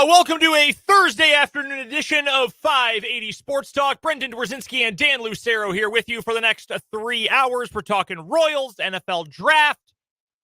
Welcome to a Thursday afternoon edition of 580 Sports Talk. Brendan Dworzinski and Dan Lucero here with you for the next 3 hours. We're talking Royals, NFL Draft,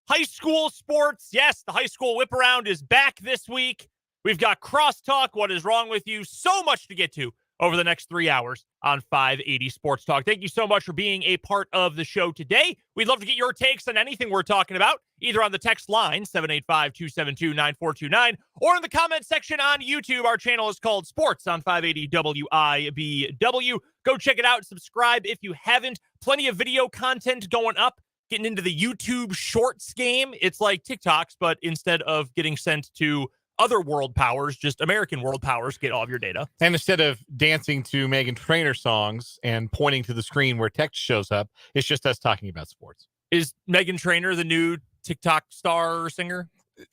high school sports. Yes, the high school whip around is back this week. We've got crosstalk, what is wrong with you, so much to get to over the next 3 hours on 580 Sports Talk. Thank you so much for being a part of the show today. We'd love to get your takes on anything we're talking about, either on the text line, 785-272-9429, or in the comment section on YouTube. Our channel is called Sports on 580 WIBW. Go check it out. Subscribe if you haven't. Plenty of video content going up, getting into the YouTube Shorts game. It's like TikToks, but instead of getting sent to other world powers, just American world powers get all of your data. And instead of dancing to Meghan Trainor songs and pointing to the screen where text shows up, it's just us talking about sports. Is Meghan Trainor the new TikTok star or singer?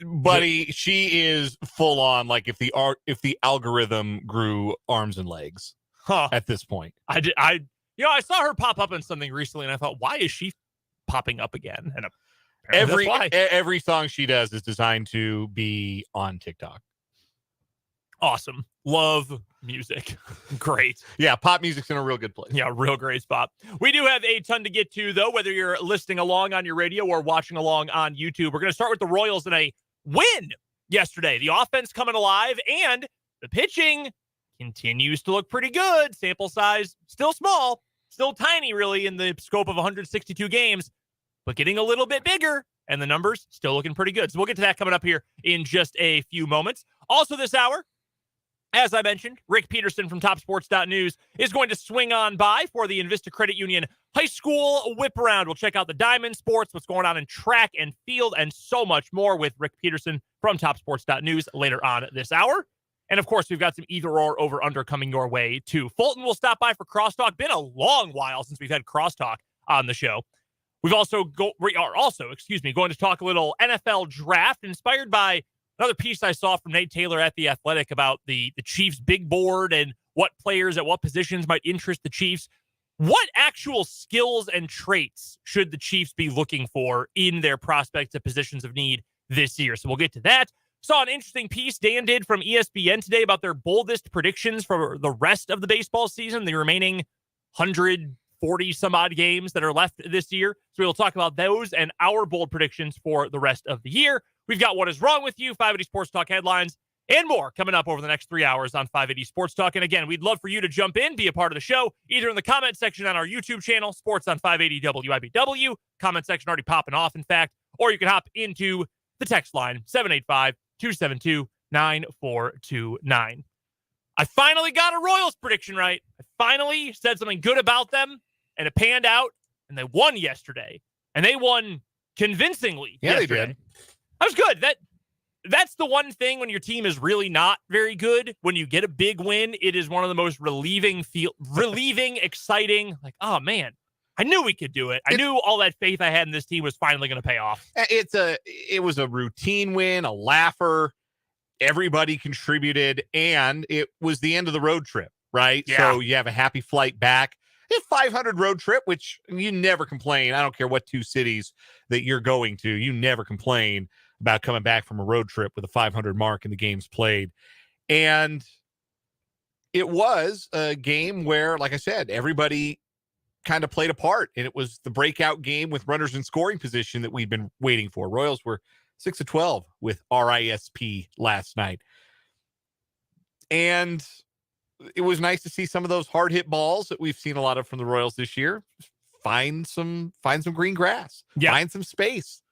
Buddy, she is full on like if the algorithm grew arms and legs at this point. I saw her pop up in something recently and I thought, why is she popping up again? And every song she does is designed to be on TikTok. Awesome. Love music. Great. Yeah, pop music's in a real good place. Yeah, real great spot. We do have a ton to get to, though, whether you're listening along on your radio or watching along on YouTube. We're going to start with the Royals in a win yesterday. The offense coming alive, and the pitching continues to look pretty good. Sample size still small, still tiny, really, in the scope of 162 games, but getting a little bit bigger, and the numbers still looking pretty good. So we'll get to that coming up here in just a few moments. Also this hour, as I mentioned, Rick Peterson from TopSports.News is going to swing on by for the Invista Credit Union High School Whip Around. We'll check out the Diamond Sports, what's going on in track and field, and so much more with Rick Peterson from TopSports.News later on this hour. And, of course, we've got some either-or over-under coming your way, too. Fulton will stop by for Crosstalk. Been a long while since we've had Crosstalk on the show. We are also going to talk a little NFL draft inspired by another piece I saw from Nate Taylor at The Athletic about the Chiefs' big board and what players at what positions might interest the Chiefs. What actual skills and traits should the Chiefs be looking for in their prospects at positions of need this year? So we'll get to that. Saw an interesting piece Dan did from ESPN today about their boldest predictions for the rest of the baseball season, the remaining 140 some odd games that are left this year. So we'll talk about those and our bold predictions for the rest of the year. We've got What Is Wrong With You, 580 Sports Talk headlines, and more coming up over the next 3 hours on 580 Sports Talk. And again, we'd love for you to jump in, be a part of the show, either in the comment section on our YouTube channel, Sports on 580 WIBW, comment section already popping off, in fact, or you can hop into the text line, 785-272-9429. I finally got a Royals prediction right. I finally said something good about them, and it panned out, and they won yesterday. And they won convincingly yesterday. They did. That was good. That's the one thing when your team is really not very good. When you get a big win, it is one of the most relieving, exciting. Like, oh man, I knew we could do it. I knew all that faith I had in this team was finally going to pay off. It was a routine win, a laugher. Everybody contributed, and it was the end of the road trip, right? Yeah. So you have a happy flight back. A 500 road trip, which you never complain. I don't care what two cities that you're going to. You never complain about coming back from a road trip with a 500 mark in the games played. And it was a game where, like I said, everybody kind of played a part. And it was the breakout game with runners in scoring position that we've been waiting for. Royals were 6-12 with RISP last night. And it was nice to see some of those hard hit balls that we've seen a lot of from the Royals this year. Find some green grass. Yeah. Find some space.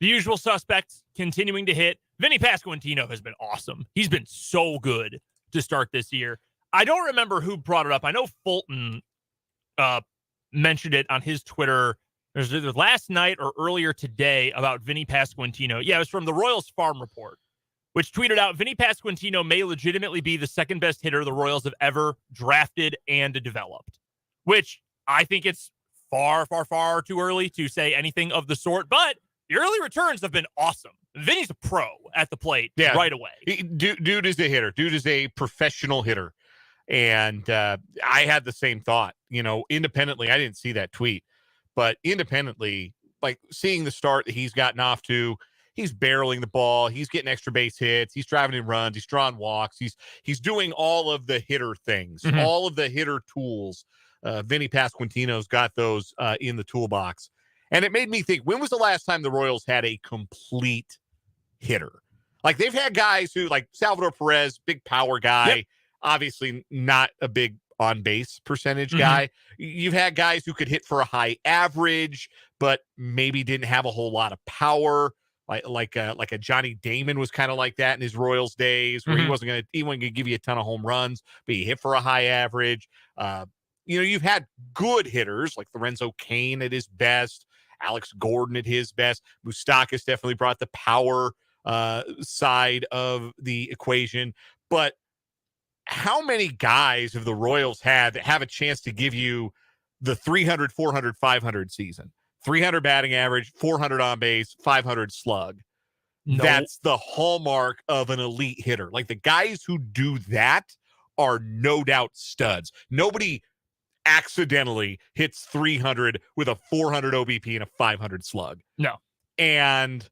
The usual suspects continuing to hit. Vinny Pasquantino has been awesome. He's been so good to start this year. I don't remember who brought it up. I know Fulton mentioned it on his Twitter. There's either last night or earlier today about Vinny Pasquantino. Yeah, it was from the Royals Farm Report, which tweeted out, Vinny Pasquantino may legitimately be the second best hitter the Royals have ever drafted and developed, which I think it's far, far, far too early to say anything of the sort, but the early returns have been awesome. Vinny's a pro at the plate right away. Dude is a hitter. Dude is a professional hitter. And I had the same thought, independently. I didn't see that tweet, but independently, like seeing the start that he's gotten off to, he's barreling the ball. He's getting extra base hits. He's driving in runs. He's drawing walks. He's doing all of the hitter things, all of the hitter tools. Vinny Pasquantino's got those in the toolbox. And it made me think, when was the last time the Royals had a complete hitter? Like, they've had guys who, like Salvador Perez, big power guy, obviously not a big on-base percentage guy. You've had guys who could hit for a high average, but maybe didn't have a whole lot of power. Like a Johnny Damon was kind of like that in his Royals days, where he wasn't going to give you a ton of home runs, but he hit for a high average. You've had good hitters like Lorenzo Cain at his best, Alex Gordon at his best. Moustakas definitely brought the power side of the equation. But how many guys have the Royals had that have a chance to give you the 300, 400, 500 season? 300 batting average, 400 on base, 500 slug. No. That's the hallmark of an elite hitter. Like, the guys who do that are no doubt studs. Nobody accidentally hits 300 with a 400 OBP and a 500 slug. No. And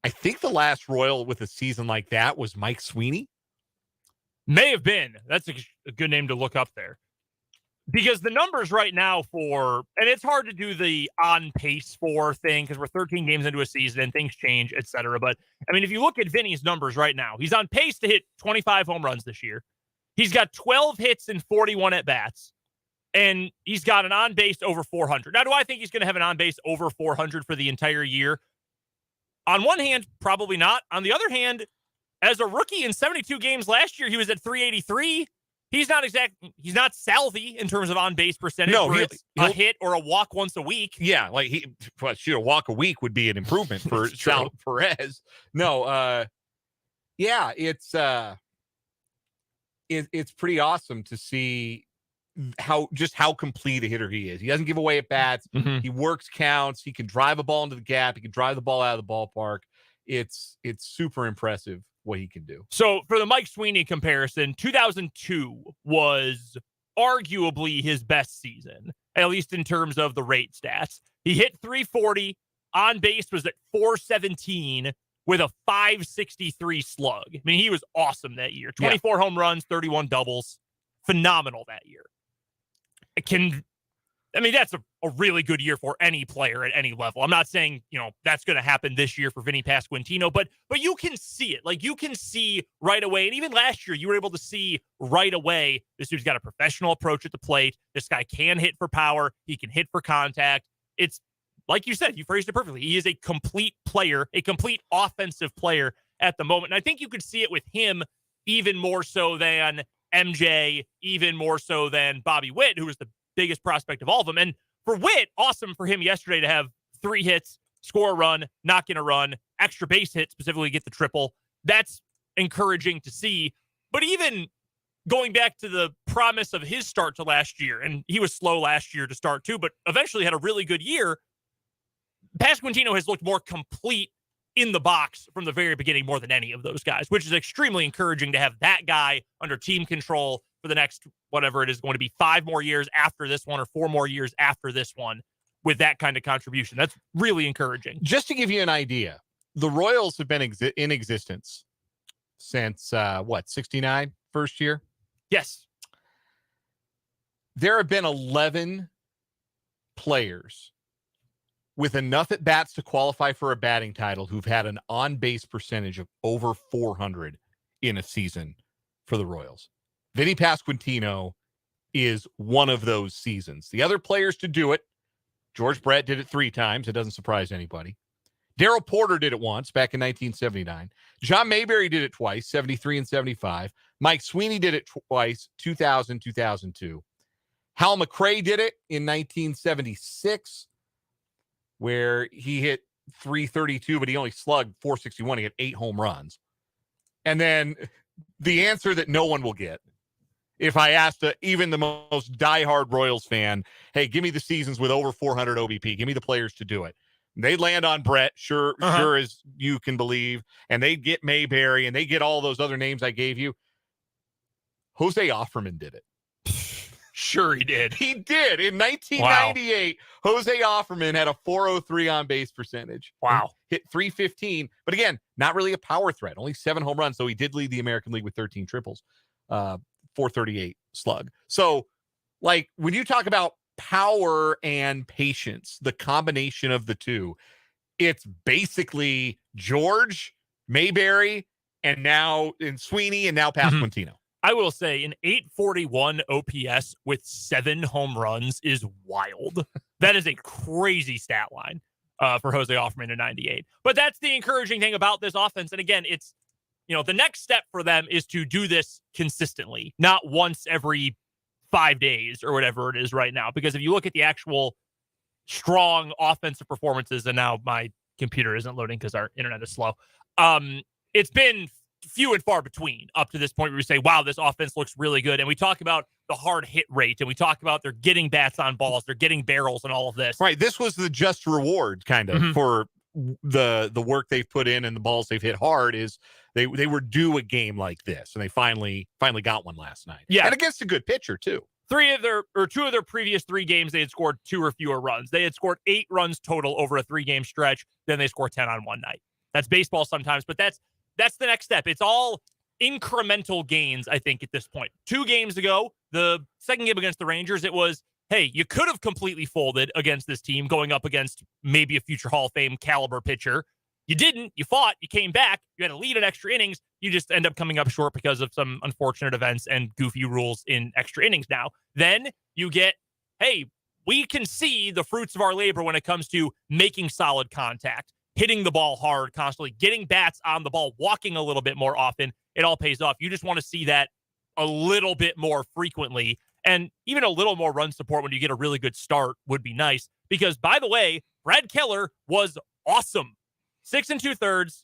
I think the last Royal with a season like that was Mike Sweeney. May have been. That's a good name to look up there. Because the numbers right now and it's hard to do the on pace for thing because we're 13 games into a season and things change, et cetera. But, I mean, if you look at Vinny's numbers right now, he's on pace to hit 25 home runs this year. He's got 12 hits and 41 at-bats. And he's got an on-base over 400. Now, do I think he's going to have an on-base over 400 for the entire year? On one hand, probably not. On the other hand, as a rookie in 72 games last year, he was at 383. He's not Salvi in terms of on-base percentage. No, he'll a hit or a walk once a week. Yeah, like a walk a week would be an improvement for Sal Perez. No, it's pretty awesome to see how complete a hitter he is. He doesn't give away at bats. He works counts. He can drive a ball into the gap. He can drive the ball out of the ballpark. It's super impressive what he can do. So for the Mike Sweeney comparison, 2002 was arguably his best season, at least in terms of the rate stats. He hit 340, on base was at 417 with a 563 slug. I mean, he was awesome that year. 24 home runs, 31 doubles. Phenomenal that year. That's a really good year for any player at any level. I'm not saying, that's going to happen this year for Vinny Pasquantino, but you can see it. Like, you can see right away. And even last year, you were able to see right away, this dude's got a professional approach at the plate. This guy can hit for power. He can hit for contact. It's like you said, you phrased it perfectly. He is a complete player, a complete offensive player at the moment. And I think you could see it with him even more so than MJ, even more so than Bobby Witt, who was the biggest prospect of all of them. And for Witt, awesome for him yesterday to have 3 hits, score a run, knock in a run, extra base hit, specifically get the triple. That's encouraging to see. But even going back to the promise of his start to last year, and he was slow last year to start too, but eventually had a really good year. Pasquantino has looked more complete in the box from the very beginning more than any of those guys, which is extremely encouraging to have that guy under team control for the next, whatever it is going to be, 5 more years after this one or 4 more years after this one with that kind of contribution. That's really encouraging. Just to give you an idea, the Royals have been in existence since, 69, first year? Yes. There have been 11 players with enough at-bats to qualify for a batting title who've had an on-base percentage of over 400 in a season for the Royals. Vinny Pasquantino is one of those seasons. The other players to do it, George Brett did it 3 times. It doesn't surprise anybody. Darryl Porter did it once back in 1979. John Mayberry did it twice, 73 and 75. Mike Sweeney did it twice, 2000, 2002. Hal McRae did it in 1976, where he hit 332, but he only slugged 461. He had 8 home runs. And then the answer that no one will get, if I asked even the most diehard Royals fan, hey, give me the seasons with over 400 OBP. Give me the players to do it. They land on Brett, sure as you can believe, and they get Mayberry, and they get all those other names I gave you. Jose Offerman did it. Sure he did. He did. In 1998, Jose Offerman had a 403 on base percentage. Wow. Hit 315. But again, not really a power threat. Only 7 home runs. So he did lead the American League with 13 triples. 438 slug. So, like, when you talk about power and patience, the combination of the two, it's basically George, Mayberry, and now in Sweeney, and now Pasquantino. I will say an 841 OPS with 7 home runs is wild. That is a crazy stat line for Jose Offerman in 98. But that's the encouraging thing about this offense. And again, it's, the next step for them is to do this consistently, not once every 5 days or whatever it is right now. Because if you look at the actual strong offensive performances, and now my computer isn't loading because our internet is slow, it's been few and far between up to this point where we say, wow, this offense looks really good. And we talk about the hard hit rate, and we talk about they're getting bats on balls, they're getting barrels and all of this. Right. This was the just reward kind of for the work they've put in and the balls they've hit hard. Is they were due a game like this, and they finally got one last night. Yeah. And against a good pitcher too. 2 of their previous 3 games, they had scored 2 or fewer runs. They had scored 8 runs total over a 3-game stretch. Then they score 10 on one night. That's baseball sometimes, but that's the next step. It's all incremental gains, I think, at this point. 2 games ago, the second game against the Rangers, it was, hey, you could have completely folded against this team going up against maybe a future Hall of Fame caliber pitcher. You didn't. You fought. You came back. You had a lead in extra innings. You just end up coming up short because of some unfortunate events and goofy rules in extra innings now. Then you get, hey, we can see the fruits of our labor when it comes to making solid contact, hitting the ball hard constantly, getting bats on the ball, walking a little bit more often. It all pays off. You just want to see that a little bit more frequently, and even a little more run support when you get a really good start would be nice. Because, by the way, Brad Keller was awesome. 6 2/3,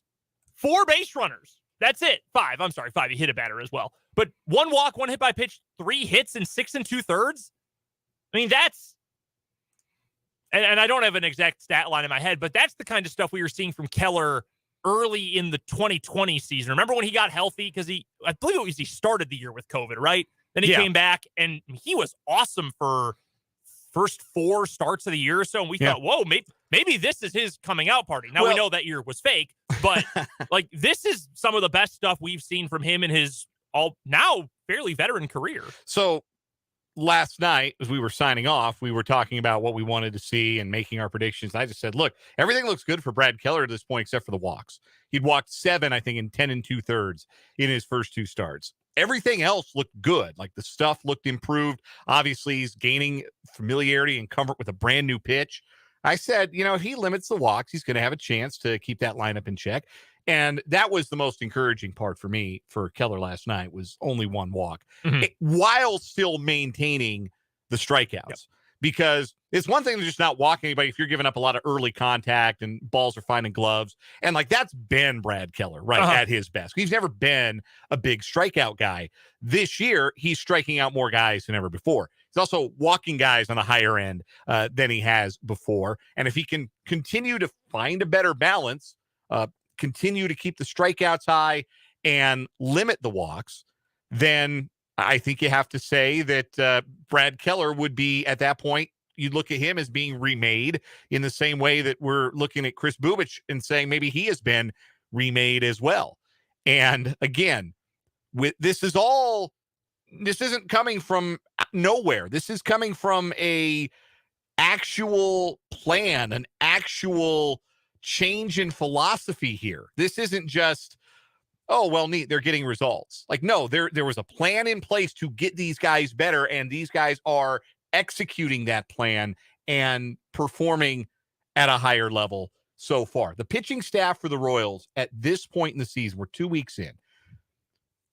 4 base runners. That's it. 5. I'm sorry, 5. He hit a batter as well. But 1 walk, 1 hit by pitch, 3 hits in 6 2/3. I mean, that's, and I don't have an exact stat line in my head, but that's the kind of stuff we were seeing from Keller early in the 2020 season. Remember when he got healthy? Because I believe it was he started the year with COVID, right? Then he came back, and he was awesome for first 4 starts of the year or so. And we thought, whoa, maybe this is his coming out party. Now, we know that year was fake, but like, this is some of the best stuff we've seen from him in his now fairly veteran career. So last night, as we were signing off, we were talking about what we wanted to see and making our predictions. I just said, look, everything looks good for Brad Keller at this point, except for the walks. He'd walked 7, I think, in 10 2/3 in his first 2 starts. Everything else looked good. Like, the stuff looked improved. Obviously, he's gaining familiarity and comfort with a brand new pitch. I said, if he limits the walks, he's going to have a chance to keep that lineup in check. And that was the most encouraging part for me for Keller last night, was only 1 walk, while still maintaining the strikeouts. Because it's one thing to just not walk anybody if you're giving up a lot of early contact and balls are finding gloves. And, like, that's been Brad Keller, right, at his best. He's never been a big strikeout guy. This year, he's striking out more guys than ever before. He's also walking guys on the higher end than he has before. And if he can continue to find a better balance, continue to keep the strikeouts high and limit the walks, then I think you have to say that Brad Keller would be, at that point, you'd look at him as being remade in the same way that we're looking at Chris Bubich and saying maybe he has been remade as well. And again, this isn't coming from nowhere. This is coming from a actual plan, an actual change in philosophy here. This isn't just, oh, well, neat, they're getting results. Like, no, there was a plan in place to get these guys better, and these guys are executing that plan and performing at a higher level so far. The pitching staff for the Royals at this point in the season, we're 2 weeks in,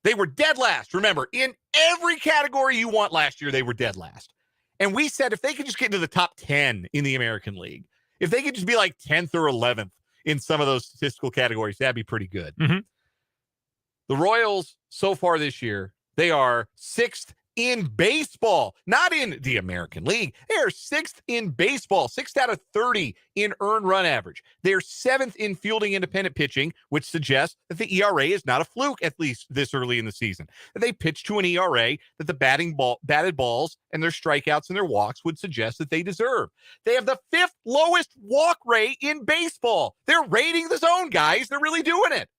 they were dead last. Remember, in every category you want last year, they were dead last. And we said if they could just get into the top 10 in the American League, if they could just be like 10th or 11th in some of those statistical categories, that'd be pretty good. The Royals, so far this year, they are 6th in baseball, not in the American League. They are 6th in baseball, 6th out of 30 in earned run average. They're 7th in fielding independent pitching, which suggests that the ERA is not a fluke, at least this early in the season. That they pitch to an ERA that the batted balls and their strikeouts and their walks would suggest that they deserve. They have the 5th lowest walk rate in baseball. They're raiding the zone, guys. They're really doing it.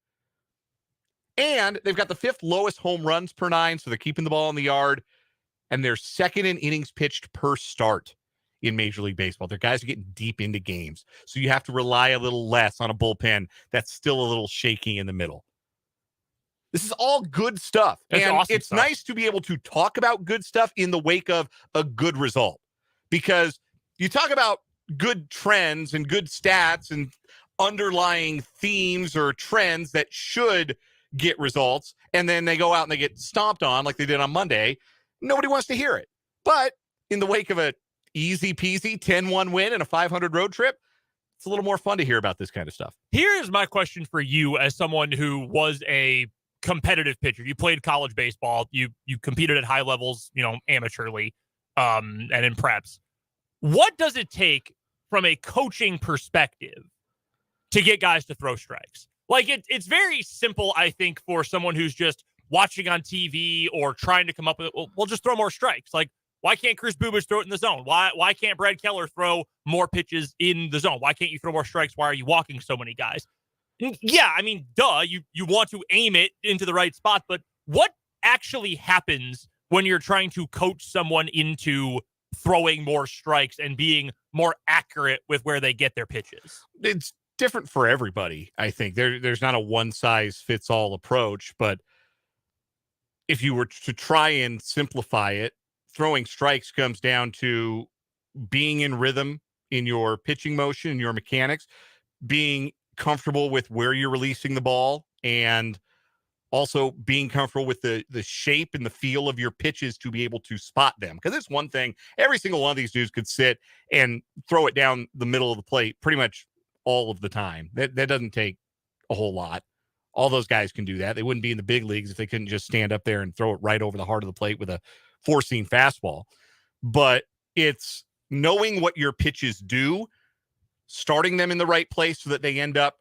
And they've got the 5th lowest home runs per 9, so they're keeping the ball in the yard. And they're 2nd in innings pitched per start in Major League Baseball. Their guys are getting deep into games, so you have to rely a little less on a bullpen that's still a little shaky in the middle. This is all good stuff. That's and awesome it's stuff. nice to be able to talk about good stuff in the wake of a good result. Because you talk about good trends and good stats and underlying themes or trends that should get results, and then they go out and they get stomped on like they did on Monday. Nobody wants to hear it. But in the wake of a easy peasy 10-1 win and a 500 road trip, it's a little more fun to hear about this kind of stuff. Here is my question for you as someone who was a competitive pitcher. You played college baseball. You competed at high levels, amateurly, and in preps. What does it take from a coaching perspective to get guys to throw strikes? Like, it's very simple, I think, for someone who's just watching on TV or trying to come up with it. Well, we'll just throw more strikes. Like, why can't Chris Bubich throw it in the zone? Why can't Brad Keller throw more pitches in the zone? Why can't you throw more strikes? Why are you walking so many guys? Yeah, I mean, duh, you want to aim it into the right spot, but what actually happens when you're trying to coach someone into throwing more strikes and being more accurate with where they get their pitches? It's different for everybody. I think there's not a one size fits all approach, but if you were to try and simplify it, throwing strikes comes down to being in rhythm in your pitching motion and your mechanics, being comfortable with where you're releasing the ball, and also being comfortable with the shape and the feel of your pitches to be able to spot them. Because it's one thing, every single one of these dudes could sit and throw it down the middle of the plate pretty much all of the time. That doesn't take a whole lot. All those guys can do that. They wouldn't be in the big leagues if they couldn't just stand up there and throw it right over the heart of the plate with a four-seam fastball. But it's knowing what your pitches do, starting them in the right place so that they end up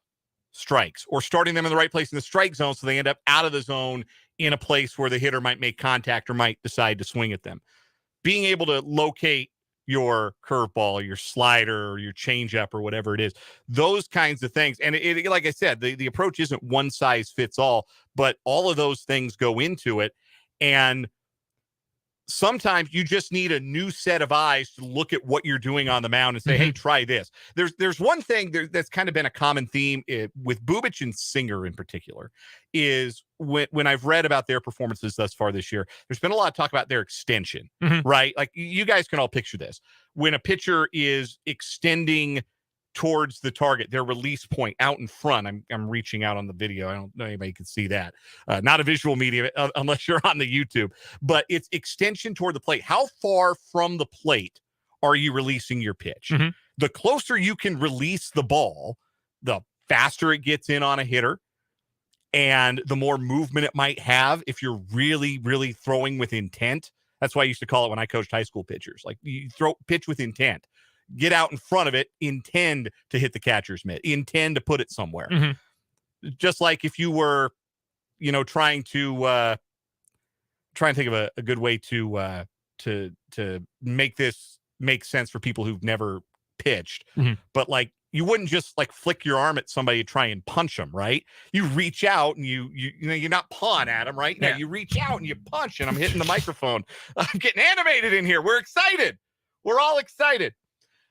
strikes, or starting them in the right place in the strike zone so they end up out of the zone in a place where the hitter might make contact or might decide to swing at them. Being able to locate your curveball, your slider, or your changeup, or whatever it is, those kinds of things. And it like I said, the approach isn't one size fits all, but all of those things go into it. And sometimes you just need a new set of eyes to look at what you're doing on the mound and say, hey, try this. There's one thing that's kind of been a common theme with Bubich and Singer in particular, is when I've read about their performances thus far this year, there's been a lot of talk about their extension, right? Like, you guys can all picture this. When a pitcher is extending towards the target, their release point out in front. I'm reaching out on the video. I don't know anybody can see that. Not a visual medium unless you're on the YouTube, but it's extension toward the plate. How far from the plate are you releasing your pitch? The closer you can release the ball, the faster it gets in on a hitter, and the more movement it might have if you're really, really throwing with intent. That's why I used to call it when I coached high school pitchers. Like, you pitch with intent. Get out in front of it, intend to hit the catcher's mitt, intend to put it somewhere. Just like if you were, trying to think of a good way to make this make sense for people who've never pitched. But like, you wouldn't just like flick your arm at somebody to try and punch them, right? You reach out and you're not pawing at them, right? Yeah. You reach out and you punch, and I'm hitting the microphone. I'm getting animated in here. We're excited. We're all excited.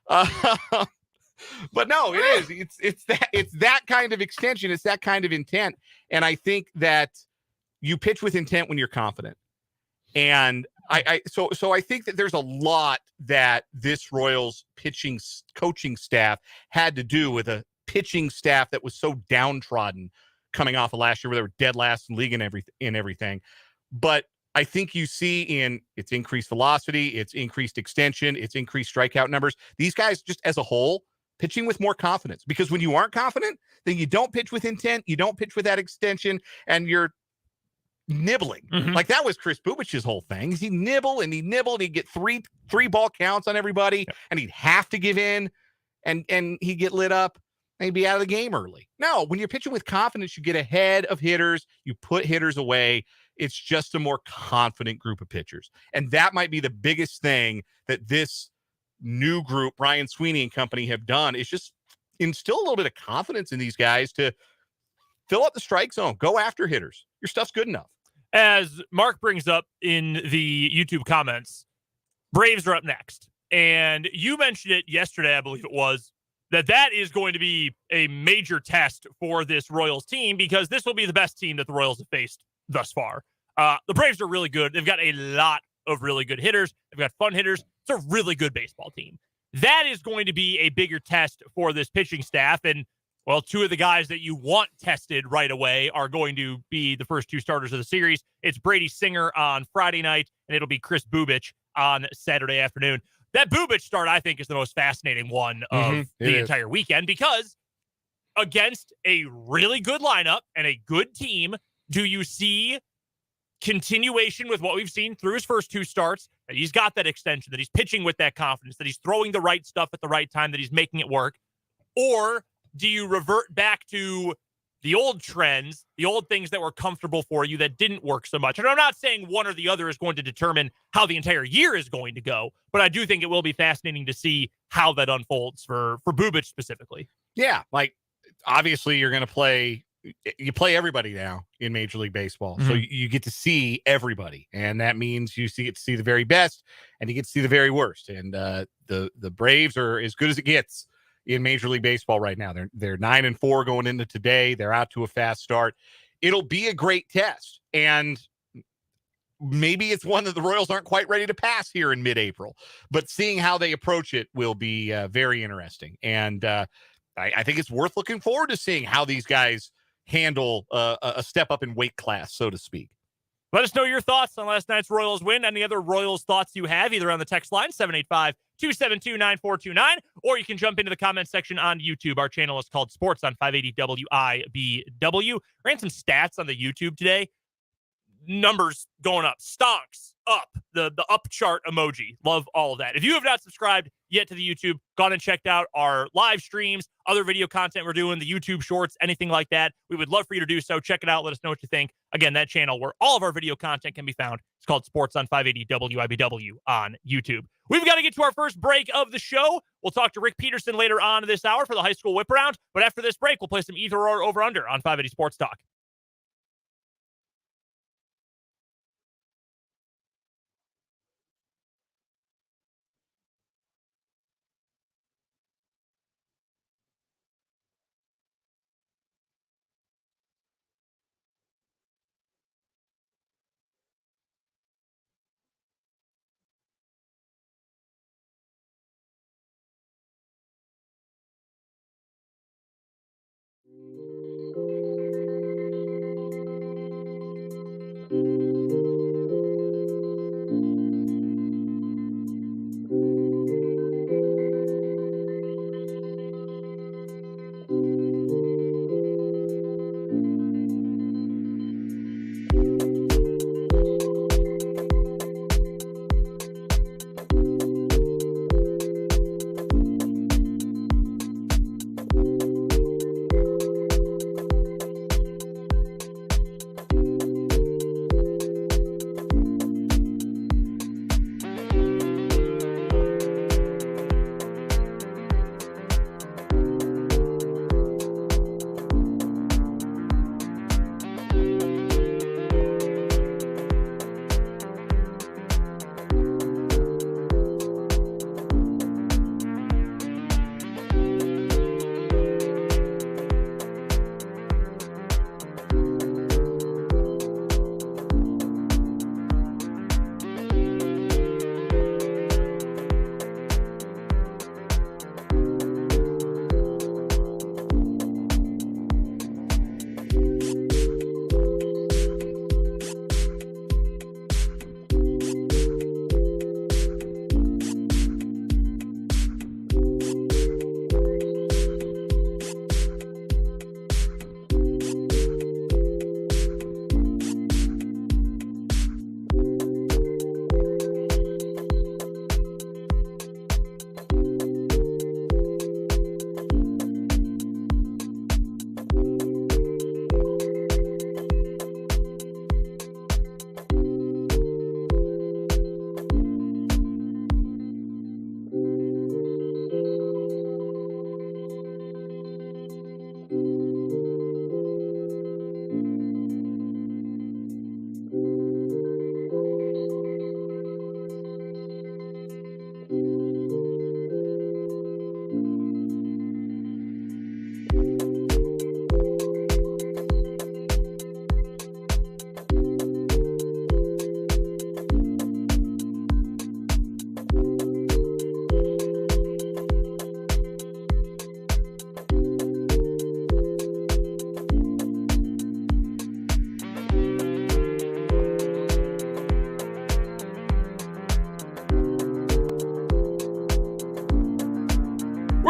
But no, it is. It's that kind of extension. It's that kind of intent. And I think that you pitch with intent when you're confident. And so I think that there's a lot that this Royals coaching staff had to do with a pitching staff that was so downtrodden coming off of last year, where they were dead last in league and everything. But I think you see in its increased velocity, its increased extension, its increased strikeout numbers, these guys just as a whole pitching with more confidence. Because when you aren't confident, then you don't pitch with intent, you don't pitch with that extension, and you're nibbling. Mhm. Like that was Chris Bubich's whole thing. He'd nibble and he'd nibble and he'd get three ball counts on everybody, and he'd have to give in, and he'd get lit up and he'd be out of the game early. No, when you're pitching with confidence, you get ahead of hitters, you put hitters away. It's just a more confident group of pitchers. And that might be the biggest thing that this new group, Brian Sweeney and company, have done, is just instill a little bit of confidence in these guys to fill up the strike zone, go after hitters. Your stuff's good enough. As Mark brings up in the YouTube comments, Braves are up next. And you mentioned it yesterday, I believe it was, that is going to be a major test for this Royals team, because this will be the best team that the Royals have faced thus far. The Braves are really good. They've got a lot of really good hitters. They've got fun hitters. It's a really good baseball team. That is going to be a bigger test for this pitching staff. And, well, two of the guys that you want tested right away are going to be the first two starters of the series. It's Brady Singer on Friday night, and it'll be Chris Bubic on Saturday afternoon. That Bubic start, I think, is the most fascinating one of the entire weekend, because against a really good lineup and a good team, do you see continuation with what we've seen through his first two starts, that he's got that extension, that he's pitching with that confidence, that he's throwing the right stuff at the right time, that he's making it work? Or do you revert back to the old trends, the old things that were comfortable for you that didn't work so much? And I'm not saying one or the other is going to determine how the entire year is going to go, but I do think it will be fascinating to see how that unfolds for Bubic specifically. Yeah, like obviously you play everybody now in Major League Baseball. Mm-hmm. So you get to see everybody, and that means you get to see the very best and you get to see the very worst. And the Braves are as good as it gets in Major League Baseball right now. They're 9-4 going into today. They're out to a fast start. It'll be a great test, and maybe it's one that the Royals aren't quite ready to pass here in mid-April, but seeing how they approach it will be very interesting. And I think it's worth looking forward to seeing how these guys handle a step up in weight class, so to speak. Let us know your thoughts on last night's Royals win. Any other Royals thoughts you have, either on the text line, 785-272-9429, or you can jump into the comment section on YouTube. Our channel is called Sports on 580 WIBW. Ran some stats on the YouTube today. Numbers going up, stonks up, the up chart emoji. Love all of that. If you have not subscribed yet to the YouTube, gone and checked out our live streams, other video content we're doing, the YouTube shorts, anything like that, we would love for you to do so. Check it out. Let us know what you think. Again, that channel where all of our video content can be found, it's called Sports on 580 WIBW on YouTube. We've got to get to our first break of the show. We'll talk to Rick Peterson later on this hour for the high school whip around. But after this break, we'll play some either or over under on 580 Sports Talk.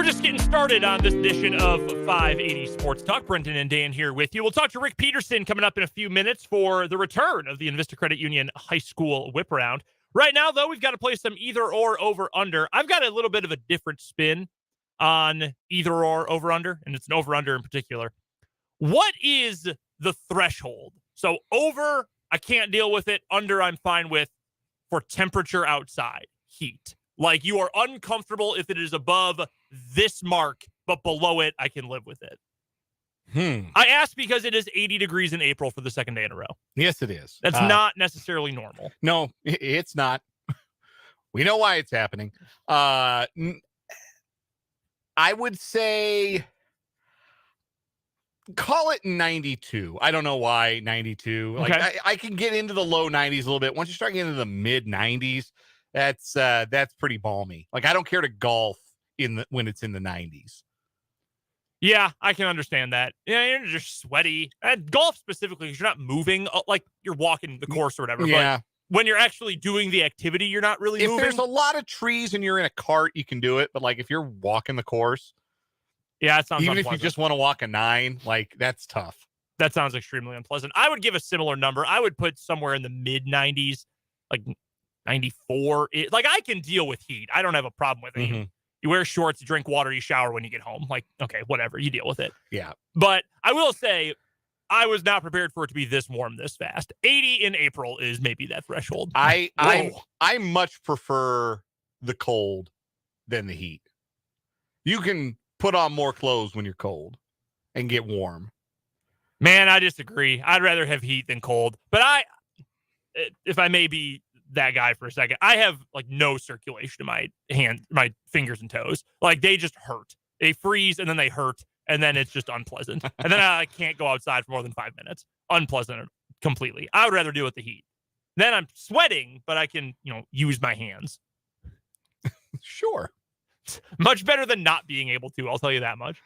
We're just getting started on this edition of 580 Sports Talk. Brendan and Dan here with you. We'll talk to Rick Peterson coming up in a few minutes for the return of the Invista Credit Union High School Whip Around. Right now, though, we've got to play some either or over under. I've got a little bit of a different spin on either or over under, and it's an over under in particular. What is the threshold? So over, I can't deal with it. Under, I'm fine with. For temperature outside, heat. Like, you are uncomfortable if it is above this mark, but below it, I can live with it. I ask because it is 80 degrees in April for the second day in a row. Yes, it is. That's not necessarily normal. No, it's not. We know why it's happening. I would say call it 92. I don't know why 92. Like, Okay. I can get into the low 90s a little bit. Once you start getting into the mid 90s, that's pretty balmy. Like, I don't care to golf when it's in the 90s. Yeah, I can understand that. Yeah, you're just sweaty. And golf specifically, because you're not moving, like you're walking the course or whatever. Yeah. But when you're actually doing the activity, you're not really moving. If there's a lot of trees and you're in a cart, you can do it. But like if you're walking the course, yeah, it sounds even unpleasant. if you just want to walk a 9, like that's tough. That sounds extremely unpleasant. I would give a similar number. I would put somewhere in the mid 90s, like 94. Like, I can deal with heat. I don't have a problem with it. Mm-hmm. You wear shorts, you drink water, you shower when you get home. Like, okay, whatever. You deal with it. Yeah. But I will say, I was not prepared for it to be this warm this fast. 80 in April is maybe that threshold. I much prefer the cold than the heat. You can put on more clothes when you're cold and get warm. Man, I disagree. I'd rather have heat than cold. But if I may be that guy for a second, I have like no circulation in my hands, my fingers and toes. Like, they just hurt. They freeze and then they hurt. And then it's just unpleasant. And then I can't go outside for more than 5 minutes. Unpleasant completely. I would rather deal with the heat. Then I'm sweating, but I can, use my hands. Sure. Much better than not being able to. I'll tell you that much.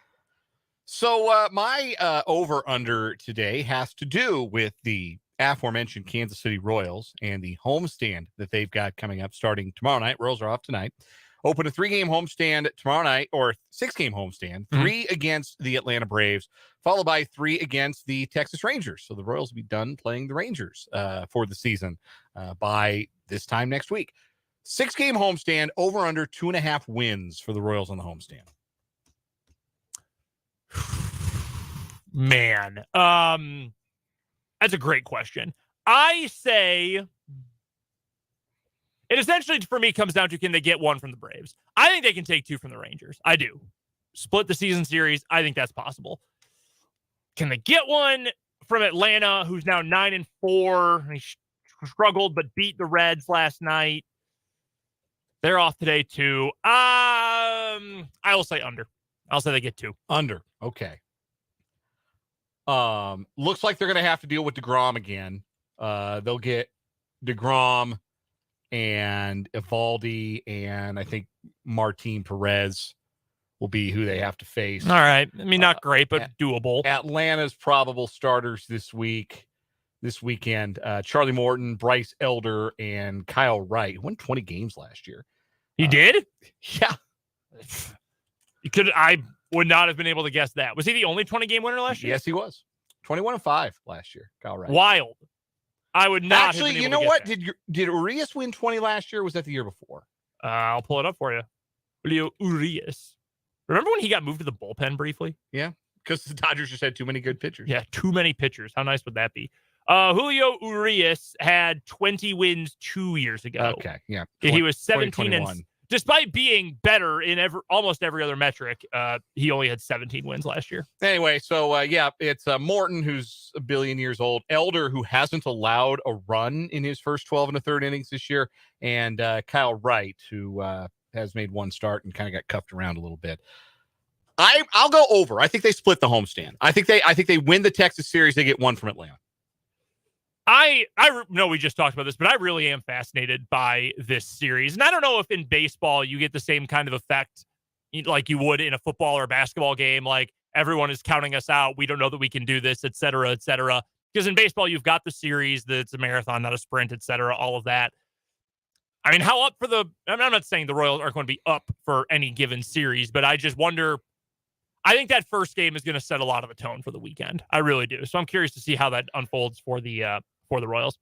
So my over-under today has to do with the aforementioned Kansas City Royals and the homestand that they've got coming up starting tomorrow night. Royals are off tonight. Open a 3-game homestand tomorrow night, or 6-game homestand, 3 against the Atlanta Braves, followed by 3 against the Texas Rangers. So the Royals will be done playing the Rangers for the season by this time next week. 6-game homestand, over under 2.5 wins for the Royals on the homestand. Man, that's a great question. I say it essentially for me comes down to, can they get 1 from the Braves? I think they can take 2 from the Rangers. I do. Split the season series. I think that's possible. Can they get 1 from Atlanta, who's now 9-4? He struggled but beat the Reds last night. They're off today too. I will say under. I'll say they get 2. Under. Okay. Looks like they're going to have to deal with DeGrom again. They'll get DeGrom and Evaldi, and I think Martin Perez will be who they have to face. All right. I mean, not great, but doable. Atlanta's probable starters this weekend, Charlie Morton, Bryce Elder, and Kyle Wright, who won 20 games last year. He did? Yeah. I would not have been able to guess that. Was he the only 20-game winner last year? Yes, he was. 21-5 last year, Kyle Wright. Wild. I would not actually. Have been You able know to what? guess Did Urias win 20 last year? Or was that the year before? I'll pull it up for you. Julio Urias. Remember when he got moved to the bullpen briefly? Yeah, because the Dodgers just had too many good pitchers. Yeah, too many pitchers. How nice would that be? Julio Urias had 20 wins 2 years ago. Okay, yeah. He was 17 and despite being better in almost every other metric, he only had 17 wins last year. Anyway, so it's Morton, who's 1 billion years old, Elder, who hasn't allowed a run in his first 12 1/3 innings this year, and Kyle Wright, who has made 1 start and kind of got cuffed around a little bit. I'll go over. I think they split the homestand. I think they win the Texas series. They get 1 from Atlanta. I know we just talked about this, but I really am fascinated by this series. And I don't know if in baseball you get the same kind of effect like you would in a football or basketball game. Like, everyone is counting us out. We don't know that we can do this, et cetera, et cetera. Because in baseball, you've got the series, that it's a marathon, not a sprint, et cetera, all of that. I mean, how up for the... I'm not saying the Royals are going to be up for any given series, but I just wonder... I think that first game is going to set a lot of the tone for the weekend. I really do. So I'm curious to see how that unfolds for the Royals.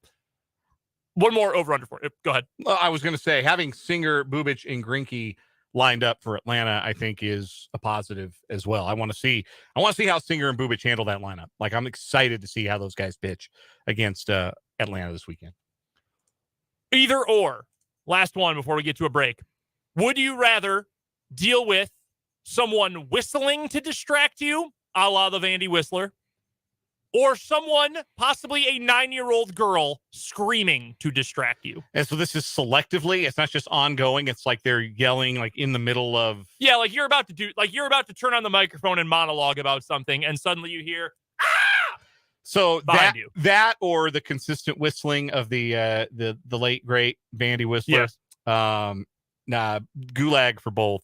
One more over-under for it. Go ahead. Well, I was going to say, having Singer, Bubic, and Greinke lined up for Atlanta, I think is a positive as well. I want to see how Singer and Bubic handle that lineup. Like, I'm excited to see how those guys pitch against Atlanta this weekend. Either or. Last one before we get to a break. Would you rather deal with someone whistling to distract you, a la the Vandy Whistler, or someone, possibly a 9-year-old girl, screaming to distract you? And so this is selectively. It's not just ongoing. It's like they're yelling like in the middle of... Yeah, like you're about to turn on the microphone and monologue about something, and suddenly you hear, ah! So behind you. That or the consistent whistling of the late great Vandy Whistler. Yes. Gulag for both.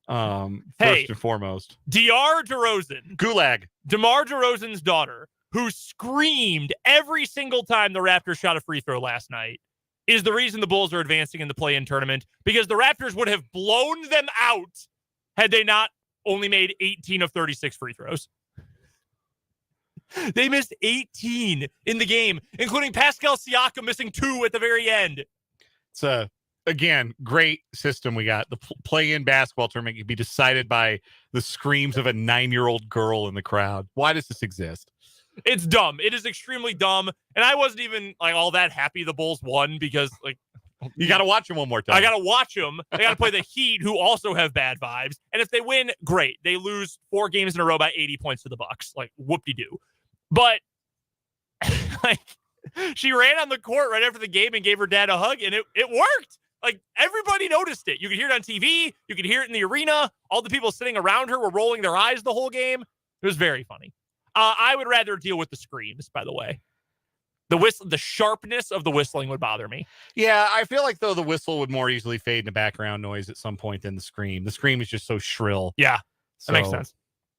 First and foremost. DeMar DeRozan. Gulag. DeMar DeRozan's daughter, who screamed every single time the Raptors shot a free throw last night, is the reason the Bulls are advancing in the play-in tournament, because the Raptors would have blown them out had they not only made 18 of 36 free throws. They missed 18 in the game, including Pascal Siakam missing 2 at the very end. It's again, great system we got. The play-in basketball tournament can be decided by the screams of a 9-year-old girl in the crowd. Why does this exist? It's dumb. It is extremely dumb. And I wasn't even like all that happy the Bulls won, because like, you got to watch them one more time. I got to watch them. I got to play the Heat, who also have bad vibes. And if they win, great. They lose 4 games in a row by 80 points to the Bucks. Like, whoop-de-doo. But like, she ran on the court right after the game and gave her dad a hug, and it worked. Like, everybody noticed it. You could hear it on TV. You could hear it in the arena. All the people sitting around her were rolling their eyes the whole game. It was very funny. I would rather deal with the screams, by the way. The sharpness of the whistling would bother me. Yeah, I feel like, though, the whistle would more easily fade into background noise at some point than the scream. The scream is just so shrill. Yeah, that makes sense.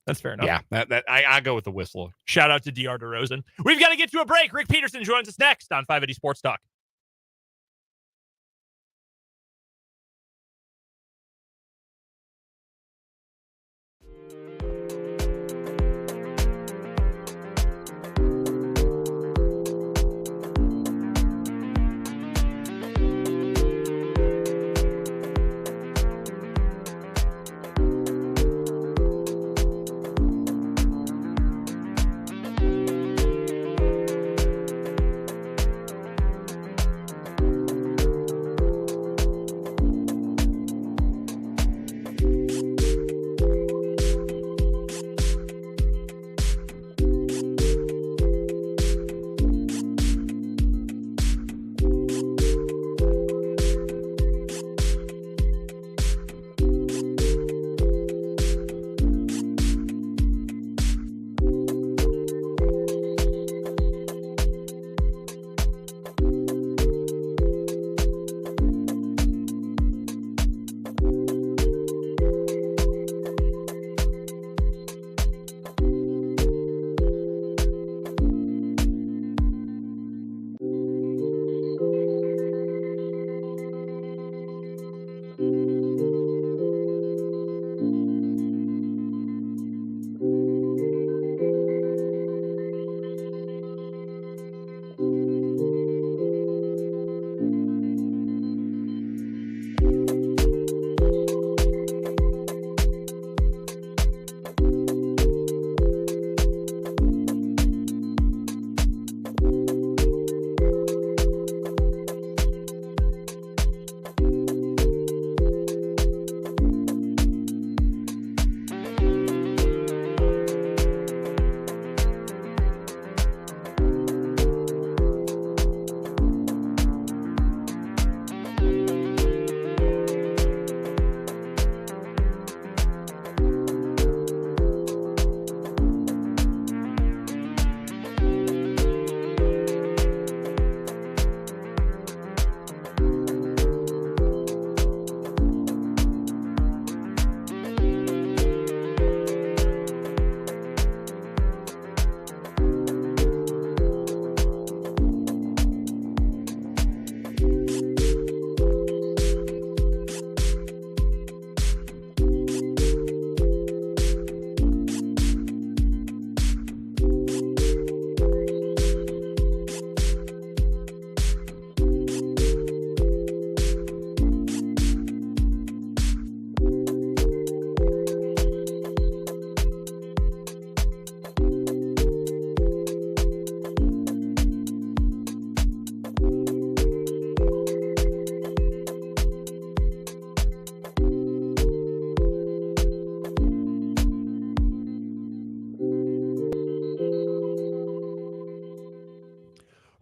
That's fair enough. Yeah, I go with the whistle. Shout out to DeMar DeRozan. We've got to get to a break. Rick Peterson joins us next on 580 Sports Talk.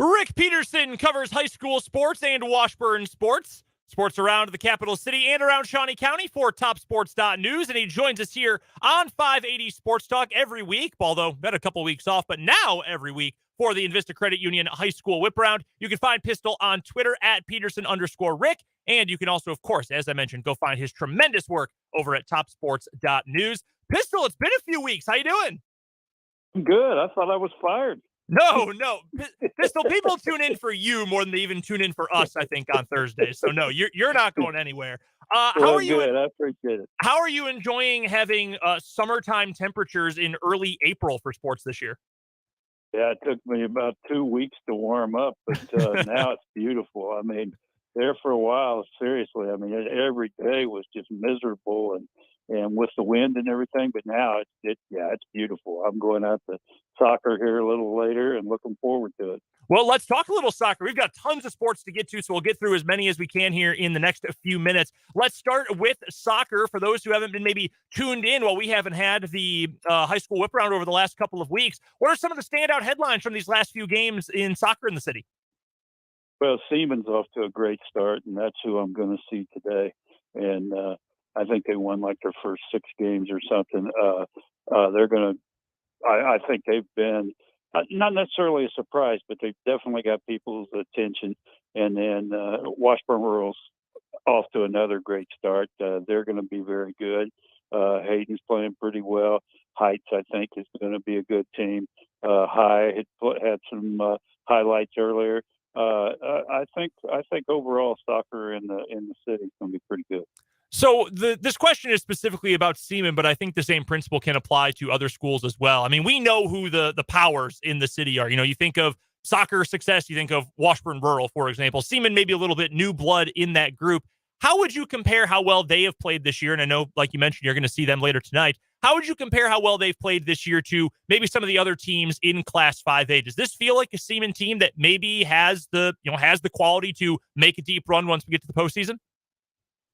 Rick Peterson covers high school sports and Washburn sports. Sports around the capital city and around Shawnee County for TopSports.news, and he joins us here on 580 Sports Talk every week, although had a couple weeks off, but now every week for the Invista Credit Union High School Whip Round. You can find Pistol on Twitter at Peterson_Rick, and you can also, of course, as I mentioned, go find his tremendous work over at TopSports.news. Pistol, it's been a few weeks. How you doing? Good. I thought I was fired. No. Pistol, people tune in for you more than they even tune in for us, I think, on Thursdays. So, no, you're not going anywhere. How are you? Good. I appreciate it. How are you enjoying having summertime temperatures in early April for sports this year? Yeah, it took me about 2 weeks to warm up, but now it's beautiful. I mean, there for a while, seriously, I mean, every day was just miserable and with the wind and everything, but now it's beautiful. I'm going out to soccer here a little later and looking forward to it. Well, let's talk a little soccer. We've got tons of sports to get to, so we'll get through as many as we can here in the next few minutes. Let's start with soccer. For those who haven't been maybe tuned in while we haven't had the high school whip round over the last couple of weeks, what are some of the standout headlines from these last few games in soccer in the city? Well, Siemens off to a great start, and that's who I'm going to see today. And I think they won like their first 6 games or something. They're going to I think they've been not necessarily a surprise, but they've definitely got people's attention. And then Washburn Rural's off to another great start. They're going to be very good. Hayden's playing pretty well. Heights, I think, is going to be a good team. High had some highlights earlier. I think overall soccer in the city is going to be pretty good. So this question is specifically about Seaman, but I think the same principle can apply to other schools as well. I mean, we know who the powers in the city are. You know, you think of soccer success, you think of Washburn Rural, for example. Seaman maybe a little bit new blood in that group. How would you compare how well they have played this year? And I know, like you mentioned, you're going to see them later tonight. How would you compare how well they've played this year to maybe some of the other teams in Class 5A? Does this feel like a Seaman team that maybe has the quality to make a deep run once we get to the postseason?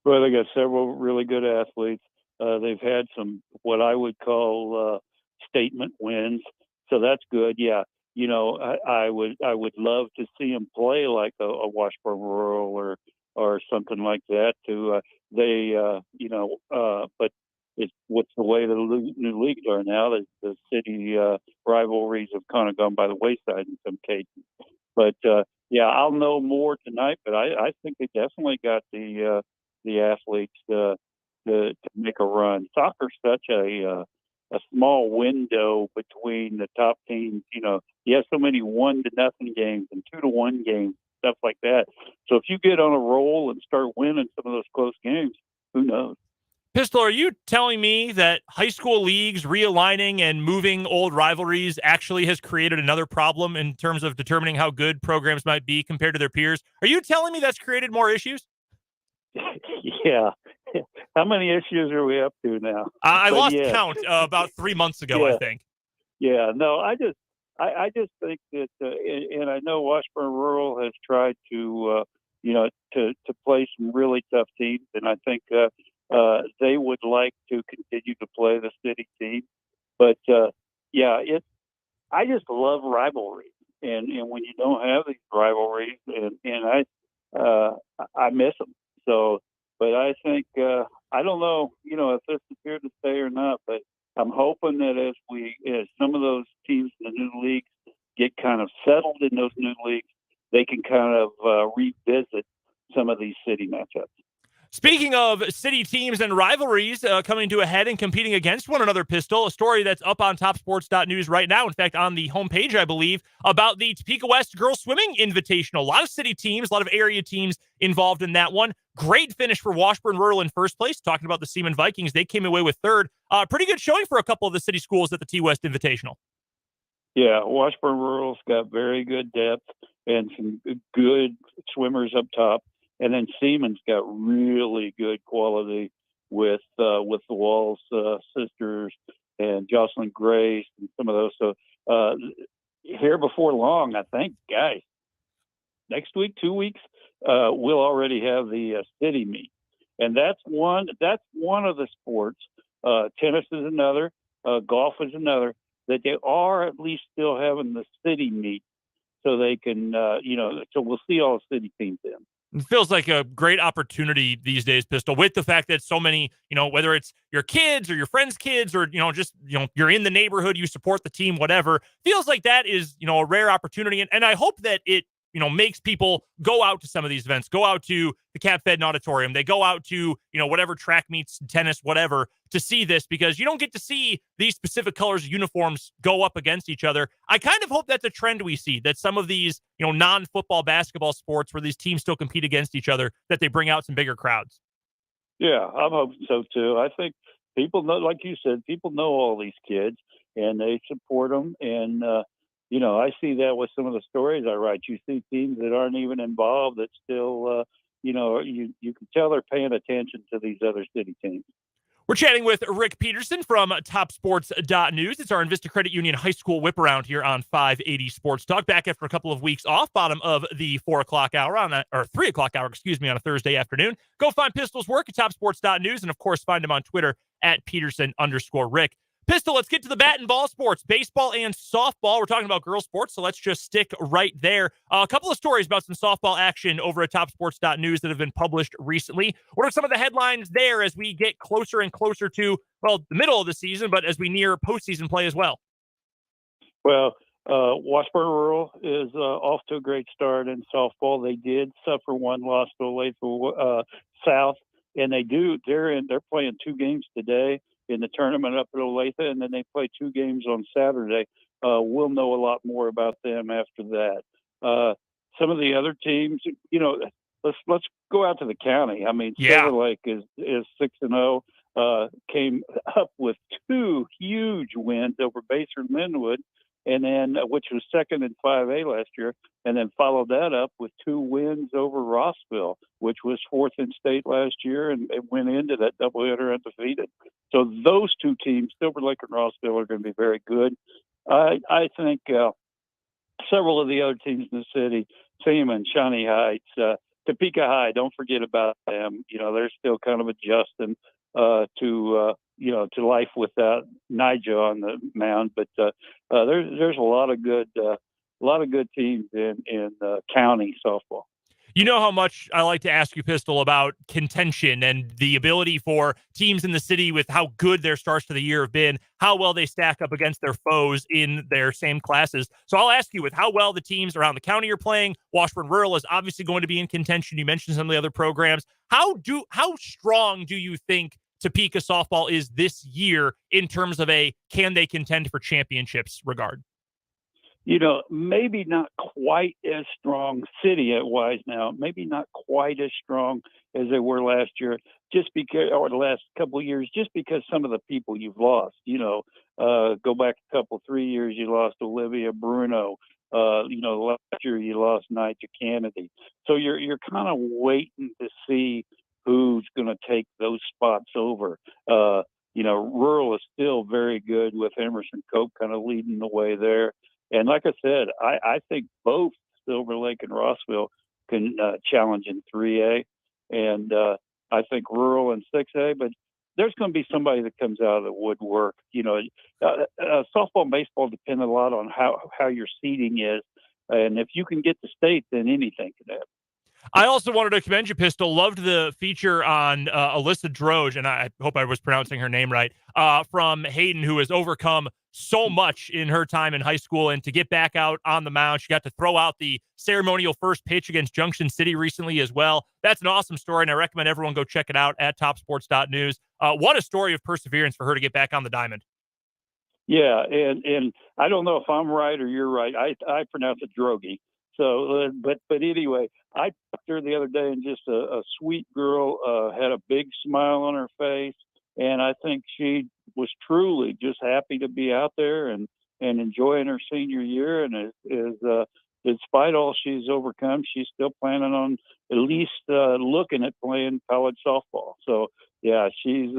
Well, they got several really good athletes. They've had some what I would call statement wins, so that's good. Yeah, you know, I would love to see them play like a Washburn Rural or something like that. But it's what's the way the new leagues are now. The city rivalries have kind of gone by the wayside in some cases. But yeah, I'll know more tonight. But I think they definitely got the athletes to make a run. Soccer's such a small window between the top teams. You know, you have so many 1-0 games and 2-1 games, stuff like that. So if you get on a roll and start winning some of those close games, who knows? Pistol, are you telling me that high school leagues realigning and moving old rivalries actually has created another problem in terms of determining how good programs might be compared to their peers? Are you telling me that's created more issues? Yeah. How many issues are we up to now? I lost count about 3 months ago, I think. Yeah. No, I just think that, and I know Washburn Rural has tried to play some really tough teams, and I think they would like to continue to play the city team. But I just love rivalries, and when you don't have these rivalries, and I miss them. So, but I think I don't know, if this is here to stay or not. But I'm hoping that as some of those teams in the new leagues get kind of settled in those new leagues, they can kind of revisit some of these city matchups. Speaking of city teams and rivalries coming to a head and competing against one another, Pistol, a story that's up on topsports.news right now, in fact, on the homepage, I believe, about the Topeka West Girls Swimming Invitational. A lot of city teams, a lot of area teams involved in that one. Great finish for Washburn Rural in first place. Talking about the Seaman Vikings, they came away with third. Pretty good showing for a couple of the city schools at the T-West Invitational. Yeah, Washburn Rural's got very good depth and some good swimmers up top. And then Siemens got really good quality with the Walls sisters and Jocelyn Grace and some of those. So here before long, I think, guys, next week, 2 weeks, we'll already have the city meet, and that's one of the sports. Tennis is another, golf is another, that they are at least still having the city meet. so they can, so we'll see all the city teams then. It feels like a great opportunity these days, Pistol, with the fact that so many, whether it's your kids or your friends' kids or, just, you're in the neighborhood, you support the team, whatever, feels like that is, a rare opportunity. And I hope that it, makes people go out to some of these events, go out to the Cap Fed Auditorium. They go out to, whatever track meets, tennis, whatever, to see this, because you don't get to see these specific colors of uniforms go up against each other. I kind of hope that's a trend we see, that some of these, non-football basketball sports where these teams still compete against each other, that they bring out some bigger crowds. Yeah, I'm hoping so too. I think people know, like you said, people know all these kids and they support them. And, I see that with some of the stories I write. You see teams that aren't even involved that still, you can tell they're paying attention to these other city teams. We're chatting with Rick Peterson from TopSports.news. It's our Invista Credit Union High School whip around here on 580 Sports Talk. Back after a couple of weeks off, bottom of the 4 o'clock hour or 3 o'clock hour, on a Thursday afternoon. Go find Pistol's work at TopSports.news, and of course, find him on Twitter at Peterson_Rick. Pistol, let's get to the bat and ball sports, baseball and softball. We're talking about girls sports, so let's just stick right there. A couple of stories about some softball action over at TopSports.news that have been published recently. What are some of the headlines there as we get closer and closer to, the middle of the season, but as we near postseason play as well? Well, Washburn Rural is off to a great start in softball. They did suffer one loss to Olathe South, and they're playing 2 games today in the tournament up at Olathe, and then they play 2 games on Saturday. We'll know a lot more about them after that. Some of the other teams, let's go out to the county. I mean, Silver Lake is 6-0. Came up with 2 huge wins over Baser and Linwood, and then which was second in 5A last year, and then followed that up with 2 wins over Rossville, which was 4th in state last year, and it went into that doubleheader undefeated. So those 2 teams, Silver Lake and Rossville, are going to be very good. I think several of the other teams in the city, Seaman, Shawnee Heights, Topeka High, don't forget about them. They're still kind of adjusting to life without Nigel on the mound, but there's a lot of good teams in county softball. You know how much I like to ask you, Pistol, about contention and the ability for teams in the city with how good their starts to the year have been, how well they stack up against their foes in their same classes. So I'll ask you, with how well the teams around the county are playing, Washburn Rural is obviously going to be in contention. You mentioned some of the other programs. How strong do you think Topeka softball is this year in terms of can they contend for championships regard? Maybe not quite as strong city-wise now, maybe not quite as strong as they were last year, just because, or the last couple of years, just because some of the people you've lost, go back a couple, 3 years, you lost Olivia Bruno. Last year you lost Nigel Kennedy. So you're kind of waiting to see who's going to take those spots over. Rural is still very good with Emerson Cope kind of leading the way there. And like I said, I think both Silver Lake and Rossville can challenge in 3A. And I think Rural in 6A, but there's going to be somebody that comes out of the woodwork. Softball and baseball depend a lot on how your seeding is. And if you can get to state, then anything can happen. I also wanted to commend you, Pistol. Loved the feature on Alyssa Droge, and I hope I was pronouncing her name right, from Hayden, who has overcome so much in her time in high school, and to get back out on the mound. She got to throw out the ceremonial first pitch against Junction City recently as well. That's an awesome story, and I recommend everyone go check it out at TopSports.news. What a story of perseverance for her to get back on the diamond. Yeah, and I don't know if I'm right or you're right. I pronounce it Drogi. So, but anyway, I talked to her the other day, and just a sweet girl, had a big smile on her face, and I think she was truly just happy to be out there and enjoying her senior year. And despite all she's overcome, she's still planning on at least looking at playing college softball. So yeah, she's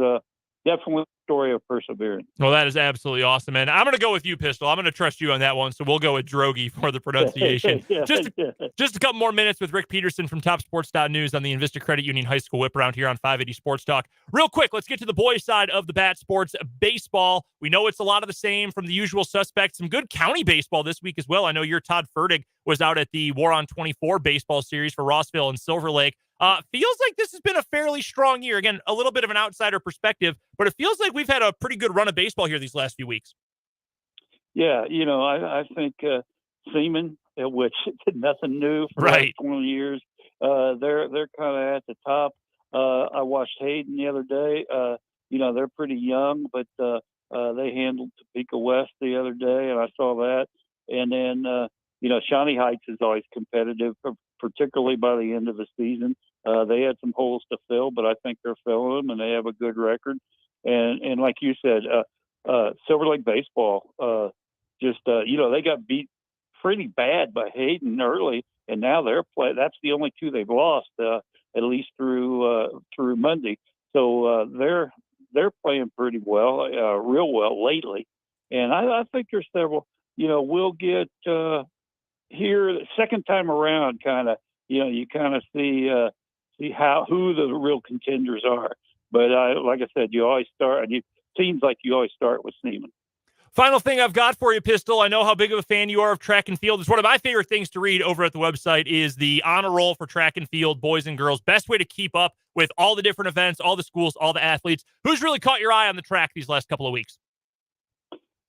definitely a story of perseverance. Well, that is absolutely awesome, man. I'm going to go with you, Pistol. I'm going to trust you on that one, so we'll go with Drogi for the pronunciation. Just a couple more minutes with Rick Peterson from TopSports.news on the Invista Credit Union High School Whip Around here on 580 Sports Talk. Real quick, let's get to the boys' side of the bat sports. Baseball, we know it's a lot of the same from the usual suspects. Some good county baseball this week as well. I know your Todd Fertig was out at the War on 24 baseball series for Rossville and Silver Lake. Feels like this has been a fairly strong year. Again, a little bit of an outsider perspective, but it feels like we've had a pretty good run of baseball here these last few weeks. Yeah, I think Seaman, which nothing new for the last 20 years, they're kind of at the top. I watched Hayden the other day. They're pretty young, but they handled Topeka West the other day, and I saw that. And then, Shawnee Heights is always competitive, particularly by the end of the season. They had some holes to fill, but I think they're filling them, and they have a good record. And like you said, Silver Lake baseball, they got beat pretty bad by Hayden early, and now that's the only two they've lost, at least through Monday. So they're playing pretty well, real well lately. And I think there's several. We'll get here the second time around, kind of. You kind of see who the real contenders are. But like I said, you always start. It seems like you always start with Seaman. Final thing I've got for you, Pistol. I know how big of a fan you are of track and field. It's one of my favorite things to read over at the website is the honor roll for track and field, boys and girls. Best way to keep up with all the different events, all the schools, all the athletes. Who's really caught your eye on the track these last couple of weeks?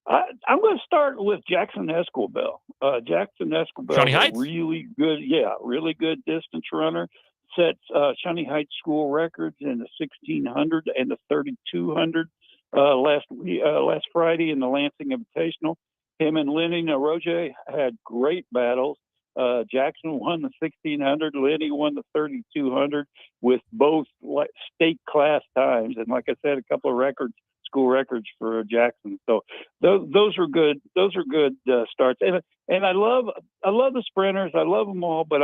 I'm going to start with Jackson Escobell. Jackson Escobell, Shawnee Heights? Really good distance runner. Sets Shawnee Heights school records in the 1600 and the 3200 last Friday in the Lansing Invitational. Him and Lenny Naroje had great battles. Jackson won the 1600. Lenny won the 3200 with both state class times. And like I said, a couple of school records for Jackson. So those are good. Those are good starts. And I love the sprinters. I love them all. But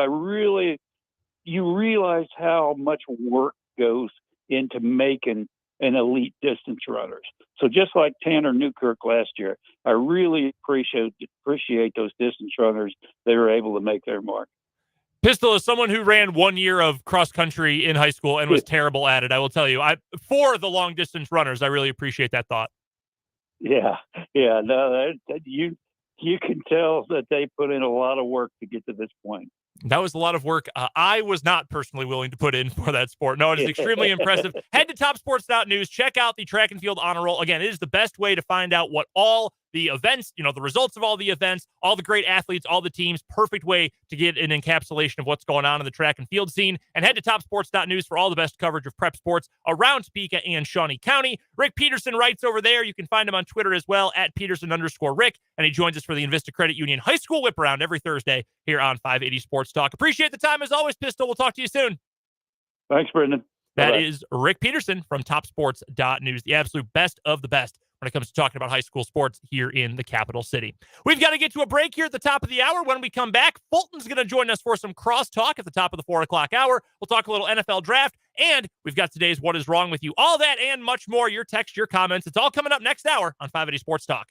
you realize how much work goes into making an elite distance runners. So just like Tanner Newkirk last year, I really appreciate those distance runners. They were able to make their mark. Pistol, is someone who ran 1 year of cross country in high school and was terrible at it. I will tell you, for the long distance runners, I really appreciate that thought. Yeah. No, you can tell that they put in a lot of work to get to this point. That was a lot of work I was not personally willing to put in for that sport. No, it is extremely impressive. Head to TopSports.news. Check out the track and field honor roll. Again, it is the best way to find out what all the events, the results of all the events, all the great athletes, all the teams. Perfect way to get an encapsulation of what's going on in the track and field scene. And head to TopSports.news for all the best coverage of prep sports around Topeka and Shawnee County. Rick Peterson writes over there. You can find him on Twitter as well at Peterson_Rick. And he joins us for the Invista Credit Union High School Whip Around every Thursday here on 580 Sports Talk. Appreciate the time as always, Pistol. We'll talk to you soon. Thanks, Brendan. That Bye-bye. is Rick Peterson from TopSports.news, the absolute best of the best when it comes to talking about high school sports here in the capital city. We've got to get to a break here at the top of the hour. When we come back, Fulton's going to join us for some crosstalk at the top of the 4 o'clock hour. We'll talk a little NFL draft, and we've got today's What is Wrong with You? All that and much more. Your text, your comments. It's all coming up next hour on 580 Sports Talk.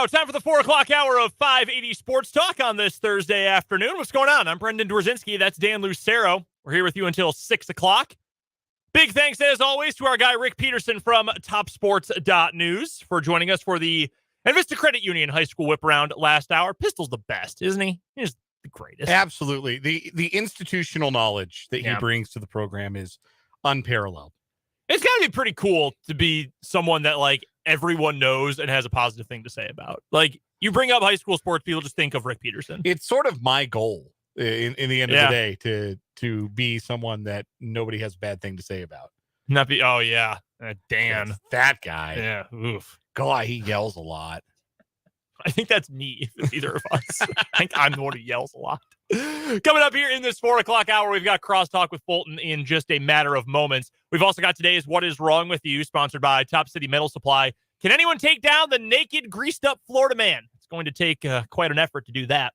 go. Time for the 4 o'clock hour of 580 Sports Talk on this Thursday afternoon. What's going on? I'm Brendan Dworzinski. That's Dan Lucero. We're here with you until 6 o'clock. Big thanks, as always, to our guy Rick Peterson from TopSports.news for joining us for the Vista Credit Union High School Whip Around last hour. Pistol's the best, isn't he? He's the greatest. Absolutely. The institutional knowledge that he brings to the program is unparalleled. It's got to be pretty cool to be someone that, like, everyone knows and has a positive thing to say about. Like, you bring up high school sports, people just think of Rick Peterson. It's sort of my goal in the end of the day to be someone that nobody has a bad thing to say about. Not be, oh, yeah. Dan. Yes, that guy. Yeah. Oof. God, he yells a lot. I think that's me, if it's either of us. I think I'm the one who yells a lot. Coming up here in this 4 o'clock hour, we've got Crosstalk with Fulton in just a matter of moments. We've also got today's What Is Wrong With You, sponsored by Top City Metal Supply. Can anyone take down the naked, greased-up Florida man? It's going to take quite an effort to do that.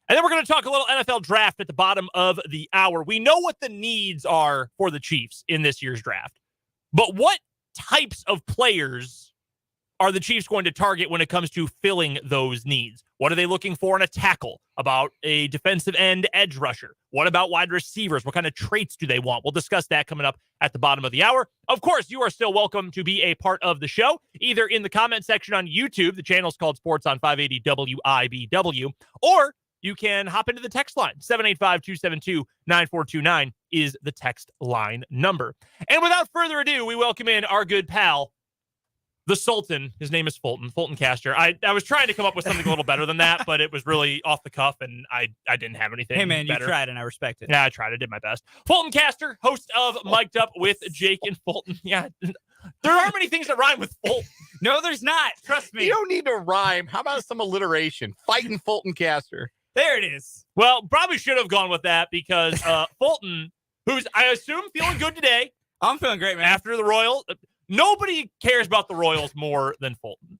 And then we're going to talk a little NFL draft at the bottom of the hour. We know what the needs are for the Chiefs in this year's draft. But what types of players are the Chiefs going to target when it comes to filling those needs? What are they looking for in a tackle? About a defensive end edge rusher? What about wide receivers? What kind of traits do they want? We'll discuss that coming up at the bottom of the hour. Of course, you are still welcome to be a part of the show, either in the comment section on YouTube. The channel's called Sports on 580 WIBW, or you can hop into the text line. 785-272-9429 is the text line number. And without further ado, we welcome in our good pal, the Sultan. His name is Fulton Caster. I was trying to come up with something a little better than that, but it was really off the cuff, and I didn't have anything. Hey, man, better. You tried, and I respect it. Yeah, I tried. I did my best. Fulton Caster, host of Mic'd Up with Jake and Fulton. Yeah, there aren't many things that rhyme with Fulton. No, there's not. Trust me. You don't need to rhyme. How about some alliteration? Fighting Fulton Caster. There it is. Well, probably should have gone with that because Fulton, who's, I assume, feeling good today. I'm feeling great, man. After the Royals. Nobody cares about the Royals more than Fulton.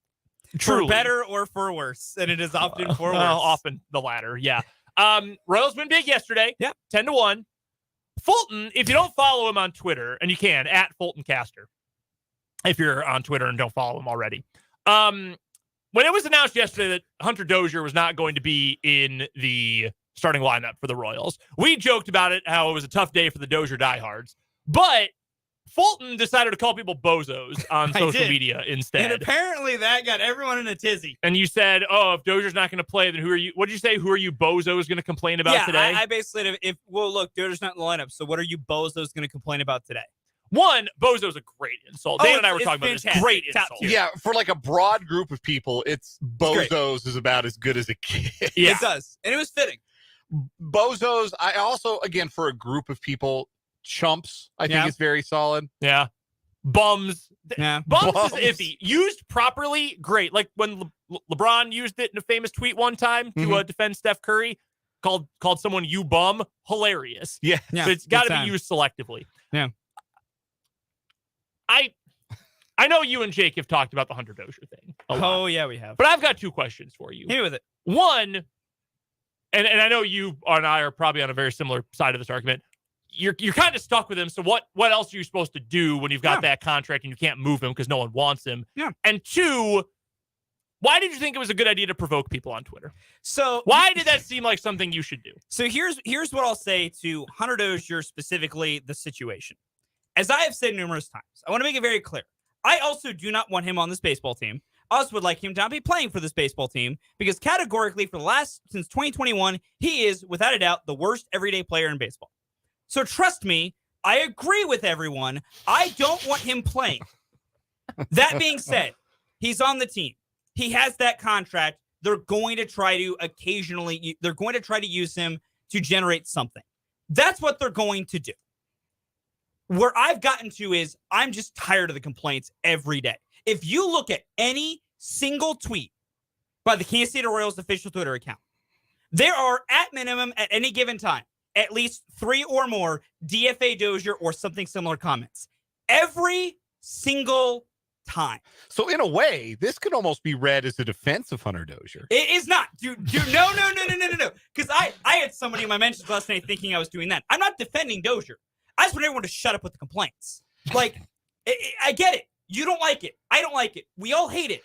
Truly. For better or for worse. And it is often for worse. Often the latter, yeah. Royals win big yesterday. Yeah. 10-1. Fulton, if you don't follow him on Twitter, and you can, at Fulton Caster, if you're on Twitter and don't follow him already. When it was announced yesterday that Hunter Dozier was not going to be in the starting lineup for the Royals, we joked about it, how it was a tough day for the Dozier diehards. But Fulton decided to call people bozos on social media instead. And apparently that got everyone in a tizzy. And you said, oh, if Dozier's not going to play, then who are you? What did you say? Who are you bozos going to complain about today? I basically said, look, Dozier's not in the lineup, so what are you bozos going to complain about today? One, bozo's a great insult. Dan and I were talking about this. Great insult. Yeah, for like a broad group of people, it's bozos is about as good as it gets. Yeah. It does. And it was fitting. Bozos, I also, again, for a group of people, chumps, I think is very solid. Yeah. Bums. Yeah. Bums is iffy. Used properly, great. Like when LeBron used it in a famous tweet one time to defend Steph Curry, called someone you bum, hilarious. Yeah. So it's got to be used selectively. Yeah. I know you and Jake have talked about the Hunter Dozier thing a lot. Oh, yeah, we have. But I've got two questions for you. Hit me with it. One, and I know you and I are probably on a very similar side of this argument. You're kind of stuck with him. So what else are you supposed to do when you've got that contract and you can't move him because no one wants him? Yeah. And two, why did you think it was a good idea to provoke people on Twitter? So why did that seem like something you should do? So here's what I'll say to Hunter Dozier, specifically the situation. As I have said numerous times, I want to make it very clear. I also do not want him on this baseball team. I also would like him to not be playing for this baseball team because categorically since 2021, he is, without a doubt, the worst everyday player in baseball. So trust me, I agree with everyone. I don't want him playing. That being said, he's on the team. He has that contract. They're going to try to use him to generate something. That's what they're going to do. Where I've gotten to is I'm just tired of the complaints every day. If you look at any single tweet by the Kansas City Royals official Twitter account, there are at minimum at any given time at least 3 or more DFA Dozier or something similar comments. Every single time. So in a way, this could almost be read as a defense of Hunter Dozier. It is not. Dude, no. Because I had somebody in my mentions last night thinking I was doing that. I'm not defending Dozier. I just want everyone to shut up with the complaints. Like, I get it. You don't like it. I don't like it. We all hate it.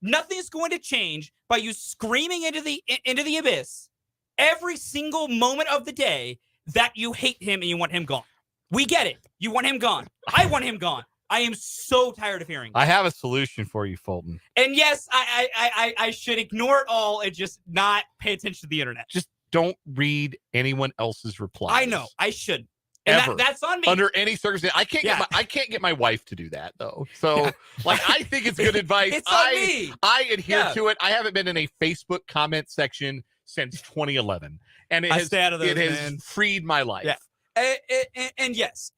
Nothing's going to change by you screaming into the abyss every single moment of the day that you hate him and you want him gone. We get it. You want him gone. I want him gone. I am so tired of hearing. I have a solution for you, Fulton. And yes, I should ignore it all and just not pay attention to the internet. Just don't read anyone else's replies. I know. I shouldn't. And Ever. that's on me. Under any circumstance. I can't get my wife to do that though. So like I think it's good advice. It's on me. I adhere to it. I haven't been in a Facebook comment section since 2011. And it has freed my life. Yeah. And yes,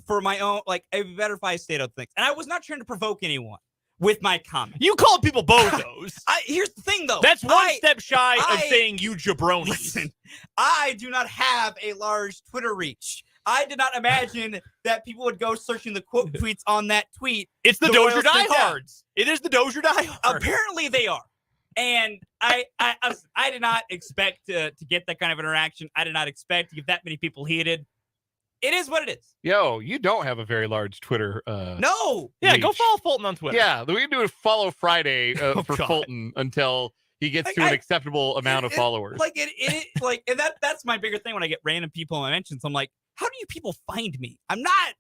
for my own, like, it'd be better if I stayed out of things. And I was not trying to provoke anyone with my comment. You called people bozos. Here's the thing, though. That's one step shy of saying you jabroni. Listen, I do not have a large Twitter reach. I did not imagine that people would go searching the quote tweets on that tweet. It's the Dozier diehards. It is the Dozier diehards. Apparently they are. And I did not expect to get that kind of interaction. I did not expect to get that many people heated. It is what it is. Yo, you don't have a very large Twitter. No. Yeah, reach. go follow Fulton on Twitter. Yeah, we can do a follow Friday for Fulton until he gets to an acceptable amount of followers. Like and that's my bigger thing when I get random people in my mentions. I'm like, how do you people find me? I'm not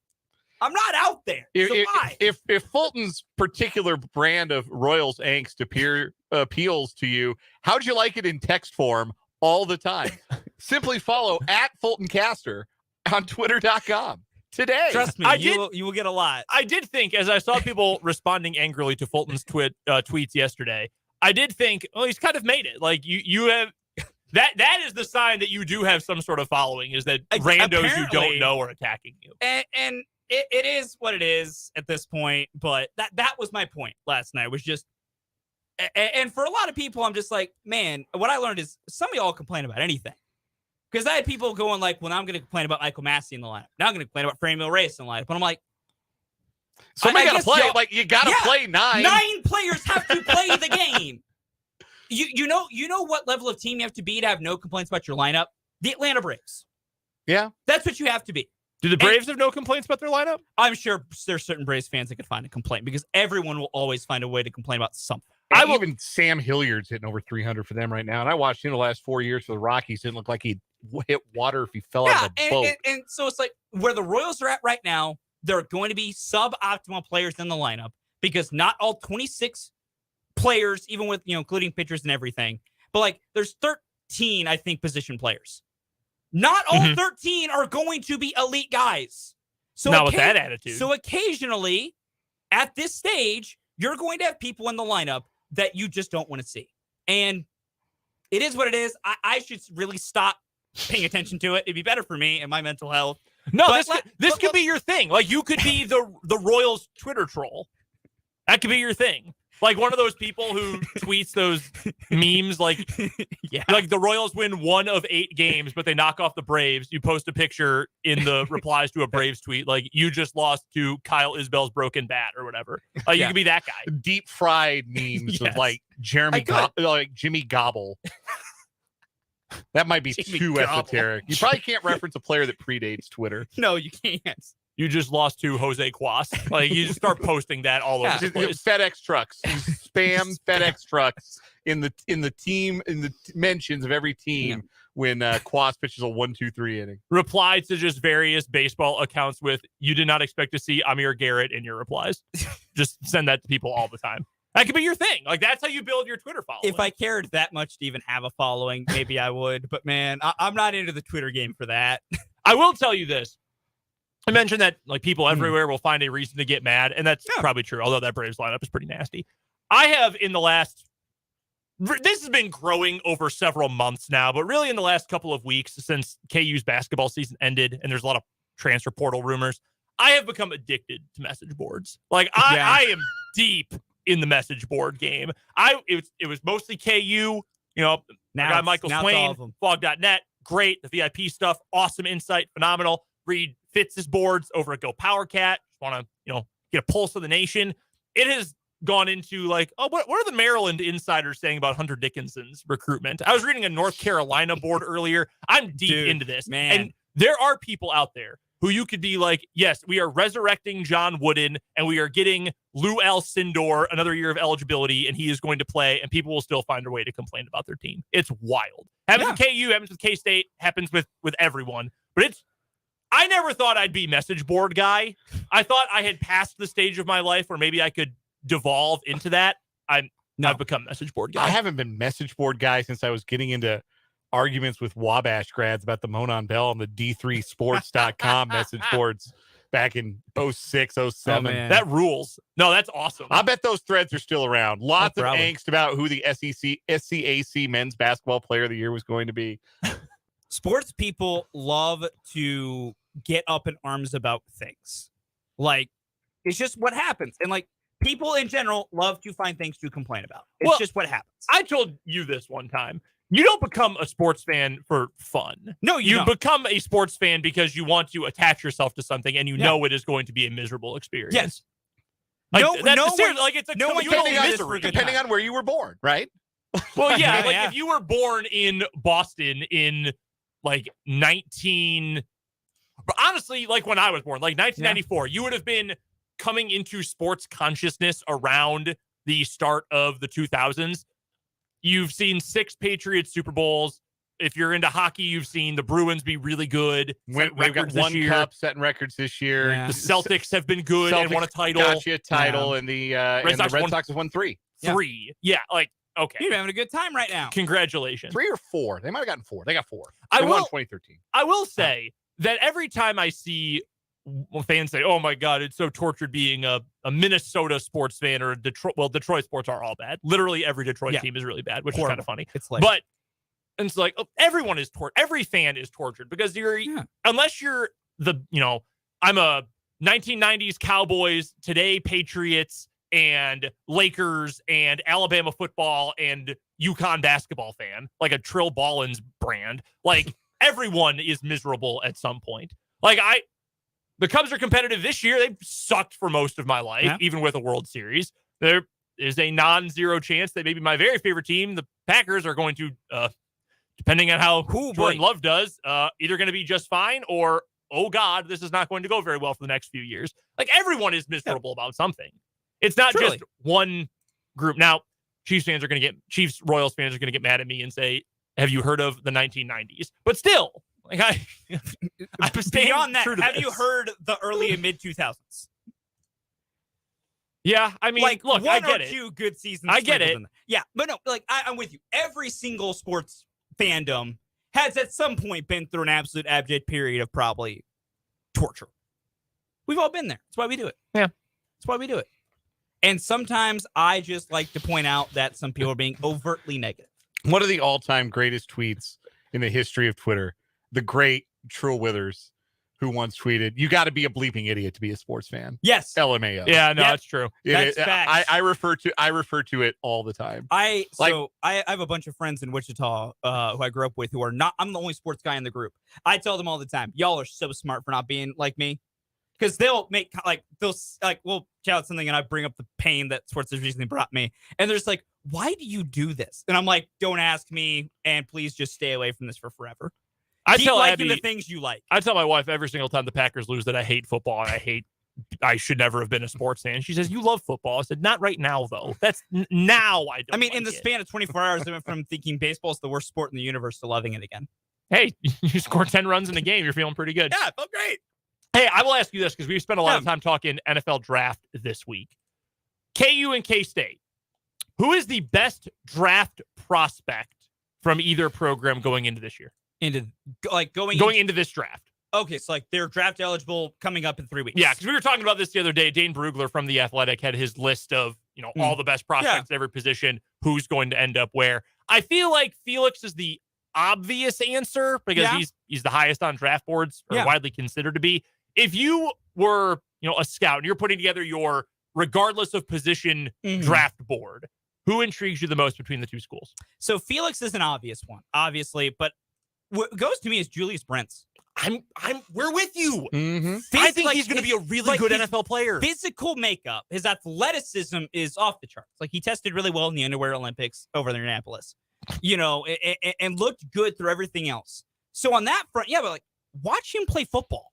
out there. Why? If Fulton's particular brand of Royals angst appeals to you, how'd you like it in text form all the time? Simply follow @FultonCaster on Twitter.com today. Trust me, you will get a lot. I did think, as I saw people responding angrily to Fulton's tweets yesterday, I did think, oh, he's kind of made it. Like you have that is the sign that you do have some sort of following, is that randos you don't know are attacking you. And it is what it is at this point. But that was my point last night, was just, and for a lot of people, I'm just like, man, what I learned is some of y'all complain about anything. Because I had people going like, well, now I'm going to complain about Michael Massey in the lineup. Now I'm going to complain about Franmil Reyes in the lineup. But I'm like, somebody got to play. Like, you got to play 9. 9 players have to play the game. You know what level of team you have to be to have no complaints about your lineup? The Atlanta Braves. Yeah. That's what you have to be. Do the Braves have no complaints about their lineup? I'm sure there's certain Braves fans that could find a complaint, because everyone will always find a way to complain about something. Even Sam Hilliard's hitting over 300 for them right now. And I watched him the last 4 years for the Rockies. It didn't look like he'd hit water if he fell out of a boat. And so it's like where the Royals are at right now, there are going to be suboptimal players in the lineup, because not all 26 players, even with, including pitchers and everything, but like there's 13, I think, position players. Not all 13 are going to be elite guys. So not with that attitude. So occasionally at this stage, you're going to have people in the lineup that you just don't want to see. And it is what it is. I should really stop paying attention to it. It'd be better for me and my mental health. No, this could be your thing. Like, you could be the Royals Twitter troll. That could be your thing. Like one of those people who tweets those memes, like, like the Royals win 1 of 8 games, but they knock off the Braves. You post a picture in the replies to a Braves tweet, like, you just lost to Kyle Isbell's broken bat or whatever. You could be that guy. Deep fried memes of like Jimmy Gobble. That might be too esoteric. You probably can't reference a player that predates Twitter. No, you can't. You just lost to Jose Cuas. Like, you just start posting that all over the place. FedEx trucks. You spam FedEx trucks in the mentions of every team when Cuas pitches a 1-2-3 inning. Reply to just various baseball accounts with, you did not expect to see Amir Garrett in your replies. Just send that to people all the time. That could be your thing. Like, that's how you build your Twitter following. If I cared that much to even have a following, maybe I would. But man, I'm not into the Twitter game for that. I will tell you this. I mentioned that like people everywhere will find a reason to get mad, and that's probably true, although that Braves lineup is pretty nasty. I have this has been growing over several months now, but really in the last couple of weeks since KU's basketball season ended and there's a lot of transfer portal rumors, I have become addicted to message boards. Like I am deep in the message board game. It was mostly KU, now I got Michael Swain, Fog.net, great. The VIP stuff, awesome insight, phenomenal. Read Fitz's boards over at Go PowerCat. Just want to, get a pulse of the nation. It has gone into like, oh, what are the Maryland insiders saying about Hunter Dickinson's recruitment? I was reading a North Carolina board earlier. I'm deep into this, man. And there are people out there who you could be like, yes, we are resurrecting John Wooden and we are getting Lou Alcindor another year of eligibility and he is going to play and people will still find a way to complain about their team. It's wild. Happens with KU, happens with K-State, happens with everyone. But I never thought I'd be message board guy. I thought I had passed the stage of my life where maybe I could devolve into that. I've become message board guy. I haven't been message board guy since I was getting into arguments with Wabash grads about the Monon Bell on the D3sports.com message boards back in 06, 07. That rules. No, that's awesome. I bet those threads are still around. Lots of angst about who the SCAC men's basketball player of the year was going to be. Sports people love to get up in arms about things. Like, it's just what happens. And like, people in general love to find things to complain about. It's just what happens. I told you this one time. You don't become a sports fan for fun. No, you don't. Become a sports fan because you want to attach yourself to something and you know it is going to be a miserable experience. Yes. Like, it's a depending on where you were born, right? Well, yeah, like if you were born in Boston in like but honestly, like when I was born, like 1994, you would have been coming into sports consciousness around the start of the 2000s. You've seen 6 Patriots Super Bowls. If you're into hockey, you've seen the Bruins be really good. We've got one cup setting records this year. Yeah. The Celtics have been good and won a title. Got you a title, and the Red Sox have won 3. 3. Yeah, like, okay. You're having a good time right now. Congratulations. 3 or 4. They might have gotten 4. They got 4. They won 2013. I will say that every time I see fans say, oh my God, it's so tortured being a Minnesota sports fan or a Detroit sports are all bad. Literally every Detroit team is really bad, which is kind of funny. It's like, but it's like everyone is every fan is tortured because unless you're I'm a 1990s Cowboys, today Patriots and Lakers and Alabama football and UConn basketball fan, like a Trill Ballins brand. Like everyone is miserable at some point. Like the Cubs are competitive this year. They've sucked for most of my life, even with a World Series. There is a non-zero chance that maybe my very favorite team, the Packers, are going to, depending on how Jordan Love does, either going to be just fine or, oh God, this is not going to go very well for the next few years. Like everyone is miserable about something. It's not just one group. Now, Chiefs Royals fans are going to get mad at me and say, have you heard of the 1990s? But still, like I'm beyond that, have this. you heard the early and mid 2000s? Yeah, I mean, like look, I get it. 2 good seasons. I get it. Yeah, but no, like I'm with you. Every single sports fandom has at some point been through an absolute abject period of probably torture. We've all been there. That's why we do it. Yeah, that's why we do it. And sometimes I just like to point out that some people are being overtly negative. One of the all-time greatest tweets in the history of Twitter, the great Trill Withers, who once tweeted, "You got to be a bleeping idiot to be a sports fan." Yes, LMAO. Yeah, no, that's true. That's facts. I refer to it all the time. I have a bunch of friends in Wichita who I grew up with who are not. I'm the only sports guy in the group. I tell them all the time, y'all are so smart for not being like me, because they'll we'll chat out something and I bring up the pain that sports has recently brought me, and they're just like, "Why do you do this?" And I'm like, "Don't ask me, and please just stay away from this for forever." I tell liking Abby the things you like. I tell my wife every single time the Packers lose that I hate football and I should never have been a sports fan. She says, "You love football." I said, "Not right now, though. That's now I don't." I mean, in the span of 24 hours, I went from thinking baseball is the worst sport in the universe to loving it again. Hey, you score 10 runs in a game, you're feeling pretty good. Yeah, it felt great. Hey, I will ask you this because we've spent a lot of time talking NFL draft this week. KU and K-State. Who is the best draft prospect from either program going into this year? Going into this draft. Okay, so like they're draft eligible coming up in 3 weeks. Yeah, because we were talking about this the other day. Dane Brugler from The Athletic had his list of, all the best prospects at every position, who's going to end up where. I feel like Felix is the obvious answer because he's the highest on draft boards, or widely considered to be. If you were, a scout and you're putting together your regardless of position draft board, who intrigues you the most between the two schools? So Felix is an obvious one, obviously, but what goes to me is Julius Brents. We're with you. Mm-hmm. I think he's going to be a really good NFL player. Physical makeup, his athleticism is off the charts. Like he tested really well in the Underwear Olympics over in Indianapolis, and looked good through everything else. So on that front, but like watch him play football.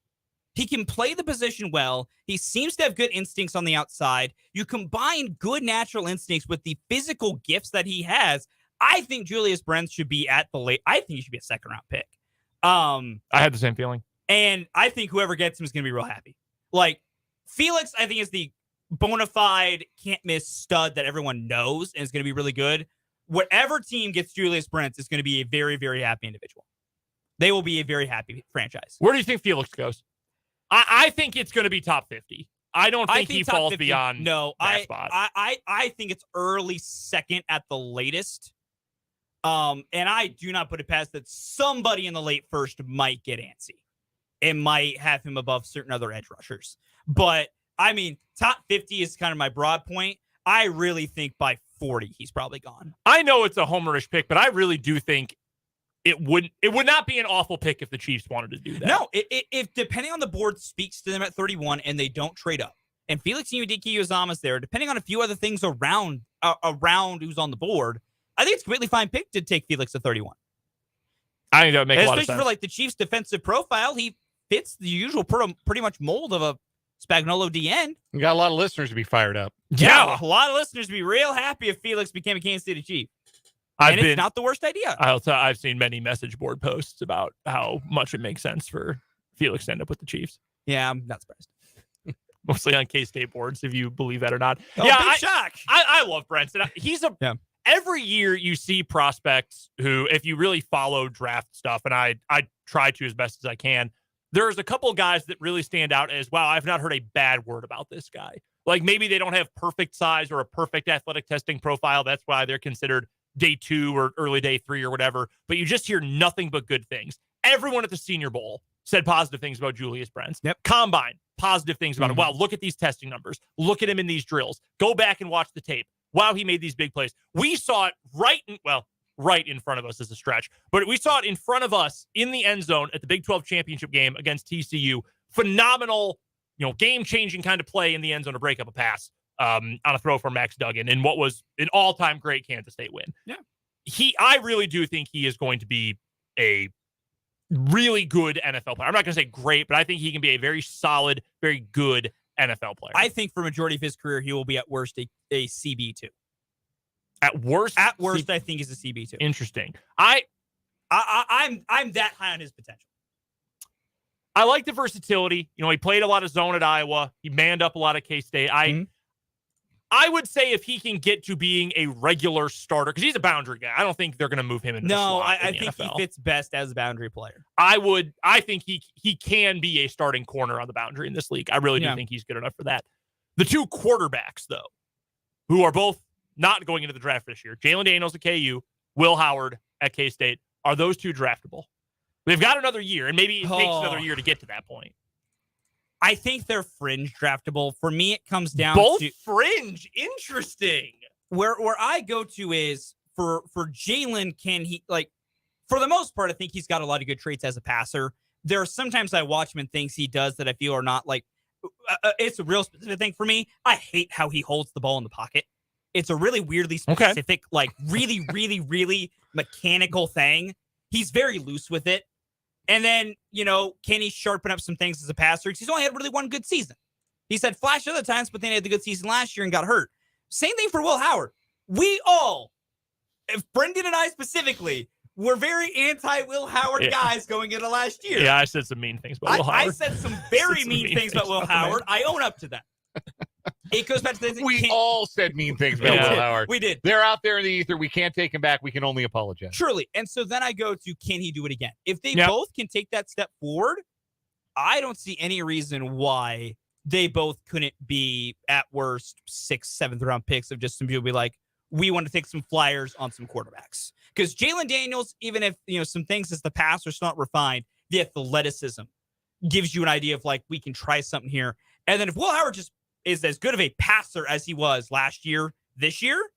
He can play the position well. He seems to have good instincts on the outside. You combine good natural instincts with the physical gifts that he has. I think Julius Brents should be I think he should be a second-round pick. I had the same feeling. And I think whoever gets him is going to be real happy. Like, Felix, I think, is the bona fide, can't-miss stud that everyone knows and is going to be really good. Whatever team gets Julius Brents is going to be a very, very happy individual. They will be a very happy franchise. Where do you think Felix goes? I think it's going to be top 50. I don't think he falls 50, beyond that spot. I think it's early second at the latest. And I do not put it past that somebody in the late first might get antsy. It might have him above certain other edge rushers. But, I mean, top 50 is kind of my broad point. I really think by 40, he's probably gone. I know it's a homerish pick, but I really do think it would not be an awful pick if the Chiefs wanted to do that. No, if depending on the board speaks to them at 31 and they don't trade up, and Felix Udike-Uzomah's there, depending on a few other things around who's on the board, I think it's a completely fine pick to take Felix at 31. I think that would make a lot of sense. Especially for like the Chiefs' defensive profile, he fits the usual pretty much mold of a Spagnuolo DN. We got a lot of listeners to be fired up. Yeah, a lot of listeners would be real happy if Felix became a Kansas City Chief. It's not the worst idea. I've seen many message board posts about how much it makes sense for Felix to end up with the Chiefs. Yeah, I'm not surprised. Mostly on K-State boards, if you believe that or not. Oh, yeah, big shock. I love Brents. He's every year you see prospects who, if you really follow draft stuff, and I try to as best as I can, there's a couple of guys that really stand out as, wow, I've not heard a bad word about this guy. Like maybe they don't have perfect size or a perfect athletic testing profile. That's why they're considered day 2 or early day 3 or whatever. But you just hear nothing but good things. Everyone at the Senior Bowl said positive things about Julius Brents. Yep. Combine, positive things about him. Wow, look at these testing numbers. Look at him in these drills. Go back and watch the tape. Wow, he made these big plays. We saw it right in front of us as a stretch, but we saw it in front of us in the end zone at the Big 12 championship game against TCU. Phenomenal, game-changing kind of play in the end zone to break up a pass on a throw from Max Duggan in what was an all-time great Kansas State win. Yeah. I really do think he is going to be a really good NFL player. I'm not going to say great, but I think he can be a very solid, very good NFL player. I think for majority of his career, he will be at worst a CB2. At worst, I think he's a CB2. Interesting. I'm that high on his potential. I like the versatility. He played a lot of zone at Iowa. He manned up a lot at K-State. I would say if he can get to being a regular starter, because he's a boundary guy, I don't think they're going to move him into the slot I in the think NFL. he fits best as a boundary player. I think he can be a starting corner on the boundary in this league. I really do think he's good enough for that. The two quarterbacks, though, who are both not going into the draft this year, Jalen Daniels at KU, Will Howard at K-State, are those two draftable? They've got another year, and maybe it takes another year to get to that point. I think they're fringe draftable. For me, it comes down both to fringe. Interesting. Where I go to is for Jalen, can he, like, for the most part, I think he's got a lot of good traits as a passer. There are sometimes I watch him and things he does that I feel are not like, it's a real specific thing for me. I hate how he holds the ball in the pocket. It's a really weirdly specific, like really, really, really mechanical thing. He's very loose with it. And then, can he sharpen up some things as a passer? Because he's only had really one good season. He's had flash other times, but then he had the good season last year and got hurt. Same thing for Will Howard. We all, if Brendan and I specifically, were very anti-Will Howard guys going into last year. Yeah, I said some mean things about Will Howard. I said some very mean things about Will Howard. I own up to that. It goes back to the we all said mean things about Will Howard. We did. They're out there in the ether. We can't take him back. We can only apologize. Surely. And so then I go to, can he do it again? If they both can take that step forward, I don't see any reason why they both couldn't be at worst 6th, 7th round picks of just some people be like, we want to take some flyers on some quarterbacks. Because Jalen Daniels, even if some things as the passer is not refined, the athleticism gives you an idea of like, we can try something here. And then if Will Howard just is as good of a passer as he was last year, this year,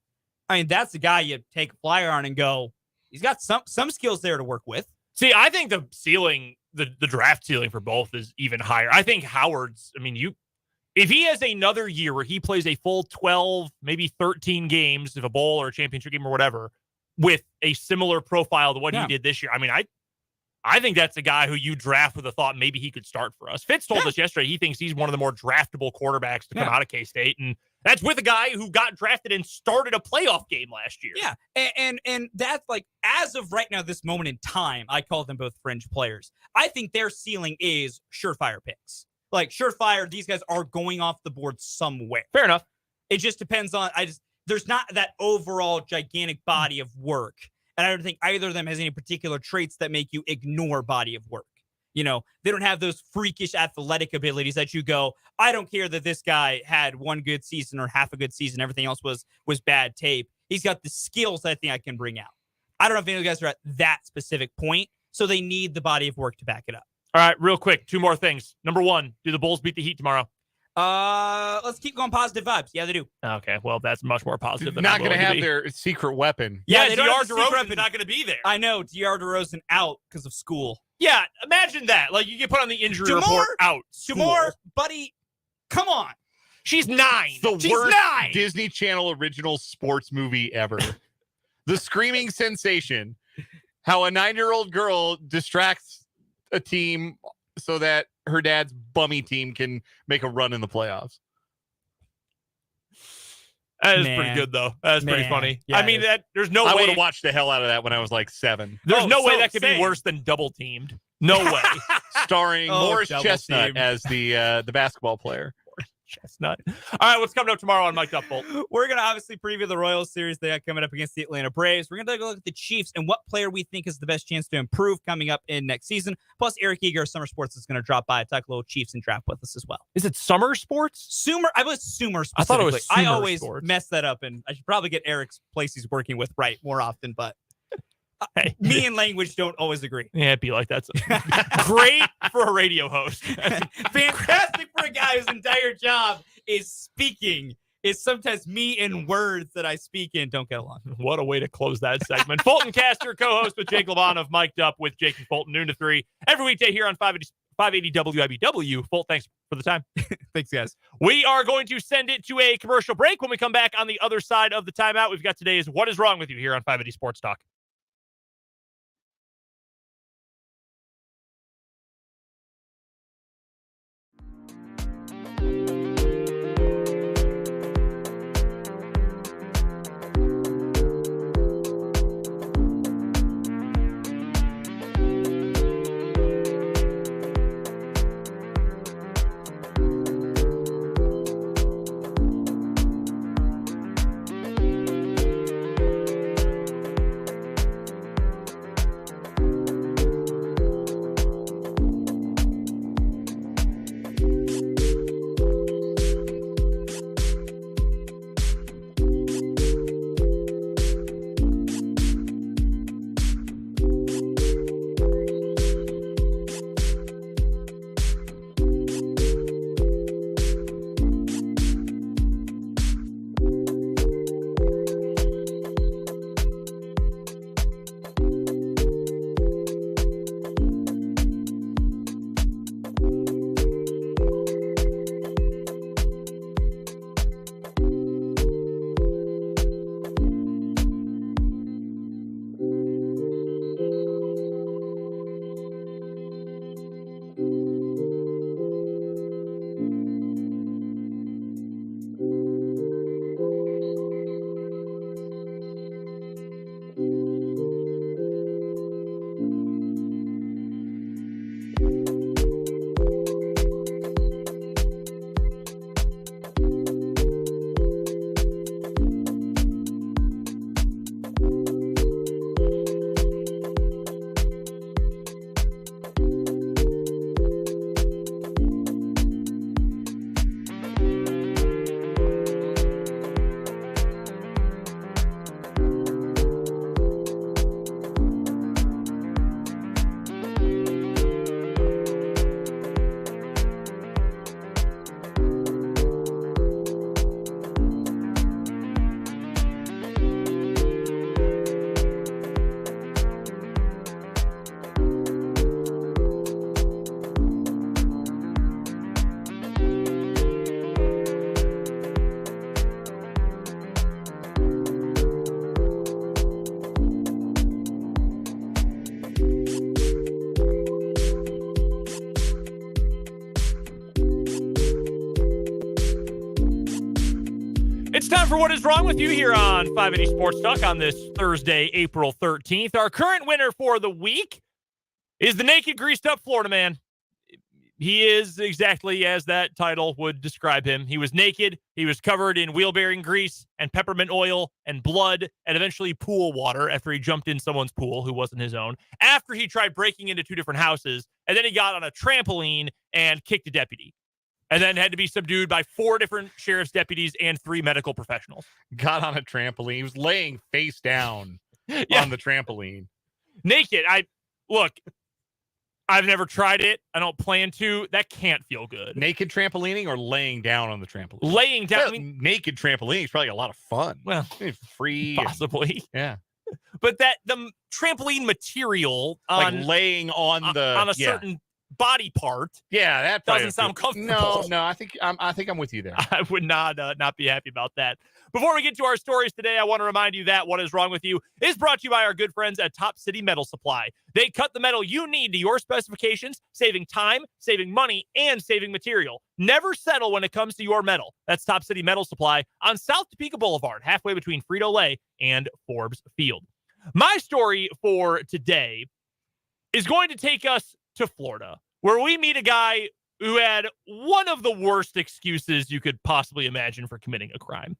I mean, that's the guy you take a flyer on and go, he's got some skills there to work with. See, I think the ceiling, the draft ceiling for both is even higher. I think Howard's, if he has another year where he plays a full 12, maybe 13 games of a bowl or a championship game or whatever, with a similar profile to what he did this year, I I think that's a guy who you draft with a thought maybe he could start for us. Fitz told us yesterday he thinks he's one of the more draftable quarterbacks to come out of K-State, and that's with a guy who got drafted and started a playoff game last year. Yeah, and that's like, as of right now, this moment in time, I call them both fringe players. I think their ceiling is surefire picks. Like, surefire, these guys are going off the board somewhere. Fair enough. It just depends on, there's not that overall gigantic body of work. And I don't think either of them has any particular traits that make you ignore body of work. You know, they don't have those freakish athletic abilities that you go, I don't care that this guy had one good season or half a good season. Everything else was bad tape. He's got the skills I think I can bring out. I don't know if any of you guys are at that specific point. So they need the body of work to back it up. All right, real quick, 2 more things. Number 1, do the Bulls beat the Heat tomorrow? Let's keep going positive vibes. Yeah, they do. Okay, well, that's much more positive than not going to have their secret weapon. Yeah, they don't DR have the secret DeRozan's weapon. not going to be there. I know, DR DeRozan out because of school. Yeah, imagine that. Like, you get put on the injury Jamar- report out. School. Jamar, buddy, come on. She's 9. The She's worst 9. Disney Channel original sports movie ever. The Screaming Sensation. How a 9-year-old girl distracts a team so that her dad's bummy team can make a run in the playoffs. That is Man. pretty good, though. That's pretty Man. funny. Yeah, I it mean, is. there's no I would way. have watched the hell out of that when I was like 7. There's Oh, no way so that could same. be worse than double teamed. No way. Starring Oh, Morris double Chestnut team. as the basketball player. Chestnut. All right, what's coming up tomorrow on Mic'd Up, Bolt? We're going to obviously preview the Royals series they got coming up against the Atlanta Braves. We're going to take a look at the Chiefs and what player we think is the best chance to improve coming up in next season. Plus, Eric Eager, Summer Sports, is going to drop by, talk a little Chiefs and draft with us as well. Is it summer sports? I was Sumer specifically. I thought it was I Sumer always Sports. mess that up, and I should probably get Eric's place he's working with right more often, but Hey. me and language don't always agree. Yeah, it'd be like that. Great for a radio host. Fantastic for a guy whose entire job is speaking. Is sometimes me in words that I speak in don't get along. What a way to close that segment. Fulton Caster, co-host with Jake Levon of Mic'd Up with Jake and Fulton, noon to 3, every weekday here on 580 WIBW. Fulton, thanks for the time. Thanks, guys. We are going to send it to a commercial break. When we come back on the other side of the timeout, we've got today's What is Wrong with You here on 580 Sports Talk. It's time for What Is Wrong With You here on 580 Sports Talk on this Thursday, April 13th. Our current winner for the week is the naked, greased-up Florida man. He is exactly as that title would describe him. He was naked. He was covered in wheel-bearing grease and peppermint oil and blood and eventually pool water after he jumped in someone's pool who wasn't his own, after he tried breaking into 2 different houses, and then he got on a trampoline and kicked a deputy, and then had to be subdued by 4 different sheriff's deputies and 3 medical professionals. Got on a trampoline. He was laying face down on the trampoline. Naked. I've never tried it. I don't plan to. That can't feel good. Naked trampolining or laying down on the trampoline? Laying down. Well, naked trampolining is probably a lot of fun. Well, it's free. Possibly. Yeah. But the trampoline material on like laying on a certain body part. Yeah, that doesn't sound comfortable. No, I think I'm with you there. I would not be happy about that. Before we get to our stories today, I want to remind you that What Is Wrong With You is brought to you by our good friends at Top City Metal Supply. They cut the metal you need to your specifications, saving time, saving money, and saving material. Never settle when it comes to your metal. That's Top City Metal Supply on South Topeka Boulevard, halfway between Frito-Lay and Forbes Field. My story for today is going to take us to Florida, where we meet a guy who had one of the worst excuses you could possibly imagine for committing a crime.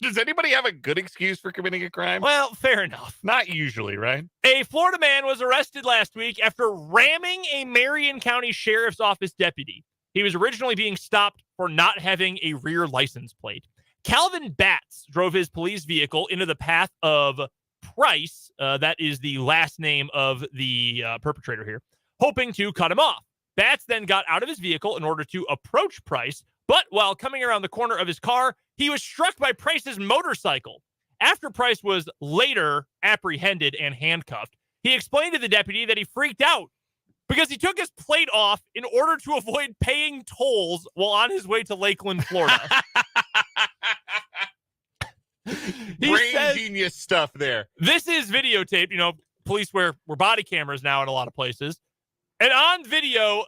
Does anybody have a good excuse for committing a crime? Well, fair enough. Not usually, right? A Florida man was arrested last week after ramming a Marion County Sheriff's Office deputy. He was originally being stopped for not having a rear license plate. Calvin Batts drove his police vehicle into the path of Price, that is the last name of the perpetrator here, hoping to cut him off. Batts then got out of his vehicle in order to approach Price, but while coming around the corner of his car, he was struck by Price's motorcycle. After Price was later apprehended and handcuffed, he explained to the deputy that he freaked out because he took his plate off in order to avoid paying tolls while on his way to Lakeland, Florida. Brain genius stuff there. This is videotaped. You know, police wear body cameras now in a lot of places. And on video,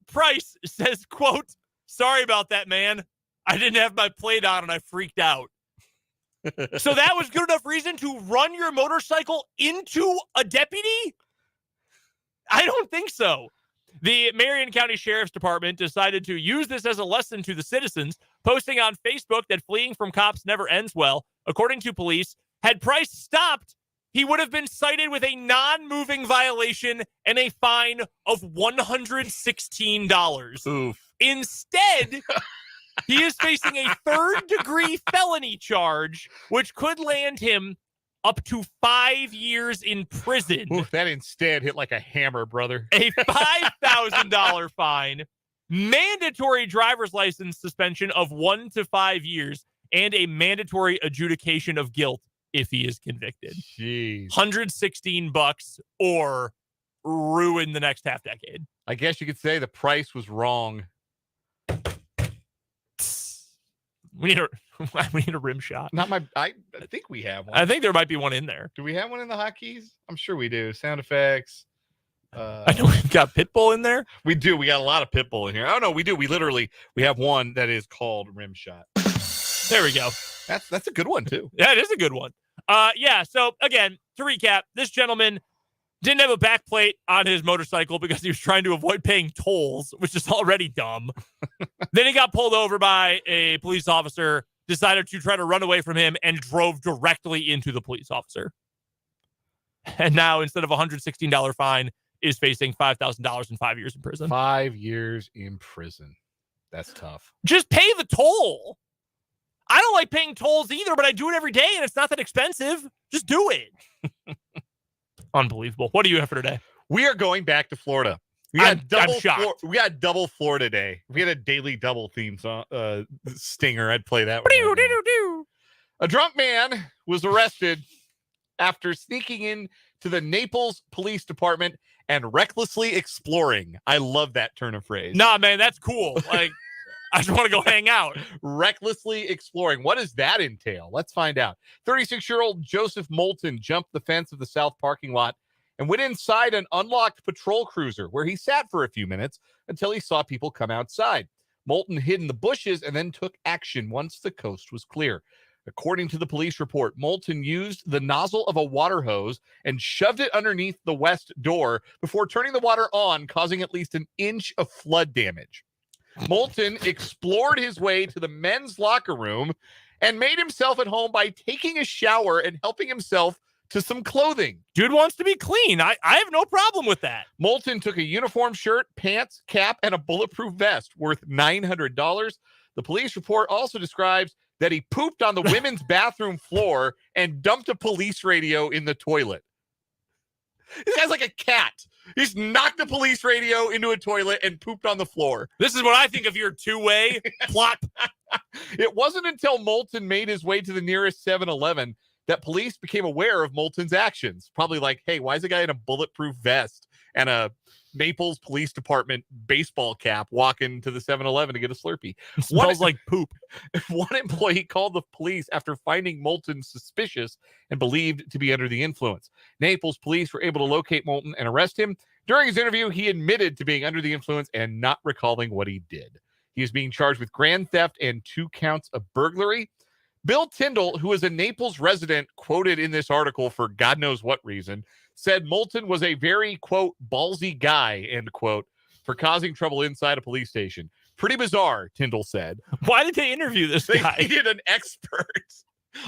Price says, quote, "Sorry about that, man. I didn't have my plate on and I freaked out." So that was good enough reason to run your motorcycle into a deputy? I don't think so. The Marion County Sheriff's Department decided to use this as a lesson to the citizens, posting on Facebook that fleeing from cops never ends well. According to police, had Price stopped, he would have been cited with a non-moving violation and a fine of $116. Oof. Instead, he is facing a 3rd-degree felony charge, which could land him up to 5 years in prison. Oof, that instead hit like a hammer, brother. A $5,000 fine, mandatory driver's license suspension of 1 to 5 years, and a mandatory adjudication of guilt if he is convicted. Jeez. $116 or ruin the next half decade. I guess you could say the price was wrong. We need a rim shot. I think we have one. I think there might be one in there. Do we have one in the hotkeys? I'm sure we do. Sound effects. I know we've got Pitbull in there. We do. We got a lot of Pitbull in here. Oh no, we do. We have one that is called Rim Shot. There we go. That's a good one too. Yeah, it is a good one. So again, to recap, this gentleman didn't have a back plate on his motorcycle because he was trying to avoid paying tolls, which is already dumb. Then he got pulled over by a police officer, decided to try to run away from him, and drove directly into the police officer. And now, instead of a $116 fine, is facing $5,000 and 5 years in prison. 5 years in prison. That's tough. Just pay the toll. I don't like paying tolls either, but I do it every day, and it's not that expensive. Just do it. Unbelievable. What do you have for today? We are going back to Florida. I'm shocked. We got double Florida Day. We had a daily double theme song, stinger. I'd play that one. A drunk man was arrested after sneaking in to the Naples Police Department and recklessly exploring. I love that turn of phrase. Nah, man, that's cool. Like, I just want to go hang out. Recklessly exploring. What does that entail? Let's find out. 36-year-old Joseph Moulton jumped the fence of the south parking lot and went inside an unlocked patrol cruiser where he sat for a few minutes until he saw people come outside. Moulton hid in the bushes and then took action once the coast was clear. According to the police report, Moulton used the nozzle of a water hose and shoved it underneath the west door before turning the water on, causing at least an inch of flood damage. Moulton explored his way to the men's locker room and made himself at home by taking a shower and helping himself to some clothing. Dude wants to be clean. I have no problem with that. Moulton took a uniform shirt, pants, cap, and a bulletproof vest worth $900. The police report also describes that he pooped on the women's bathroom floor and dumped a police radio in the toilet. This guy's like a cat. He's knocked the police radio into a toilet and pooped on the floor. This is what I think of your two-way plot. It wasn't until Moulton made his way to the nearest 7-Eleven that police became aware of Moulton's actions. Probably like, hey, why is the guy in a bulletproof vest and a Naples Police Department baseball cap walking to the 7-Eleven to get a Slurpee? Smells like poop. One employee called the police after finding Moulton suspicious and believed to be under the influence. Naples police were able to locate Moulton and arrest him. During his interview, he admitted to being under the influence and not recalling what he did. He is being charged with grand theft and 2 counts of burglary. Bill Tyndall, who is a Naples resident quoted in this article for God knows what reason, said Moulton was a very, quote, ballsy guy, end quote, for causing trouble inside a police station. Pretty bizarre, Tyndall said. Why did they interview this They guy? needed an expert,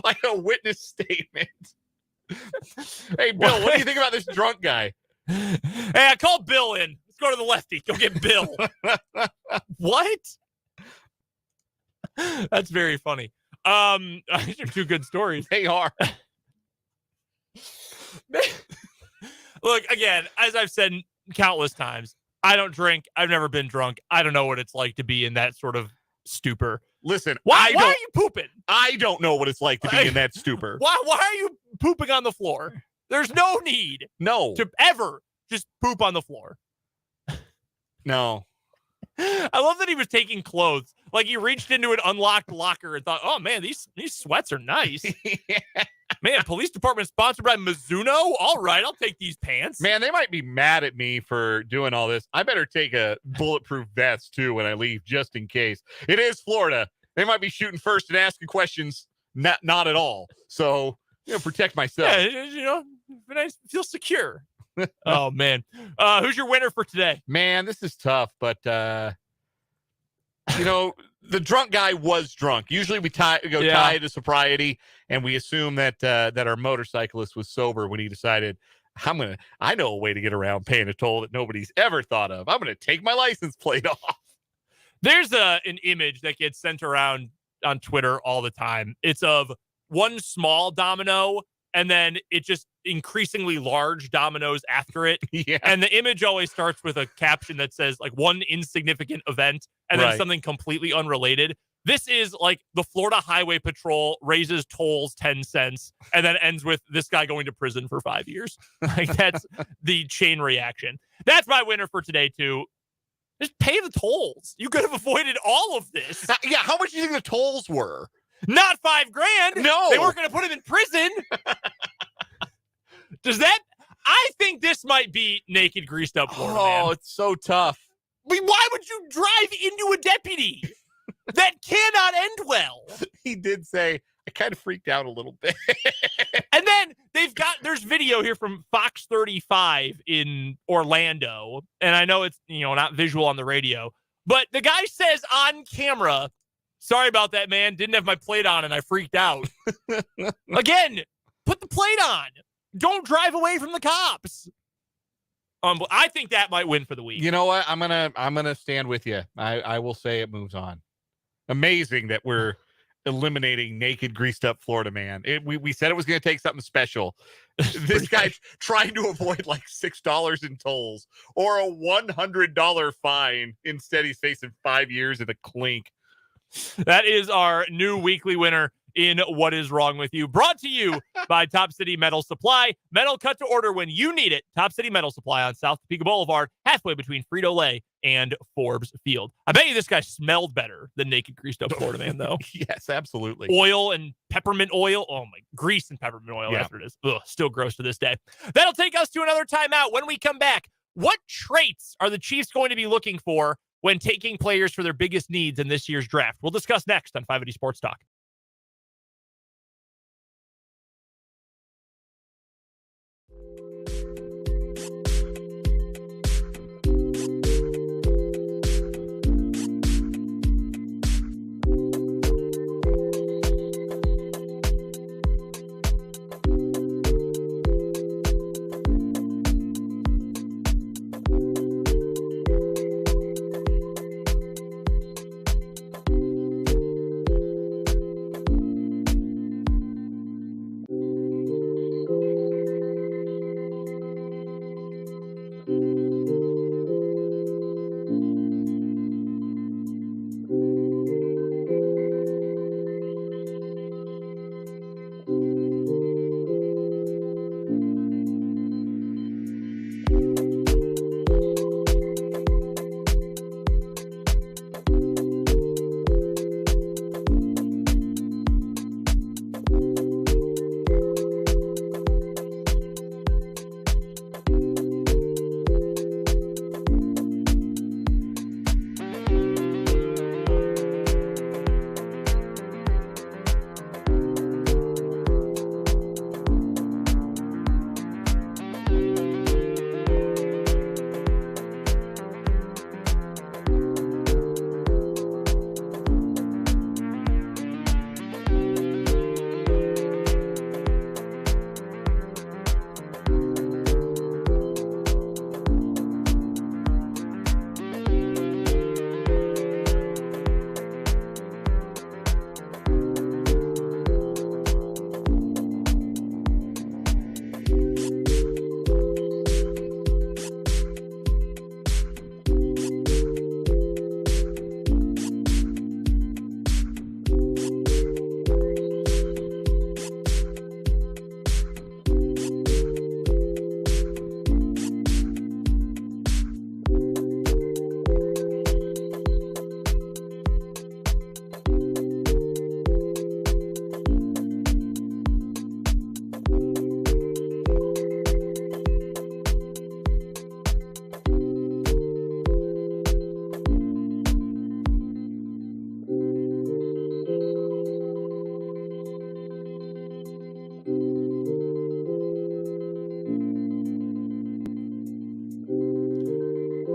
like a witness statement. Hey, Bill, what do you think about this drunk guy? Hey, I called Bill in. Let's go to the lefty. Go get Bill. What? That's very funny. These are 2 good stories. They are. Look, again, as I've said countless times, I don't drink. I've never been drunk. I don't know what it's like to be in that sort of stupor. Listen, Why are you pooping? I don't know what it's like to be in that stupor. Why are you pooping on the floor? There's no need No. to ever just poop on the floor. No. I love that he was taking clothes. Like he reached into an unlocked locker and thought, oh man, these sweats are nice. Man, police department sponsored by Mizuno. All right, I'll take these pants. Man, they might be mad at me for doing all this. I better take a bulletproof vest too when I leave, just in case. It is Florida. They might be shooting first and asking questions. Not at all. So, protect myself. Yeah, nice, feel secure. Oh man, who's your winner for today? Man, this is tough, but the drunk guy was drunk. Usually we tie to sobriety, and we assume that our motorcyclist was sober when he decided, I know a way to get around paying a toll that nobody's ever thought of. I'm gonna take my license plate off. There's an image that gets sent around on Twitter all the time. It's of one small domino and then it just increasingly large dominoes after it. Yeah. And the image always starts with a caption that says like one insignificant event and then something completely unrelated. This is like the Florida Highway Patrol raises tolls 10 cents and then ends with this guy going to prison for 5 years. Like that's the chain reaction. That's my winner for today too. Just pay the tolls. You could have avoided all of this. Yeah, how much do you think the tolls were? Not $5,000. No. They weren't going to put him in prison. I think this might be naked, greased up Florida, man. Oh, it's so tough. I mean, why would you drive into a deputy? That cannot end well. He did say, I kind of freaked out a little bit. And then there's video here from Fox 35 in Orlando. And I know it's, not visual on the radio, but the guy says on camera, sorry about that, man. Didn't have my plate on and I freaked out. Again, put the plate on. Don't drive away from the cops. I think that might win for the week. You know what? I'm gonna stand with you. I will say it moves on. Amazing that we're eliminating naked, greased up Florida man. We said it was going to take something special. This guy's trying to avoid like $6 in tolls or a $100 fine. Instead, he's facing 5 years in a clink. That is our new weekly winner in What Is Wrong With You, brought to you by Top City Metal Supply. Metal cut to order when you need it. Top City Metal Supply on South Topeka Boulevard, halfway between Frito-Lay and Forbes Field. I bet you this guy smelled better than naked, greased up Florida man, though. Yes, absolutely. Oil and peppermint oil. Oh, my. Grease and peppermint oil after this. Ugh, still gross to this day. That'll take us to another timeout. When we come back, what traits are the Chiefs going to be looking for when taking players for their biggest needs in this year's draft? We'll discuss next on 580 Sports Talk.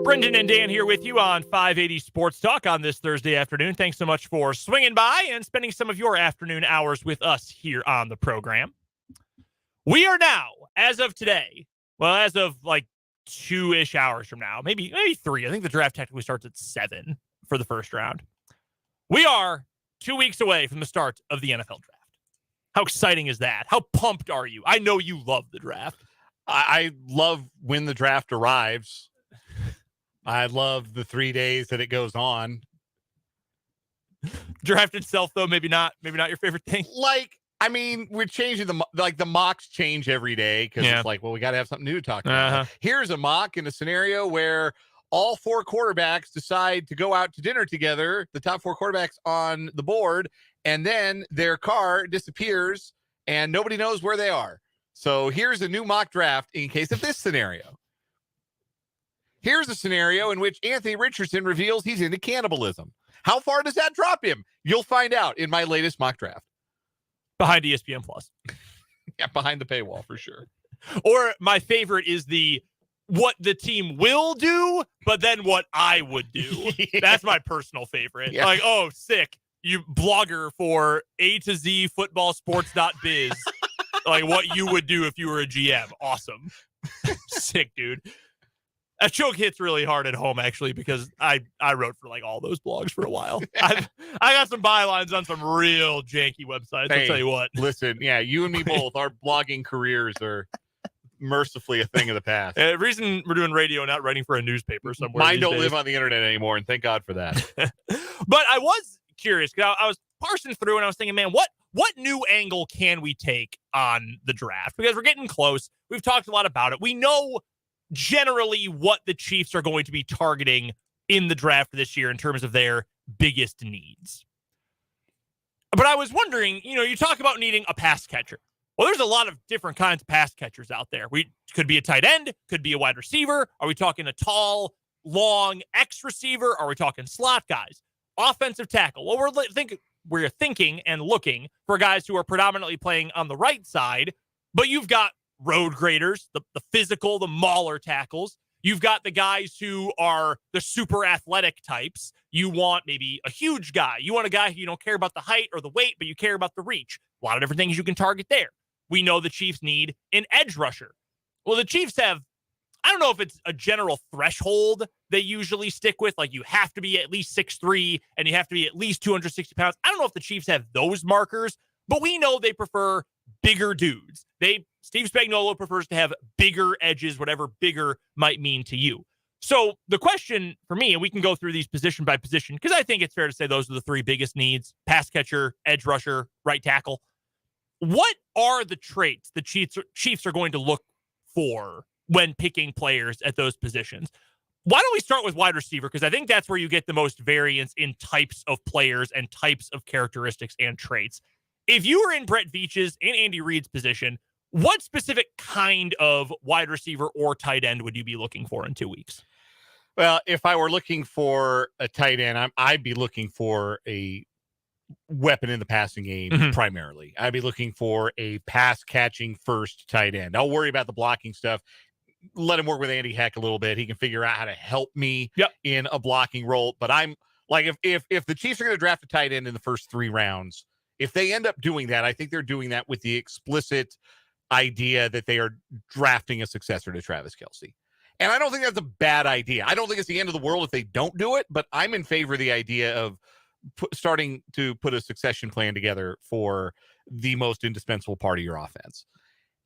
Brendan and Dan here with you on 580 Sports Talk on this Thursday afternoon. Thanks so much for swinging by and spending some of your afternoon hours with us here on the program. We are now, as of today, well, as of like 2-ish hours from now, maybe 3. I think the draft technically starts at 7 for the first round. We are 2 weeks away from the start of the NFL draft. How exciting is that? How pumped are you? I know you love the draft. I love when the draft arrives. I love the 3 days that it goes on. Draft itself, though, maybe not your favorite thing. Like, I mean, we're changing the mocks change every day because it's like, well, we got to have something new to talk about. Here's a mock in a scenario where all 4 quarterbacks decide to go out to dinner together, the top 4 quarterbacks on the board, and then their car disappears and nobody knows where they are. So here's a new mock draft in case of this scenario. Here's a scenario in which Anthony Richardson reveals he's into cannibalism. How far does that drop him? You'll find out in my latest mock draft. Behind ESPN Plus. Yeah, behind the paywall for sure. Or my favorite is what the team will do, but then what I would do. Yeah. That's my personal favorite. Yeah. Like, oh, sick. You blogger for A to Z footballsports.biz. Like what you would do if you were a GM. Awesome. Sick, dude. That joke hits really hard at home, actually, because I wrote for like all those blogs for a while. I got some bylines on some real janky websites. Hey, I'll tell you what. Listen, yeah, you and me both. Our blogging careers are mercifully a thing of the past. The reason we're doing radio, not writing for a newspaper somewhere. Mine don't live on the internet anymore, and thank God for that. But I was curious because I was parsing through and I was thinking, man, what new angle can we take on the draft? Because we're getting close. We've talked a lot about it. We know generally what the Chiefs are going to be targeting in the draft this year in terms of their biggest needs. But I was wondering, you talk about needing a pass catcher. Well, there's a lot of different kinds of pass catchers out there. We could be a tight end, could be a wide receiver. Are we talking a tall, long X receiver? Are we talking slot guys? Offensive tackle. Well, we're thinking and looking for guys who are predominantly playing on the right side, but you've got road graders, the physical, the mauler tackles. You've got the guys who are the super athletic types. You want maybe a huge guy. You want a guy who you don't care about the height or the weight, but you care about the reach. A lot of different things you can target there. We know the Chiefs need an edge rusher. Well, the Chiefs have, I don't know if it's a general threshold they usually stick with, like you have to be at least 6'3", and you have to be at least 260 pounds. I don't know if the Chiefs have those markers, but we know they prefer bigger dudes. Steve Spagnuolo prefers to have bigger edges, whatever bigger might mean to you. So the question for me, and we can go through these position by position, because I think it's fair to say those are the 3 biggest needs: pass catcher, edge rusher, right tackle. What are the traits the Chiefs are going to look for when picking players at those positions? Why don't we start with wide receiver? Because I think that's where you get the most variance in types of players and types of characteristics and traits. If you were in Brett Veach's and Andy Reid's position, what specific kind of wide receiver or tight end would you be looking for in 2 weeks? Well, if I were looking for a tight end, I'd be looking for a weapon in the passing game primarily. I'd be looking for a pass-catching first tight end. I'll worry about the blocking stuff. Let him work with Andy Heck a little bit. He can figure out how to help me in a blocking role. But I'm like, if the Chiefs are going to draft a tight end in the first 3 rounds, if they end up doing that, I think they're doing that with the explicit idea that they are drafting a successor to Travis Kelce. And I don't think that's a bad idea. I don't think it's the end of the world if they don't do it, but I'm in favor of the idea of starting to put a succession plan together for the most indispensable part of your offense.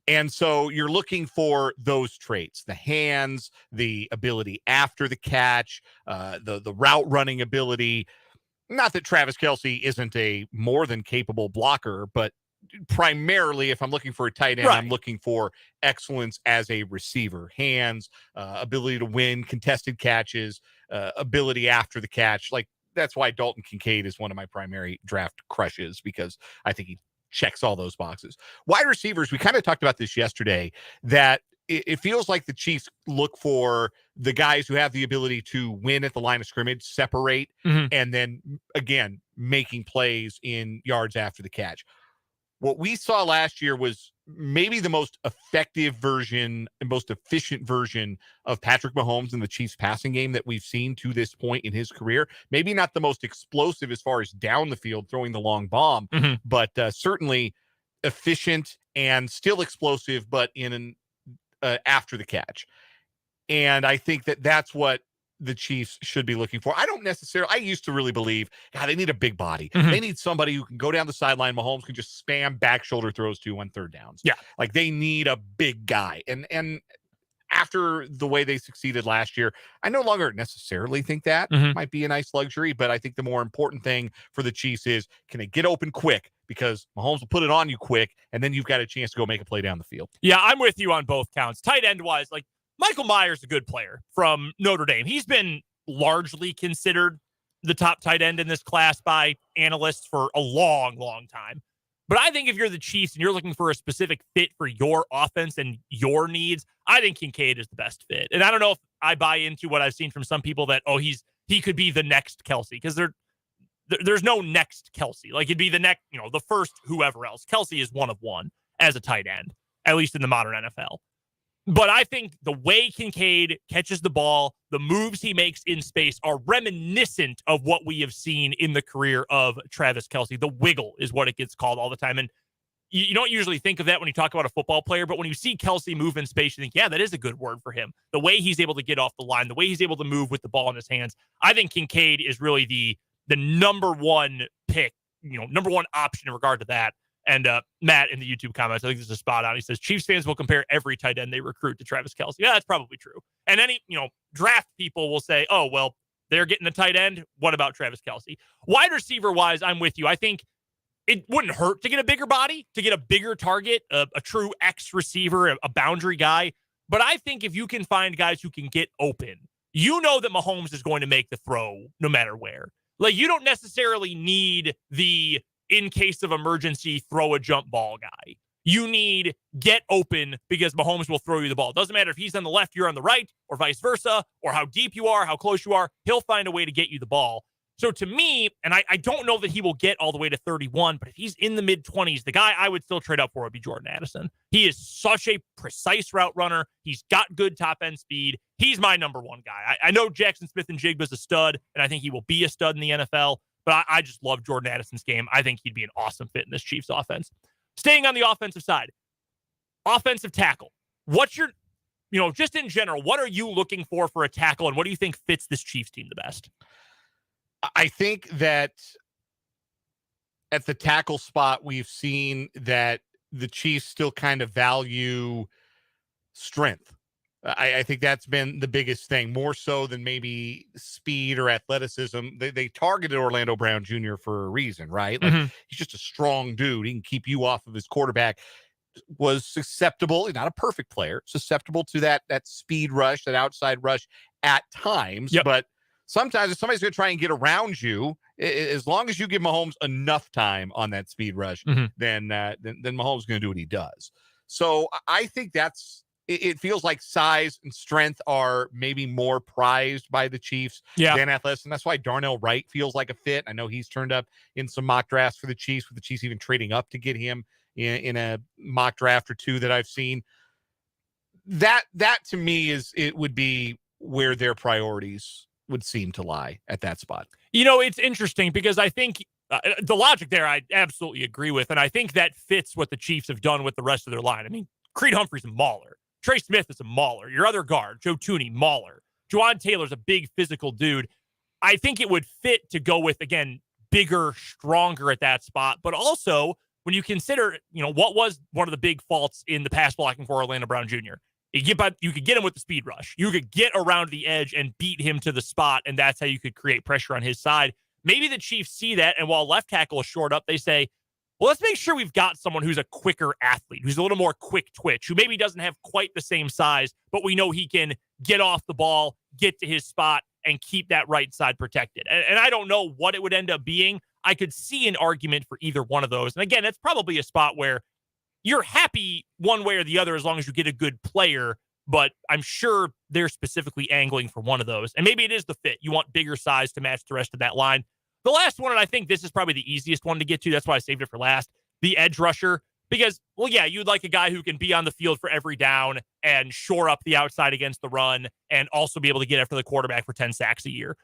And so you're looking for those traits: the hands, the ability after the catch, the route running ability. Not that Travis Kelce isn't a more than capable blocker, but primarily if I'm looking for a tight end, I'm looking for excellence as a receiver: hands, ability to win contested catches, ability after the catch. Like, that's why Dalton Kincaid is one of my primary draft crushes, because I think he checks all those boxes. Wide receivers, we kind of talked about this yesterday, that it feels like the Chiefs look for the guys who have the ability to win at the line of scrimmage, separate, and then, again, making plays in yards after the catch. What we saw last year was maybe the most effective version and most efficient version of Patrick Mahomes in the Chiefs passing game that we've seen to this point in his career. Maybe not the most explosive as far as down the field throwing the long bomb, but certainly efficient and still explosive, but in an after the catch. And I think that that's what the Chiefs should be looking for. I used to really believe, they need a big body. They need somebody who can go down the sideline. Mahomes can just spam back shoulder throws to on third downs. Yeah. Like they need a big guy. And after the way they succeeded last year, I no longer necessarily think that might be a nice luxury, but I think the more important thing for the Chiefs is, can they get open quick? Because Mahomes will put it on you quick, and then you've got a chance to go make a play down the field. Yeah, I'm with you on both counts. Tight end wise, like Michael Myers, a good player from Notre Dame. He's been largely considered the top tight end in this class by analysts for a long, long time. But I think if you're the Chiefs and you're looking for a specific fit for your offense and your needs, I think Kincaid is the best fit. And I don't know if I buy into what I've seen from some people that, he could be the next Kelsey, because there's no next Kelsey. Like, it'd be the next, the first whoever else. Kelsey is one of one as a tight end, at least in the modern NFL. But I think the way Kincaid catches the ball, the moves he makes in space are reminiscent of what we have seen in the career of Travis Kelce. The wiggle is what it gets called all the time. And you don't usually think of that when you talk about a football player, but when you see Kelce move in space, you think, yeah, that is a good word for him. The way he's able to get off the line, the way he's able to move with the ball in his hands. I think Kincaid is really the number one pick, number one option in regard to that. And Matt in the YouTube comments, I think this is spot on. He says, Chiefs fans will compare every tight end they recruit to Travis Kelce. Yeah, that's probably true. And any, draft people will say, oh, well, they're getting a tight end. What about Travis Kelce? Wide receiver wise, I'm with you. I think it wouldn't hurt to get a bigger body, to get a bigger target, a true X receiver, a boundary guy. But I think if you can find guys who can get open, that Mahomes is going to make the throw no matter where. Like, you don't necessarily need the in case of emergency, throw a jump ball guy. You need get open because Mahomes will throw you the ball. It doesn't matter if he's on the left, you're on the right, or vice versa, or how deep you are, how close you are. He'll find a way to get you the ball. So to me, and I don't know that he will get all the way to 31, but if he's in the mid-20s, the guy I would still trade up for would be Jordan Addison. He is such a precise route runner. He's got good top-end speed. He's my number one guy. I know Jackson Smith-Njigba's a stud, and I think he will be a stud in the NFL. But I just love Jordan Addison's game. I think he'd be an awesome fit in this Chiefs offense. Staying on the offensive side, offensive tackle. What's your, just in general, what are you looking for a tackle, and what do you think fits this Chiefs team the best? I think that at the tackle spot, we've seen that the Chiefs still kind of value strength. I think that's been the biggest thing, more so than maybe speed or athleticism. They targeted Orlando Brown Jr. for a reason, right? Like, he's just a strong dude. He can keep you off of his quarterback. Was susceptible, not a perfect player, susceptible to that speed rush, that outside rush at times. Yep. But sometimes if somebody's going to try and get around you, as long as you give Mahomes enough time on that speed rush, then Mahomes is going to do what he does. So I think it feels like size and strength are maybe more prized by the Chiefs than athletics. And that's why Darnell Wright feels like a fit. I know he's turned up in some mock drafts for the Chiefs, with the Chiefs even trading up to get him in a mock draft or two that I've seen. That to me it would be where their priorities would seem to lie at that spot. It's interesting because I think the logic there I absolutely agree with. And I think that fits what the Chiefs have done with the rest of their line. I mean, Creed Humphrey's a mauler. Trey Smith is a mauler. Your other guard, Joe Tooney, mauler. Juwan Taylor's a big physical dude. I think it would fit to go with, again, bigger, stronger at that spot. But also, when you consider, what was one of the big faults in the pass blocking for Orlando Brown Jr., you could get him with the speed rush. You could get around the edge and beat him to the spot, and that's how you could create pressure on his side. Maybe the Chiefs see that, and while left tackle is short up, they say, well, let's make sure we've got someone who's a quicker athlete, who's a little more quick twitch, who maybe doesn't have quite the same size, but we know he can get off the ball, get to his spot, and keep that right side protected. And I don't know what it would end up being. I could see an argument for either one of those. And again, that's probably a spot where you're happy one way or the other as long as you get a good player, but I'm sure they're specifically angling for one of those. And maybe it is the fit. You want bigger size to match the rest of that line. The last one, and I think this is probably the easiest one to get to, that's why I saved it for last, the edge rusher. Because, well, yeah, you'd like a guy who can be on the field for every down and shore up the outside against the run and also be able to get after the quarterback for 10 sacks a year.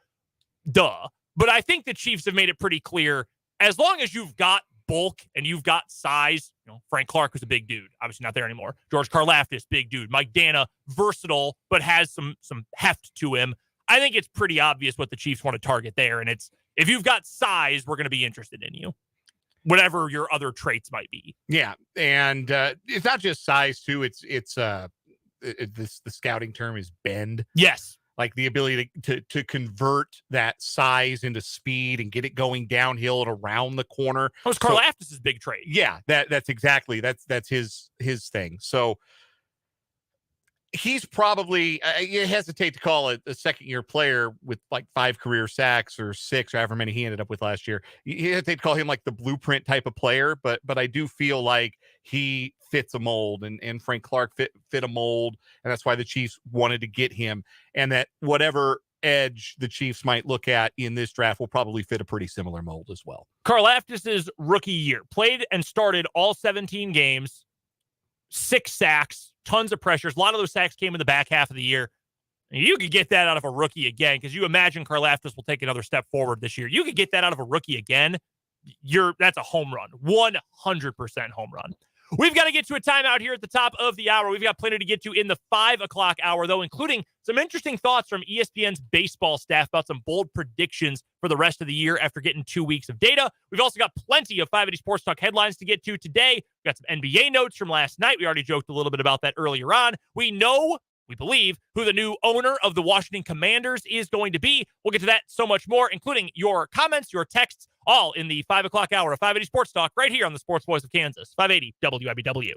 Duh. But I think the Chiefs have made it pretty clear, as long as you've got bulk and you've got size, Frank Clark was a big dude, obviously not there anymore. George Karlaftis, big dude. Mike Dana, versatile, but has some heft to him. I think it's pretty obvious what the Chiefs want to target there. And it's, if you've got size, we're going to be interested in you, whatever your other traits might be. Yeah. And it's not just size too. The scouting term is bend. Yes. Like the ability to convert that size into speed and get it going downhill and around the corner. That was Karlaftis' big trait. Yeah, that's exactly that's his thing. So he's probably, I hesitate to call it a second-year player with like 5 career sacks or 6 or however many he ended up with last year. You hesitate to call him like the blueprint type of player, but I do feel like he fits a mold, and Frank Clark fit a mold, and that's why the Chiefs wanted to get him, and that whatever edge the Chiefs might look at in this draft will probably fit a pretty similar mold as well. Karlaftis' rookie year, played and started all 17 games, 6 sacks, tons of pressures. A lot of those sacks came in the back half of the year. And you could get that out of a rookie again, because you imagine Karlaftis will take another step forward this year. You could get that out of a rookie again. That's a home run, 100% home run. We've got to get to a timeout here at the top of the hour. We've got plenty to get to in the 5 o'clock hour, though, including some interesting thoughts from ESPN's baseball staff about some bold predictions for the rest of the year after getting 2 weeks of data. We've also got plenty of 580 Sports Talk headlines to get to today. We've got some NBA notes from last night. We already joked a little bit about that earlier on. We believe who the new owner of the Washington Commanders is going to be. We'll get to that, so much more, including your comments, your texts, all in the 5 o'clock hour of 580 Sports Talk right here on the Sports Voice of Kansas, 580 WIBW.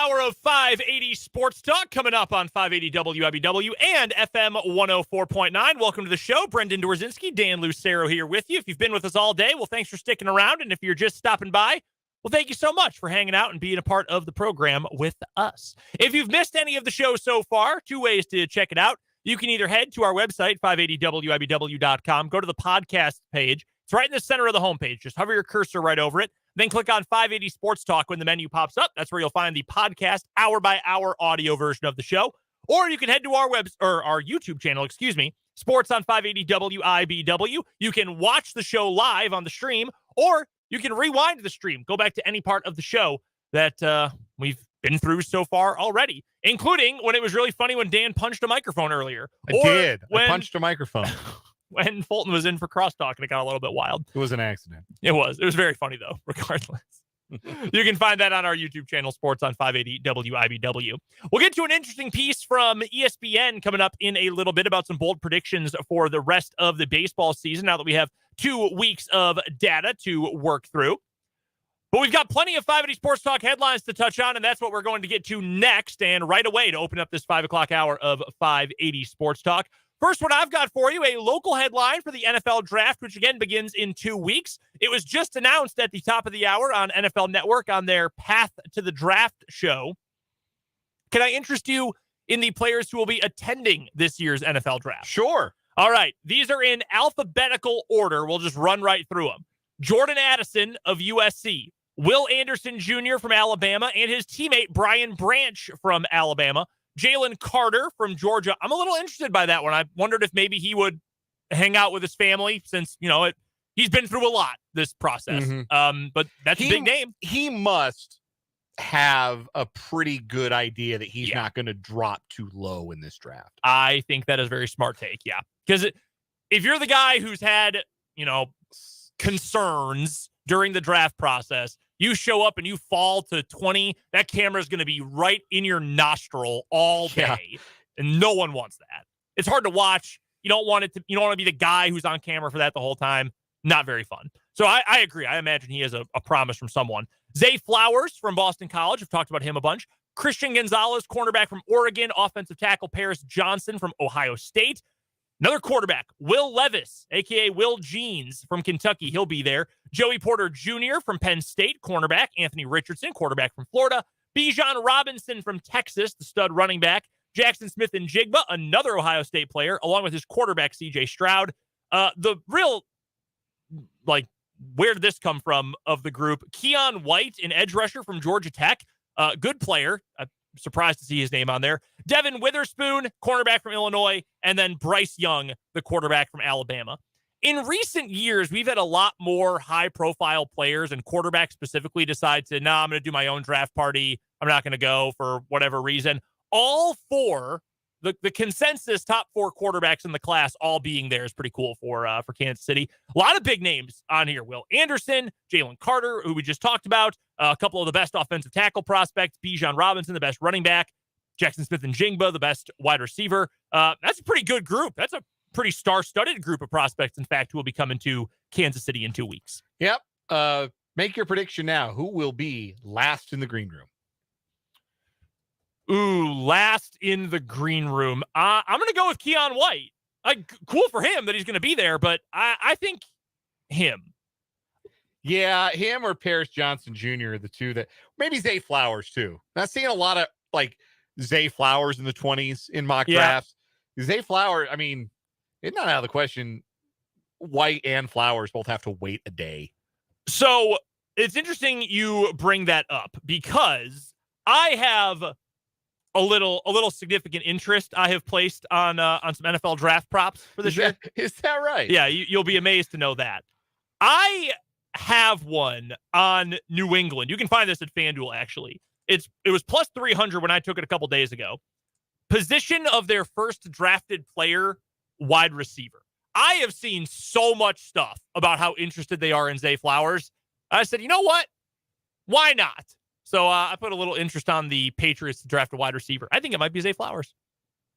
hour of 580 Sports Talk coming up on 580 WIBW and FM 104.9. Welcome to the show. Brendan Dorzinski, Dan Lucero here with you. If you've been with us all day, well, thanks for sticking around. And if you're just stopping by, well, thank you so much for hanging out and being a part of the program with us. If you've missed any of the show so far, two ways to check it out. You can either head to our website, 580WIBW.com, go to the podcast page. It's right in the center of the homepage. Just hover your cursor right over it. Then click on 580 Sports Talk when the menu pops up. That's where you'll find the podcast hour-by-hour audio version of the show. Or you can head to our our YouTube channel, Sports on 580 WIBW. You can watch the show live on the stream, or you can rewind the stream. Go back to any part of the show that we've been through so far already, including when it was really funny when Dan punched a microphone earlier. I punched a microphone. When Fulton was in for crosstalk and it got a little bit wild. It was an accident. It was very funny, though, regardless. You can find that on our YouTube channel, Sports on 580 WIBW. We'll get to an interesting piece from ESPN coming up in a little bit about some bold predictions for the rest of the baseball season now that we have 2 weeks of data to work through. But we've got plenty of 580 Sports Talk headlines to touch on, and that's what we're going to get to next and right away to open up this 5 o'clock hour of 580 Sports Talk. First one I've got for you, a local headline for the NFL Draft, which again begins in 2 weeks. It was just announced at the top of the hour on NFL Network on their Path to the Draft show. Can I interest you in the players who will be attending this year's NFL Draft? Sure. All right. These are in alphabetical order. We'll just run right through them. Jordan Addison of USC, Will Anderson Jr. from Alabama, and his teammate Brian Branch from Alabama. Jalen Carter from Georgia. I'm a little interested by that one. I wondered if maybe he would hang out with his family since, he's been through a lot this process. But that's a big name. He must have a pretty good idea that he's not going to drop too low in this draft. I think that is a very smart take, yeah. Because if you're the guy who's had, concerns during the draft process, you show up and you fall to 20, that camera is going to be right in your nostril all day. And no one wants that. It's hard to watch. You don't want to be the guy who's on camera for that the whole time. Not very fun. So I agree. I imagine he has a promise from someone. Zay Flowers from Boston College. I've talked about him a bunch. Christian Gonzalez, cornerback from Oregon. Offensive tackle Paris Johnson from Ohio State. Another quarterback, Will Levis, a.k.a. Will Jeans from Kentucky. He'll be there. Joey Porter Jr. from Penn State, cornerback. Anthony Richardson, quarterback from Florida. Bijan Robinson from Texas, the stud running back. Jackson Smith and Jigba, another Ohio State player, along with his quarterback, C.J. Stroud. The real, where did this come from of the group? Keon White, an edge rusher from Georgia Tech. Good player. Surprised to see his name on there. Devin Witherspoon, cornerback from Illinois, and then Bryce Young, the quarterback from Alabama. In recent years, we've had a lot more high-profile players and quarterbacks specifically decide to, I'm going to do my own draft party. I'm not going to go for whatever reason. All four, the consensus top 4 quarterbacks in the class all being there is pretty cool for Kansas City. A lot of big names on here. Will Anderson, Jalen Carter, who we just talked about, a couple of the best offensive tackle prospects, Bijan Robinson, the best running back, Jackson Smith and Jigba, the best wide receiver. That's a pretty good group. That's a pretty star-studded group of prospects, in fact, who will be coming to Kansas City in 2 weeks. Yep. Make your prediction now. Who will be last in the green room? Ooh, last in the green room. I'm going to go with Keon White. Cool for him that he's going to be there, but I think him. Yeah, him or Paris Johnson Jr. are the two that maybe Zay Flowers too. Not seeing a lot of Zay Flowers in the 20s in mock drafts. Zay Flowers, it's not out of the question. White and Flowers both have to wait a day. So it's interesting you bring that up because I have a little significant interest I have placed on some NFL draft props for this year. Is that right? Yeah, you'll be amazed to know that. I have one on New England. You can find this at FanDuel, actually. It was plus 300 when I took it a couple days ago. Position of their first drafted player, wide receiver. I have seen so much stuff about how interested they are in Zay Flowers. I said, you know what? Why not? So I put a little interest on the Patriots to draft a wide receiver. I think it might be Zay Flowers.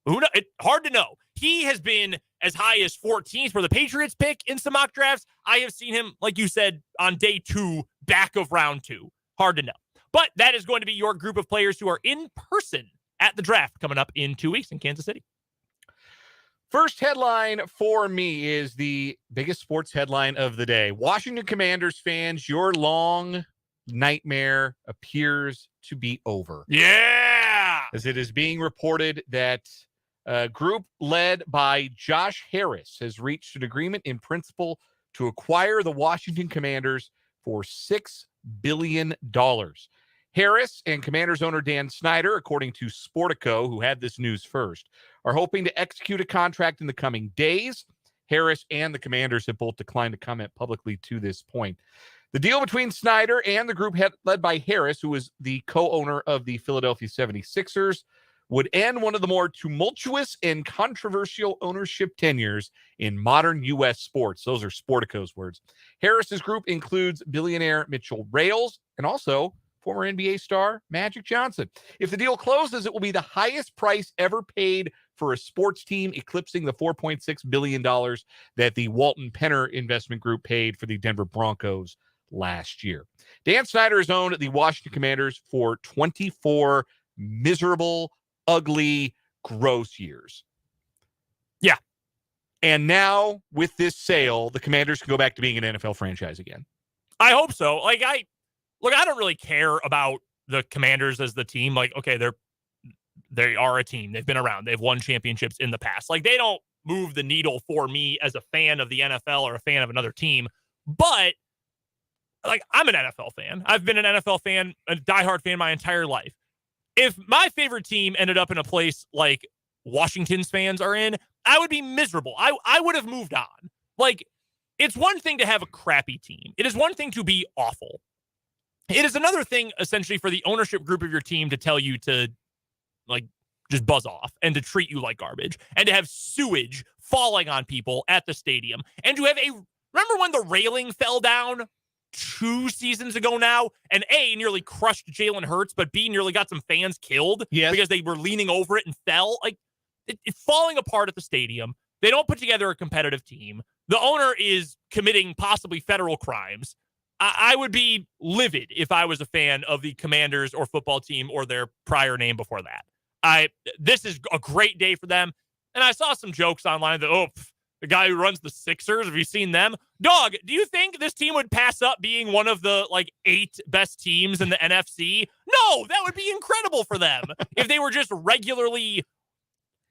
Who knows? It's hard to know. He has been as high as 14th for the Patriots pick in some mock drafts. I have seen him, like you said, on day 2, back of round 2. Hard to know. But that is going to be your group of players who are in person at the draft coming up in 2 weeks in Kansas City. First headline for me is the biggest sports headline of the day. Washington Commanders fans, your long nightmare appears to be over. Yeah! As it is being reported that a group led by Josh Harris has reached an agreement in principle to acquire the Washington Commanders for $6 billion. Harris and Commanders owner Dan Snyder, according to Sportico, who had this news first, are hoping to execute a contract in the coming days. Harris and the Commanders have both declined to comment publicly to this point. The deal between Snyder and the group led by Harris, who is the co-owner of the Philadelphia 76ers, would end one of the more tumultuous and controversial ownership tenures in modern U.S. sports. Those are Sportico's words. Harris's group includes billionaire Mitchell Rales and also former NBA star Magic Johnson. If the deal closes, it will be the highest price ever paid for a sports team, eclipsing the $4.6 billion that the Walton Penner Investment Group paid for the Denver Broncos last year. Dan Snyder has owned the Washington Commanders for 24 miserable, ugly, gross years. Yeah. And now, with this sale, the Commanders can go back to being an NFL franchise again. I hope so. I don't really care about the Commanders as the team. Like, okay, they are a team. They've been around. They've won championships in the past. Like, they don't move the needle for me as a fan of the NFL or a fan of another team. But, like, I'm an NFL fan. I've been an NFL fan, a diehard fan my entire life. If my favorite team ended up in a place like Washington's fans are in, I would be miserable. I would have moved on. Like, it's one thing to have a crappy team. It is one thing to be awful. It is another thing, essentially, for the ownership group of your team to tell you to, like, just buzz off and to treat you like garbage and to have sewage falling on people at the stadium and to have remember when the railing fell down 2 seasons ago now and A, nearly crushed Jalen Hurts, but B, nearly got some fans killed because they were leaning over it and fell? Like, it's falling apart at the stadium. They don't put together a competitive team. The owner is committing possibly federal crimes. I would be livid if I was a fan of the Commanders or football team or their prior name before that. This is a great day for them. And I saw some jokes online that, the guy who runs the Sixers, have you seen them? Dog, do you think this team would pass up being one of the, 8 best teams in the NFC? No, that would be incredible for them if they were just regularly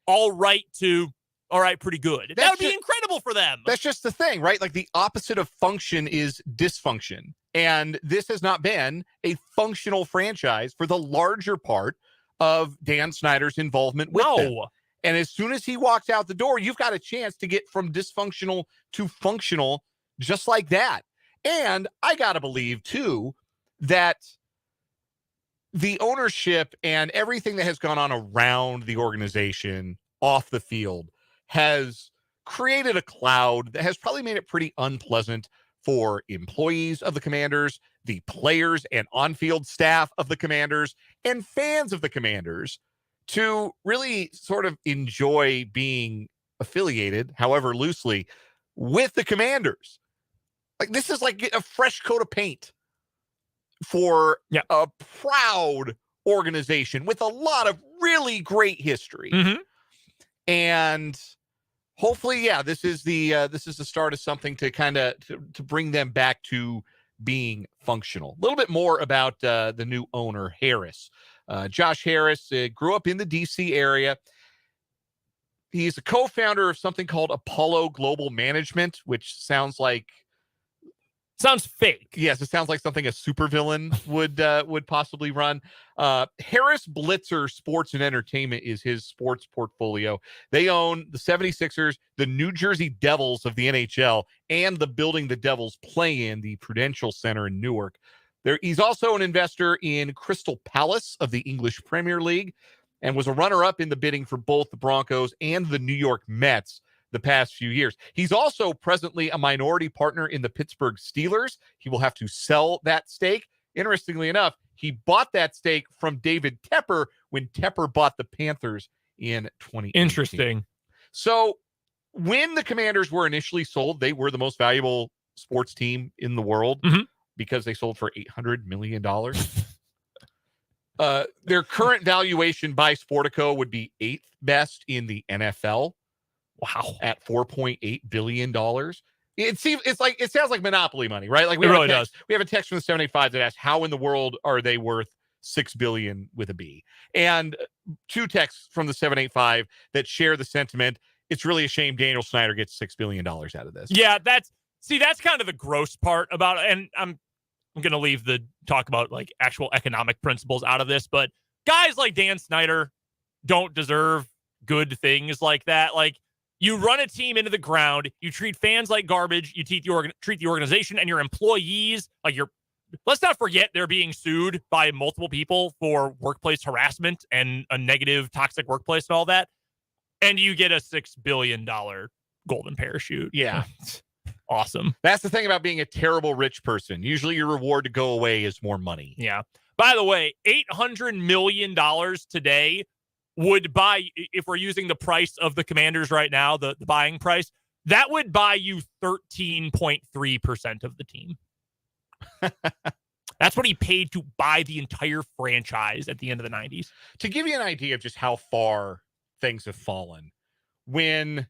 all right to all right, pretty good. That would be incredible for them. That's just the thing, right? Like, the opposite of function is dysfunction. And this has not been a functional franchise for the larger part of Dan Snyder's involvement with them. And as soon as he walks out the door, you've got a chance to get from dysfunctional to functional just like that. And I got to believe, too, that the ownership and everything that has gone on around the organization off the field has created a cloud that has probably made it pretty unpleasant for employees of the Commanders, the players and on-field staff of the Commanders, and fans of the Commanders to really sort of enjoy being affiliated, however loosely, with the Commanders. Like, this is like getting a fresh coat of paint for a proud organization with a lot of really great history. Mm-hmm. And hopefully, this is the start of something to kind of to bring them back to being functional. A little bit more about the new owner, Harris. Josh Harris grew up in the D.C. area. He's a co-founder of something called Apollo Global Management, which sounds fake. Yes, it sounds like something a supervillain would possibly run. Harris Blitzer Sports and Entertainment is his sports portfolio. They own the 76ers, the New Jersey Devils of the NHL, and the building the Devils play in, the Prudential Center in Newark. He's also an investor in Crystal Palace of the English Premier League and was a runner-up in the bidding for both the Broncos and the New York Mets the past few years. He's also presently a minority partner in the Pittsburgh Steelers. He will have to sell that stake. Interestingly enough, he bought that stake from David Tepper when Tepper bought the Panthers in 2018. Interesting. So when the Commanders were initially sold, they were the most valuable sports team in the world because they sold for $800 million. Their current valuation by Sportico would be 8th best in the NFL. Wow. At $4.8 billion. It sounds like monopoly money, right? Like It really does. We have a text from the 785 that asks, how in the world are they worth $6 billion with a B? And 2 texts from the 785 that share the sentiment. It's really a shame Daniel Snyder gets $6 billion out of this. Yeah, that's kind of the gross part about it. And I'm going to leave the talk about like actual economic principles out of this, but guys like Dan Snyder don't deserve good things like that. Like, you run a team into the ground. You treat fans like garbage. You treat the organization and your employees like let's not forget they're being sued by multiple people for workplace harassment and a negative, toxic workplace and all that. And you get a $6 billion golden parachute. Yeah. Awesome. That's the thing about being a terrible rich person. Usually your reward to go away is more money. Yeah. By the way, $800 million today would buy, if we're using the price of the Commanders right now, the buying price, that would buy you 13.3% of the team. That's what he paid to buy the entire franchise at the end of the 90s. To give you an idea of just how far things have fallen, when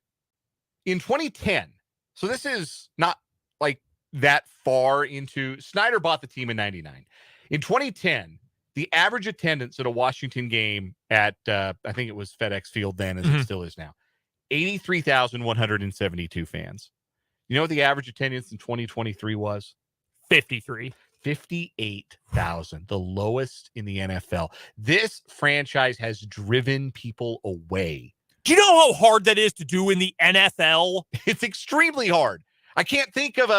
in 2010, so this is not like that far into, Snyder bought the team in 99. In 2010, the average attendance at a Washington game at, I think it was FedEx Field then, as it still is now, 83,172 fans. You know what the average attendance in 2023 was? 53. 58,000, the lowest in the NFL. This franchise has driven people away. Do you know how hard that is to do in the NFL? It's extremely hard. I can't think of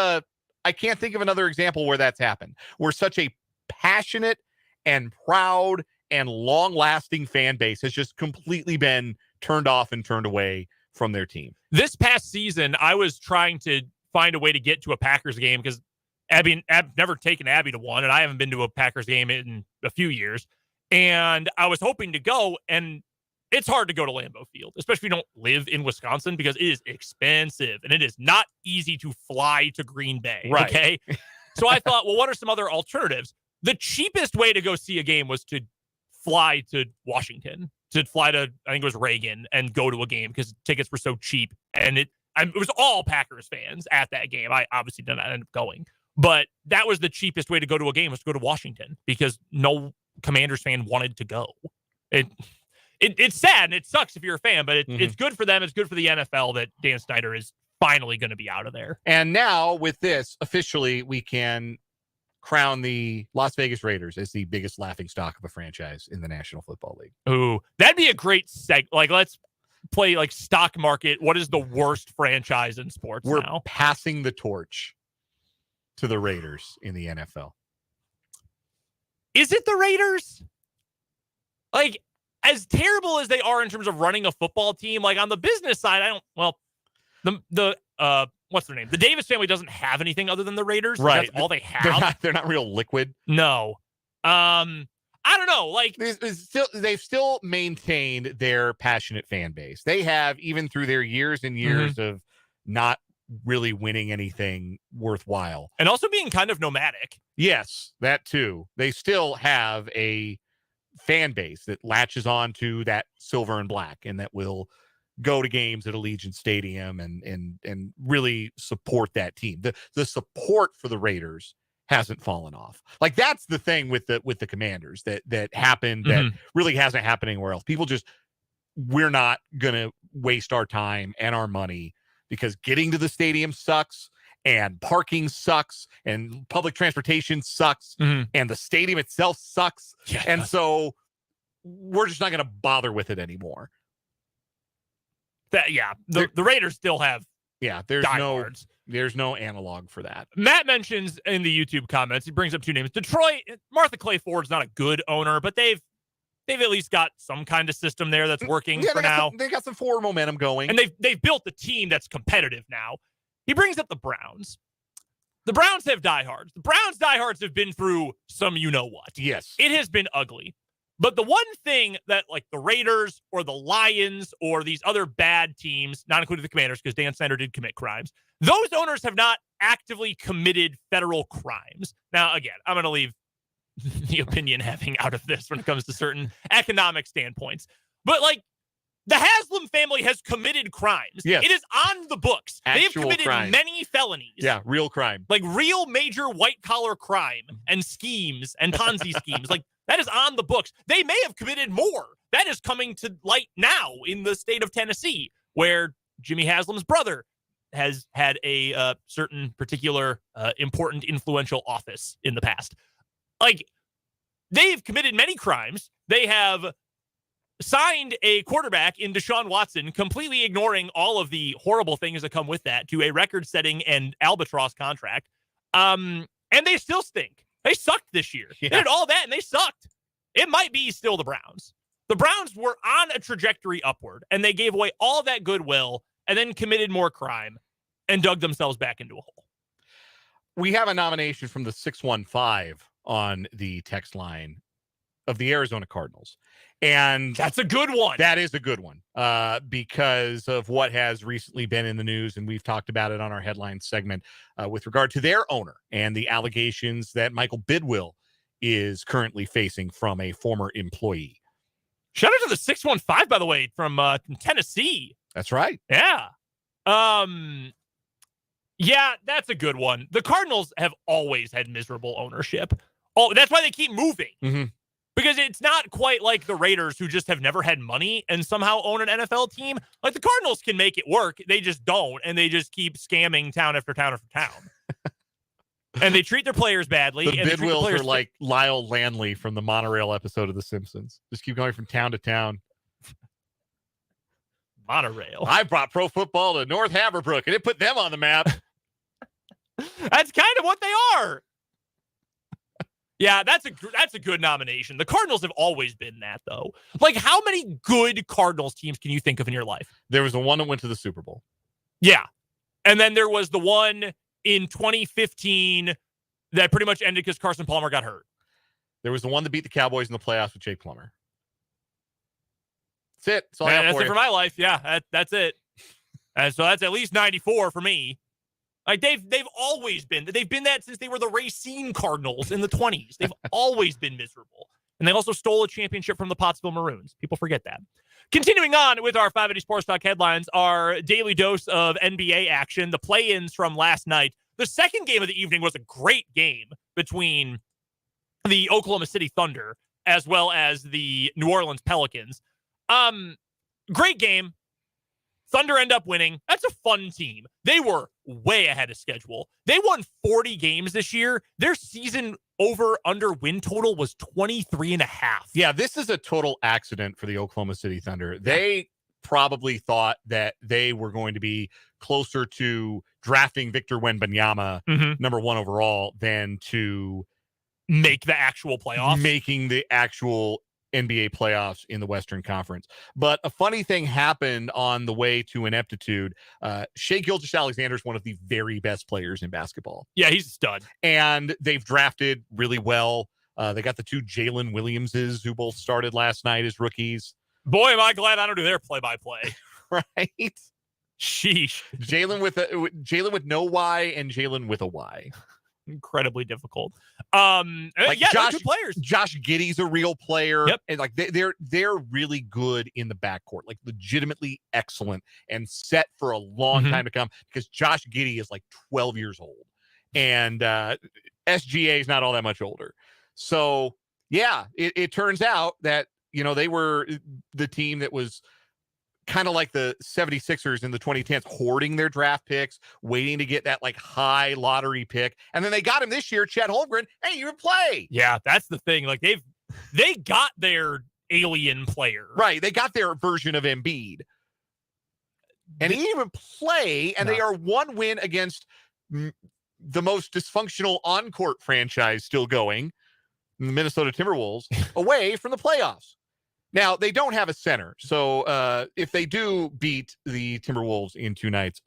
another example where that's happened. Where such a passionate and proud and long-lasting fan base has just completely been turned off and turned away from their team. This past season, I was trying to find a way to get to a Packers game because I've never taken Abby to one, and I haven't been to a Packers game in a few years. And I was hoping to go, and it's hard to go to Lambeau Field, especially if you don't live in Wisconsin, because it is expensive, and it is not easy to fly to Green Bay. Right. Okay. So I thought, well, what are some other alternatives? The cheapest way to go see a game was to fly to Washington, to fly to, I think it was Reagan, and go to a game because tickets were so cheap. And it was all Packers fans at that game. I obviously did not end up going, but that was the cheapest way to go to a game, was to go to Washington, because no Commanders fan wanted to go. It's sad and it sucks if you're a fan, but it's good for them. It's good for the NFL that Dan Snyder is finally going to be out of there. And now with this, officially, we can crown the Las Vegas Raiders as the biggest laughingstock of a franchise in the National Football League. Ooh, that'd be a great like, let's play like stock market. What is the worst franchise in sports We're now? passing the torch to the Raiders in the NFL. Is it the Raiders? Like, as terrible as they are in terms of running a football team, like on the business side, what's their name? The Davis family doesn't have anything other than the Raiders. Right. That's all they have. They're not real liquid. No. I don't know. Like, they've still maintained their passionate fan base. They have, even through their years and years of not really winning anything worthwhile. And also being kind of nomadic. Yes, that too. They still have a fan base that latches on to that silver and black, and that will go to games at Allegiant Stadium and really support that team. The support for the Raiders hasn't fallen off. Like, that's the thing with the Commanders that happened that really hasn't happened anywhere else. People just, we're not gonna waste our time and our money because getting to the stadium sucks, and parking sucks, and public transportation sucks, and the stadium itself sucks. Yeah. And so we're just not going to bother with it anymore. The Raiders still have there's diehards. There's no analog for that. Matt mentions in the YouTube comments, he brings up 2 names. Detroit, Martha Clay Ford's not a good owner, but they've at least got some kind of system there that's working for now. They got some forward momentum going. And they've built a team that's competitive now. He brings up the Browns. The Browns have diehards. The Browns diehards have been through some you-know-what. Yes. It has been ugly. But the one thing that, like, the Raiders or the Lions or these other bad teams, not including the Commanders, because Dan Snyder did commit crimes, those owners have not actively committed federal crimes. Now, again, I'm going to leave the opinion having out of this when it comes to certain economic standpoints. But like, the Haslam family has committed crimes. Yes. It is on the books. They have Actual committed crime. many felonies. Yeah, real crime. Like real major white collar crime and schemes and Ponzi schemes. Like that is on the books. They may have committed more. That is coming to light now in the state of Tennessee, where Jimmy Haslam's brother has had a certain particular important influential office in the past. Like, they've committed many crimes. They have signed a quarterback in Deshaun Watson, completely ignoring all of the horrible things that come with that, to a record-setting and albatross contract. And they still stink. They sucked this year. Yeah. They did all that, and they sucked. It might be still the Browns. The Browns were on a trajectory upward, and they gave away all that goodwill and then committed more crime and dug themselves back into a hole. We have a nomination from the 615 on the text line of the Arizona Cardinals. And That's a good one. that is a good one because of what has recently been in the news. And we've talked about it on our headline segment with regard to their owner and the allegations that Michael Bidwill is currently facing from a former employee. Shout out to the 615, by the way, from Tennessee. That's right. Yeah. Yeah, that's a good one. The Cardinals have always had miserable ownership. Oh, that's why they keep moving. Mm-hmm. Because it's not quite like the Raiders, who just have never had money and somehow own an NFL team. Like, the Cardinals can make it work. They just don't, and they just keep scamming town after town after town. And they treat their players badly. The and they treat Bidwills players are like Lyle Landley from the Monorail episode of The Simpsons. Just keep going from town to town. Monorail. I brought pro football to North Haverbrook, and it put them on the map. That's kind of what they are. Yeah, that's a good nomination. The Cardinals have always been that, though. Like, how many good Cardinals teams can you think of in your life? There was the one that went to the Super Bowl. Yeah. And then there was the one in 2015 that pretty much ended because Carson Palmer got hurt. There was the one that beat the Cowboys in the playoffs with Jake Plummer. That's it. That's all I got That's for it you. for my life. Yeah, that's it. And so that's at least 94 for me. Like, they've always been. They've been that since they were the Racine Cardinals in the 20s. They've always been miserable. And they also stole a championship from the Pottsville Maroons. People forget that. Continuing on with our 580 Sports Talk headlines, our daily dose of NBA action, the play-ins from last night. The second game of the evening was a great game between the Oklahoma City Thunder as well as the New Orleans Pelicans. Great game. Thunder end up winning. That's a fun team. They were way ahead of schedule. They won 40 games this year. Their season over-under win total was 23.5. Yeah, this is a total accident for the Oklahoma City Thunder. They probably thought that they were going to be closer to drafting Victor Wembanyama, number 1 overall, than to make the actual playoffs. Making the actual NBA playoffs in the Western Conference. But a funny thing happened on the way to ineptitude. Shai Gilgeous-Alexander is one of the very best players in basketball. Yeah, he's a stud. And they've drafted really well. They got the 2 Jalen Williamses who both started last night as rookies. Boy, am I glad I don't do their play-by-play. Right? Sheesh. Jalen with no Y and Jalen with a Y. Incredibly difficult. Like yeah, Josh, they're good players. Josh Giddey's a real player. Yep. And like they're really good in the backcourt, like legitimately excellent and set for a long time to come, because Josh Giddey is like 12 years old and SGA is not all that much older. So yeah, it turns out that, you know, they were the team that was kind of like the 76ers in the 2010s, hoarding their draft picks, waiting to get that like high lottery pick. And then they got him this year, Chet Holmgren. Hey, you would play. Yeah, that's the thing. Like, they got their alien player. Right. They got their version of Embiid. And he didn't even play, and they are 1 win against the most dysfunctional on-court franchise still going, the Minnesota Timberwolves, away from the playoffs. Now, they don't have a center, so if they do beat the Timberwolves in 2 nights,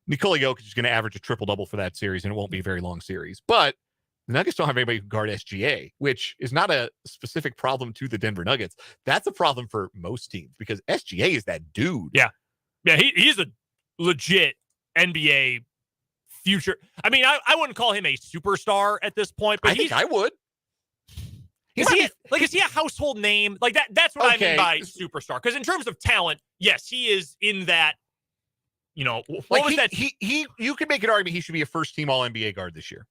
Nikola Jokic is going to average a triple-double for that series, and it won't be a very long series. But the Nuggets don't have anybody who can guard SGA, which is not a specific problem to the Denver Nuggets. That's a problem for most teams, because SGA is that dude. Yeah. Yeah, he's a legit NBA future. I mean, I wouldn't call him a superstar at this point, but I think I would. Is he a household name? Like that's what I mean by superstar. Because in terms of talent, yes, he is in that. What was that? You could make an argument he should be a first-team All-NBA guard this year.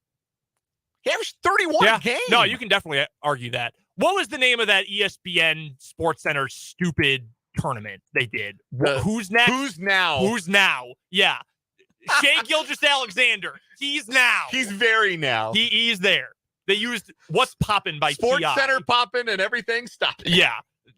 He averaged 31 a game. No, you can definitely argue that. What was the name of that ESPN Sports Center stupid tournament they did? Who's next? Who's now? Who's now? Yeah. Shea Gilgeous-Alexander. He's now. He's very now. He's there. They used What's Poppin' by Sports T.I. Center popping and everything. Stop it. Yeah.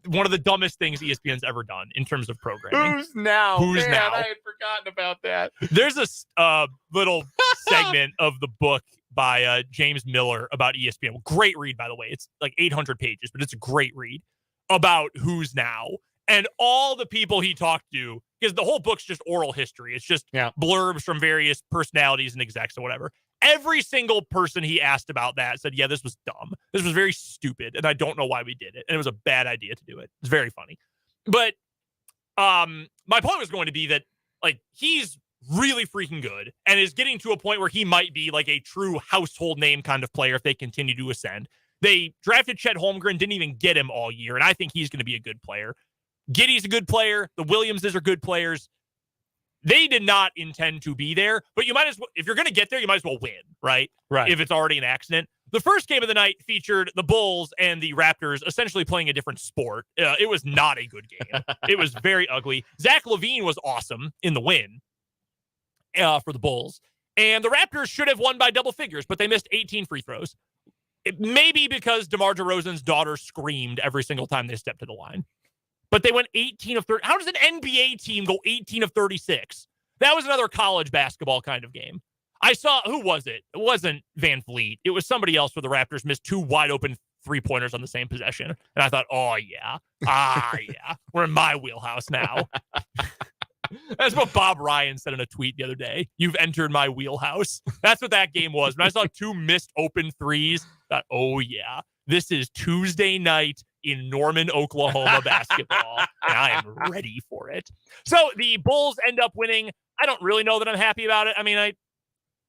One of the dumbest things ESPN's ever done in terms of programming. Who's now? Who's now? I had forgotten about that. There's a little segment of the book by James Miller about ESPN. Great read, by the way. It's like 800 pages, but it's a great read about Who's Now and all the people he talked to, because the whole book's just oral history. It's just blurbs from various personalities and execs or whatever. Every single person he asked about that said, yeah, this was dumb. This was very stupid, and I don't know why we did it. And it was a bad idea to do it. It's very funny. But my point was going to be that, like, he's really freaking good and is getting to a point where he might be like a true household name kind of player if they continue to ascend. They drafted Chet Holmgren, didn't even get him all year, and I think he's going to be a good player. Giddey's a good player. The Williamses are good players. They did not intend to be there, but you might as well, if you're going to get there, you might as well win, right? Right. If it's already an accident. The first game of the night featured the Bulls and the Raptors essentially playing a different sport. It was not a good game. It was very ugly. Zach LaVine was awesome in the win for the Bulls. And the Raptors should have won by double figures, but they missed 18 free throws. It may be because DeMar DeRozan's daughter screamed every single time they stepped to the line. But they went 18 of 30. How does an NBA team go 18 of 36? That was another college basketball kind of game. I saw, who was it? It wasn't Van Fleet. It was somebody else where the Raptors missed two wide open three-pointers on the same possession. And I thought, oh, yeah. Yeah. We're in my wheelhouse now. That's what Bob Ryan said in a tweet the other day. You've entered my wheelhouse. That's what that game was. When I saw two missed open threes, I thought, oh, yeah. This is Tuesday night in Norman, Oklahoma basketball, and I am ready for it. So the Bulls end up winning. I don't really know that I'm happy about it. I mean, it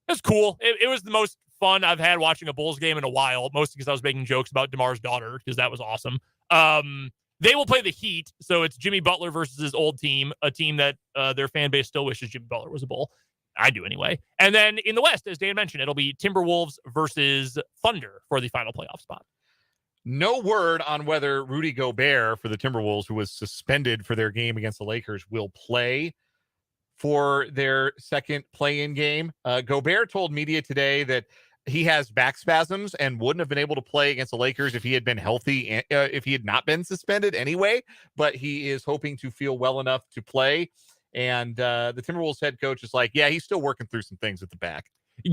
was cool. It was the most fun I've had watching a Bulls game in a while, mostly because I was making jokes about DeMar's daughter, because that was awesome. They will play the Heat, so it's Jimmy Butler versus his old team, a team that their fan base still wishes Jimmy Butler was a Bull. I do anyway. And then in the West, as Dan mentioned, it'll be Timberwolves versus Thunder for the final playoff spot. No word on whether Rudy Gobert for the Timberwolves, who was suspended for their game against the Lakers, will play for their second play-in game. Gobert told media today that he has back spasms and wouldn't have been able to play against the Lakers if he had been healthy, if he had not been suspended anyway, but he is hoping to feel well enough to play. And the Timberwolves head coach is like, yeah, he's still working through some things at the back.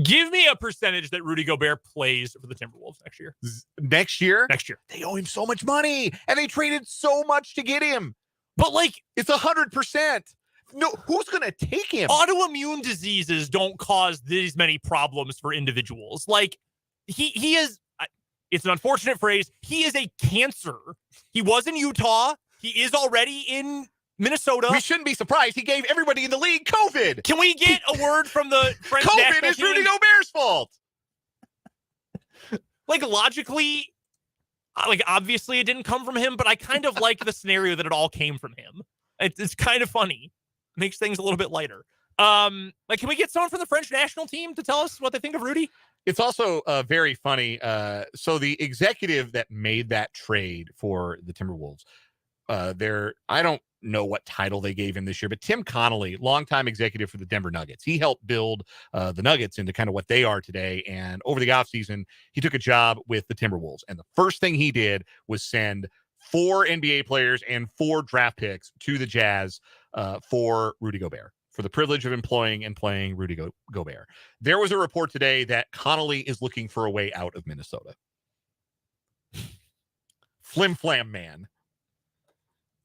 Give me a percentage that Rudy Gobert plays for the Timberwolves next year. Next year? Next year. They owe him so much money, and they traded so much to get him. But, like, it's 100%. No, who's going to take him? Autoimmune diseases don't cause these many problems for individuals. Like, he is, it's an unfortunate phrase, he is a cancer. He was in Utah. He is already in Minnesota. We shouldn't be surprised. He gave everybody in the league COVID. Can we get a word from the French COVID national is team? Rudy Gobert's fault. Like, logically, like, obviously it didn't come from him, but I kind of like the scenario that it all came from him. It's kind of funny. Makes things a little bit lighter. Like, can we get someone from the French national team to tell us what they think of Rudy? It's also very funny. So the executive that made that trade for the Timberwolves, I don't know what title they gave him this year, but Tim Connolly, longtime executive for the Denver Nuggets, he helped build the Nuggets into kind of what they are today. And over the offseason, he took a job with the Timberwolves. And the first thing he did was send 4 NBA players and 4 draft picks to the Jazz for Rudy Gobert, for the privilege of employing and playing Rudy Gobert. There was a report today that Connolly is looking for a way out of Minnesota. Flim flam man.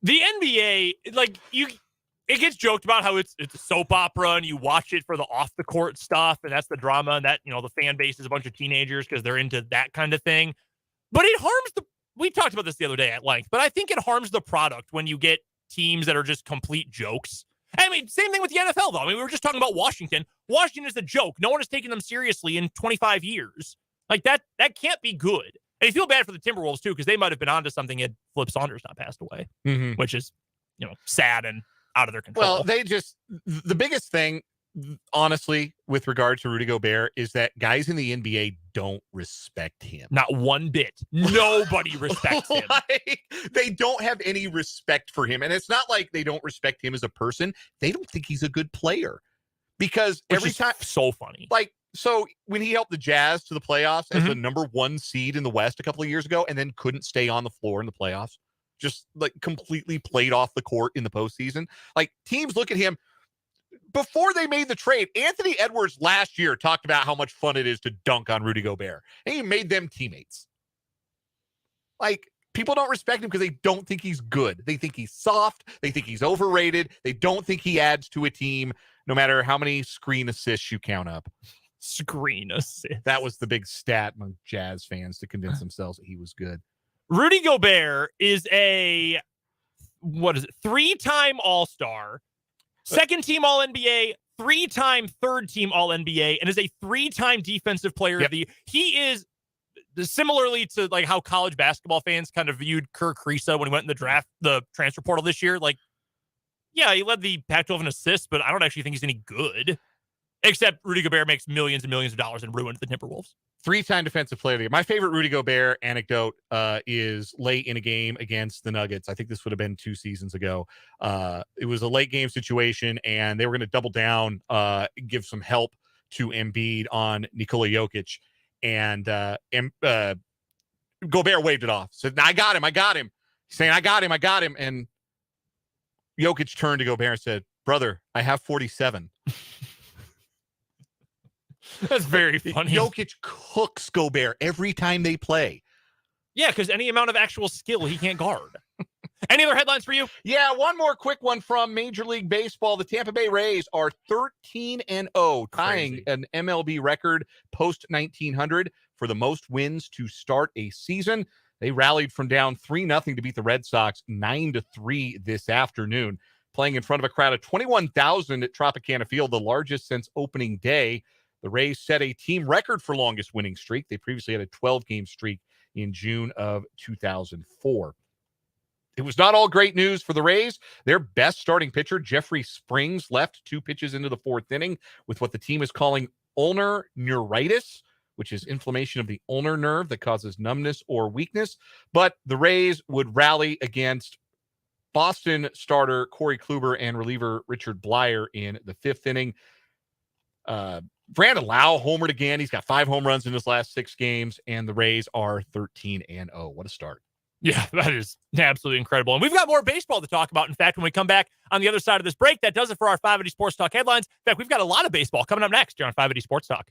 The NBA, like, it gets joked about how it's a soap opera and you watch it for the off the court stuff, and that's the drama, and that, the fan base is a bunch of teenagers because they're into that kind of thing. But it harms we talked about this the other day at length, but I think it harms the product when you get teams that are just complete jokes. I mean, same thing with the NFL, though. I mean, we were just talking about Washington. Washington is a joke. No one has taken them seriously in 25 years. Like, that can't be good. And you feel bad for the Timberwolves, too, because they might have been onto something had Flip Saunders not passed away, which is, sad and out of their control. Well, the biggest thing, honestly, with regard to Rudy Gobert is that guys in the NBA don't respect him. Not one bit. Nobody respects him. They don't have any respect for him. And it's not like they don't respect him as a person. They don't think he's a good player. Because Which every is time, so funny. So when he helped the Jazz to the playoffs as the number 1 seed in the West a couple of years ago, and then couldn't stay on the floor in the playoffs, just completely played off the court in the postseason. Teams look at him. Before they made the trade, Anthony Edwards last year talked about how much fun it is to dunk on Rudy Gobert. And he made them teammates. People don't respect him because they don't think he's good. They think he's soft. They think he's overrated. They don't think he adds to a team, no matter how many screen assists you count up. Screen assist. That was the big stat among Jazz fans to convince themselves that he was good. Rudy Gobert is a 3-time All-Star, second-team All-NBA, 3-time third-team All-NBA, and is a 3-time Defensive Player of the Year. He is, similarly to how college basketball fans kind of viewed Kerr Kriisa when he went in the transfer portal this year. He led the Pac-12 in assists, but I don't actually think he's any good. Except Rudy Gobert makes millions and millions of dollars and ruined the Timberwolves. 3-time Defensive Player of the Year. My favorite Rudy Gobert anecdote is late in a game against the Nuggets. I think this would have been 2 seasons ago. It was a late game situation, and they were going to double down, give some help to Embiid on Nikola Jokic. And Gobert waved it off. Said, I got him. He's saying, I got him. And Jokic turned to Gobert and said, brother, I have 47. That's very funny. Jokic cooks Gobert every time they play. Yeah, because any amount of actual skill he can't guard. Any other headlines for you? Yeah, one more quick one from Major League Baseball. The Tampa Bay Rays are 13-0, tying an MLB record post-1900 for the most wins to start a season. They rallied from down 3-0 to beat the Red Sox 9-3 this afternoon, playing in front of a crowd of 21,000 at Tropicana Field, the largest since opening day. The Rays set a team record for longest winning streak. They previously had a 12-game streak in June of 2004. It was not all great news for the Rays. Their best starting pitcher, Jeffrey Springs, left 2 pitches into the 4th inning with what the team is calling ulnar neuritis, which is inflammation of the ulnar nerve that causes numbness or weakness. But the Rays would rally against Boston starter Corey Kluber and reliever Richard Blyer in the 5th inning. Brandon Lau homered again. He's got 5 home runs in his last 6 games, and the Rays are 13-0. What a start. Yeah, that is absolutely incredible. And we've got more baseball to talk about. In fact, when we come back on the other side of this break, that does it for our 580 Sports Talk headlines. In fact, we've got a lot of baseball coming up next here on 580 Sports Talk.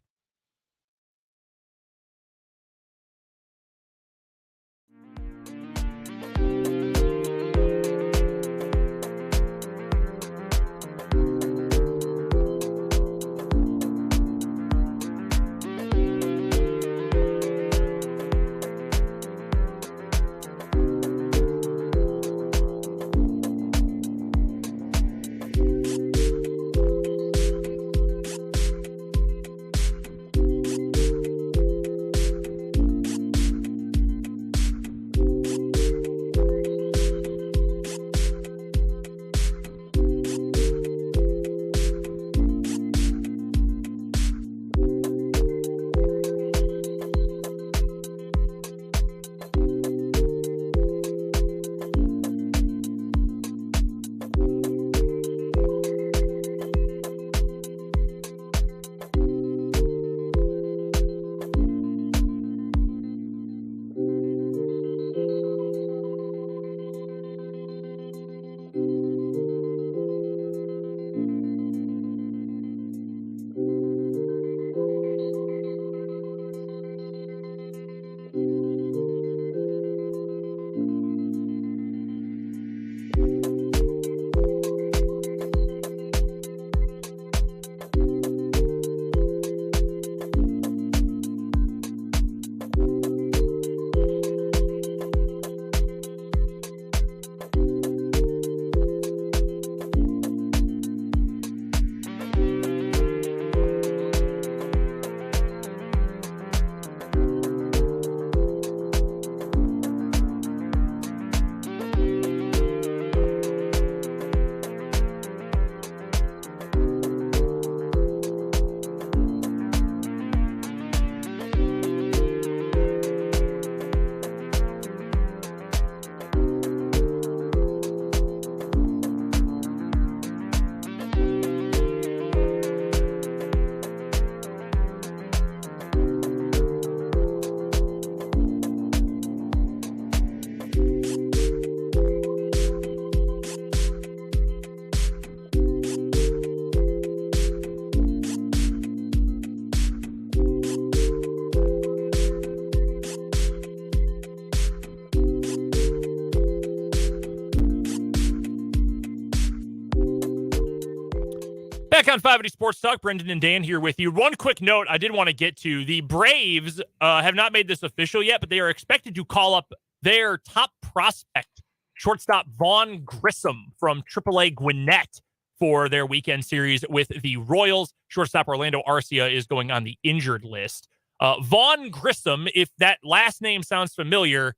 Back on 580 Sports Talk, Brendan and Dan here with you. One quick note I did want to get to. The Braves have not made this official yet, but they are expected to call up their top prospect, shortstop Vaughn Grissom from AAA Gwinnett, for their weekend series with the Royals. Shortstop Orlando Arcia is going on the injured list. Vaughn Grissom, if that last name sounds familiar,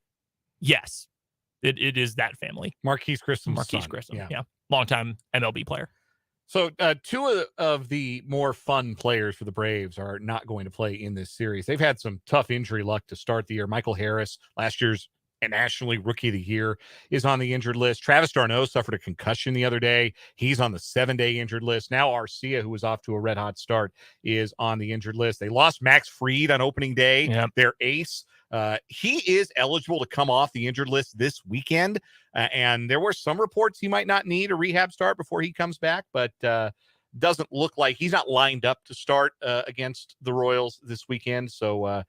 yes, it is that family. Marquise Grissom. Grissom, yeah. Longtime MLB player. So two of the more fun players for the Braves are not going to play in this series. They've had some tough injury luck to start the year. Michael Harris, last year's nationally Rookie of the Year, is on the injured list. Travis d'Arnaud suffered a concussion the other day. He's on the 7-day injured list. Now Arcia, who was off to a red-hot start, is on the injured list. They lost Max Fried on opening day, their ace. He is eligible to come off the injured list this weekend, and there were some reports he might not need a rehab start before he comes back, but doesn't look like he's not lined up to start against the Royals this weekend, so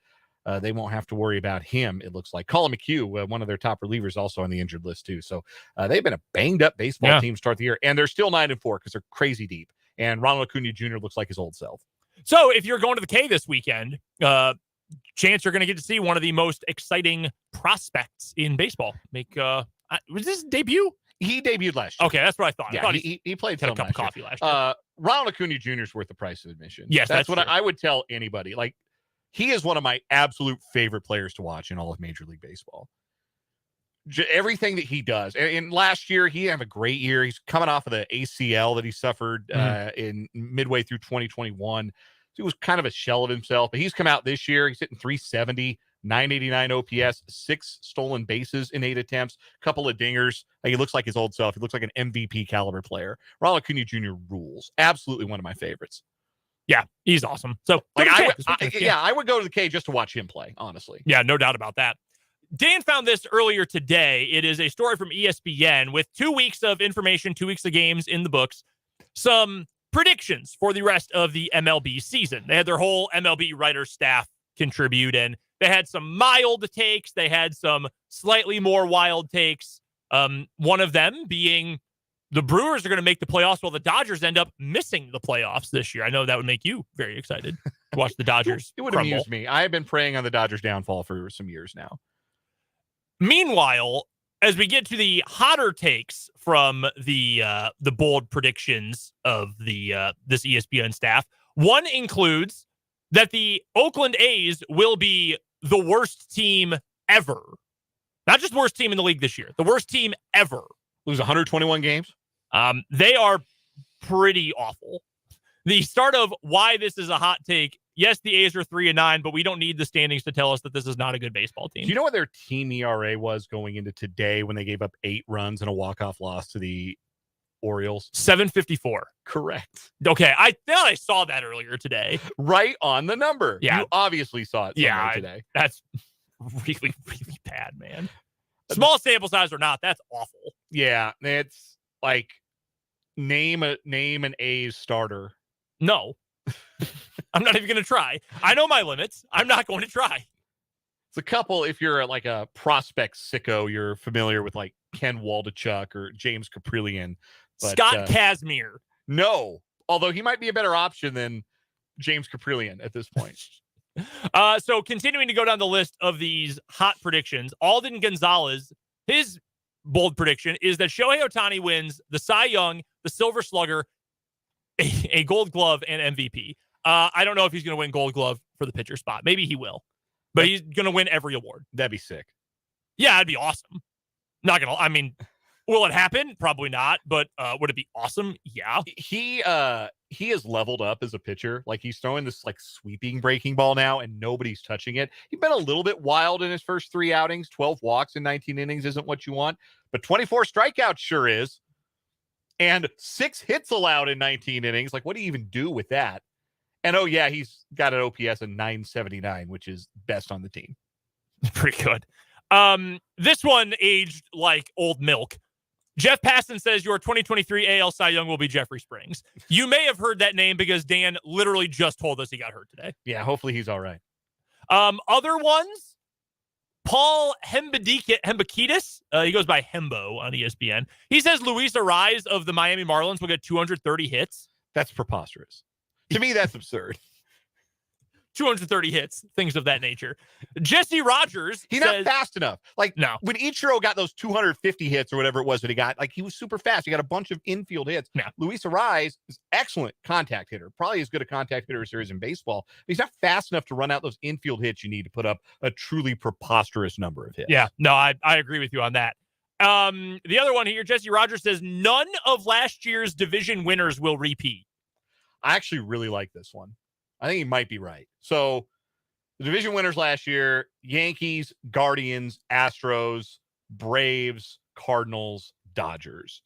they won't have to worry about him, it looks like. Colin McHugh, one of their top relievers, also on the injured list, too. So they've been a banged-up baseball team to start the year, and they're still 9-4 because they're crazy deep. And Ronald Acuna Jr. looks like his old self. So if you're going to the K this weekend, chance you're going to get to see one of the most exciting prospects in baseball. Was this debut? He debuted last year. Okay, that's what I thought. Yeah, I thought he played had a cup of coffee last year. Ronald Acuna Jr. is worth the price of admission. Yes, that's what true. I would tell anybody. Like, he is one of my absolute favorite players to watch in all of Major League Baseball. Everything that he does. And last year, he had a great year. He's coming off of the ACL that he suffered in midway through 2021. So he was kind of a shell of himself. But he's come out this year. He's hitting 370, 989 OPS, 6 stolen bases in 8 attempts, couple of dingers. Like, he looks like his old self. He looks like an MVP caliber player. Ronald Acuna Jr. rules. Absolutely one of my favorites. Yeah, he's awesome. So, like, I would go to the K just to watch him play, honestly. Yeah, no doubt about that. Dan found this earlier today. It is a story from ESPN with 2 weeks of information, 2 weeks of games in the books, some predictions for the rest of the MLB season. They had their whole MLB writer staff contribute, and they had some mild takes. They had some slightly more wild takes. One of them being the Brewers are going to make the playoffs while the Dodgers end up missing the playoffs this year. I know that would make you very excited to watch the Dodgers. It would crumble. amuse me. I have been preying on the Dodgers' downfall for some years now. Meanwhile, as we get to the hotter takes from the bold predictions of this ESPN staff, one includes that the Oakland A's will be the worst team ever. Not just worst team in the league this year, the worst team ever. Lose 121 games? They are pretty awful. The start of why this is a hot take. Yes, the A's are 3-9, but we don't need the standings to tell us that this is not a good baseball team. Do you know what their team ERA was going into today when they gave up 8 runs and a walk-off loss to the Orioles? 7.54. Correct. Okay, I thought I saw that earlier today. Right on the number. Yeah. You obviously saw it today. That's really, really bad, man. Small sample size or not, that's awful. Yeah, it's like name an A's starter. No. I'm not even going to try. I know my limits. I'm not going to try. It's a couple. If you're like a prospect sicko, you're familiar with like Ken Waldachuk or James Caprillion. But, Scott Kazmir. No, although he might be a better option than James Caprillion at this point. So continuing to go down the list of these hot predictions, Alden Gonzalez, his bold prediction is that Shohei Ohtani wins the Cy Young, the Silver Slugger, a Gold Glove, and MVP. I don't know if he's going to win Gold Glove for the pitcher spot. Maybe he will, but he's going to win every award. That'd be sick. Yeah, that'd be awesome. Not going to, I mean, will it happen? Probably not, but would it be awesome? Yeah. He has leveled up as a pitcher. Like, he's throwing this like sweeping breaking ball now and nobody's touching it. He's been a little bit wild in his first 3 outings. 12 walks in 19 innings isn't what you want, but 24 strikeouts sure is. And 6 hits allowed in 19 innings. Like, what do you even do with that? And oh yeah, he's got an OPS of 979, which is best on the team. Pretty good. This one aged like old milk. Jeff Passan says your 2023 AL Cy Young will be Jeffrey Springs. You may have heard that name because Dan literally just told us he got hurt today. Yeah, hopefully he's all right. Other ones, Paul Hembakidis, he goes by Hembo on ESPN. He says Luis Ariz of the Miami Marlins will get 230 hits. That's preposterous. To me, that's absurd. 230 hits, things of that nature. Jesse Rogers He's says, not fast enough. Like, no. when Ichiro got those 250 hits or whatever it was that he got, like, he was super fast. He got a bunch of infield hits. Yeah. Luis Arraez is excellent contact hitter, probably as good a contact hitter as there is in baseball. But he's not fast enough to run out those infield hits you need to put up a truly preposterous number of hits. Yeah, no, I agree with you on that. The other one here, Jesse Rogers says, none of last year's division winners will repeat. I actually really like this one. I think he might be right. So the division winners last year, Yankees, Guardians, Astros, Braves, Cardinals, Dodgers.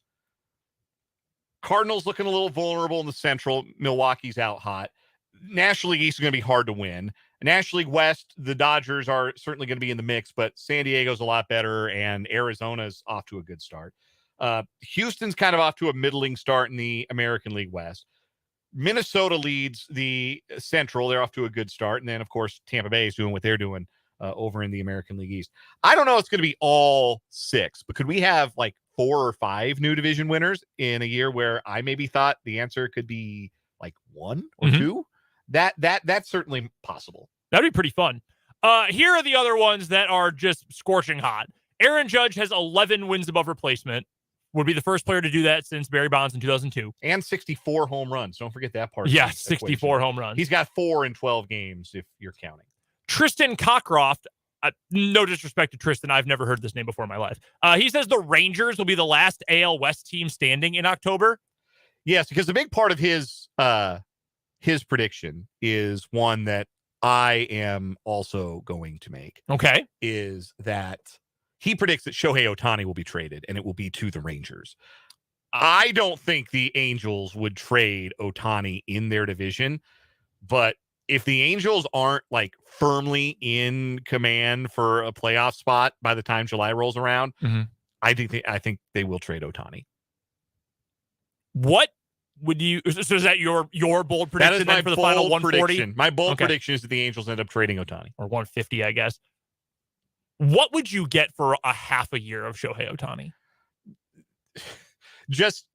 Cardinals looking a little vulnerable in the Central. Milwaukee's out hot. National League East is going to be hard to win. National League West, the Dodgers are certainly going to be in the mix, but San Diego's a lot better, and Arizona's off to a good start. Houston's kind of off to a middling start in the American League West. Minnesota leads the Central. They're off to a good start. And then, of course, Tampa Bay is doing what they're doing over in the American League East. I don't know if it's going to be all 6, but could we have like 4 or 5 new division winners in a year where I maybe thought the answer could be like 1 or 2? That's certainly possible. That'd be pretty fun. Here are the other ones that are just scorching hot. Aaron Judge has 11 wins above replacement. Would be the first player to do that since Barry Bonds in 2002. And 64 home runs. Don't forget that part. Yeah, 64 home runs. He's got 4 in 12 games if you're counting. Tristan Cockcroft, no disrespect to Tristan, I've never heard this name before in my life. He says the Rangers will be the last AL West team standing in October. Yes, because the big part of his prediction is one that I am also going to make. Okay. Is that he predicts that Shohei Ohtani will be traded, and it will be to the Rangers. I don't think the Angels would trade Ohtani in their division, but if the Angels aren't like firmly in command for a playoff spot by the time July rolls around, I think they will trade Ohtani. What would you? So is that your bold prediction that is for the final 140? Prediction. My bold prediction is that the Angels end up trading Ohtani, or 150, I guess. What would you get for a half a year of Shohei Ohtani? Just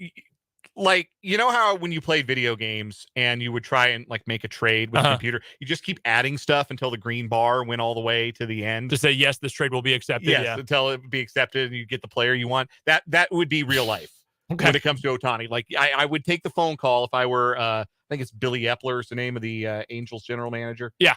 like, you know how when you played video games and you would try and like make a trade with a computer, you just keep adding stuff until the green bar went all the way to the end to say, yes, this trade will be accepted. Yes, until it be accepted and you get the player you want. That would be real life. When it comes to Ohtani. Like I would take the phone call if I were, I think it's Billy Epler is the name of the Angels general manager. Yeah.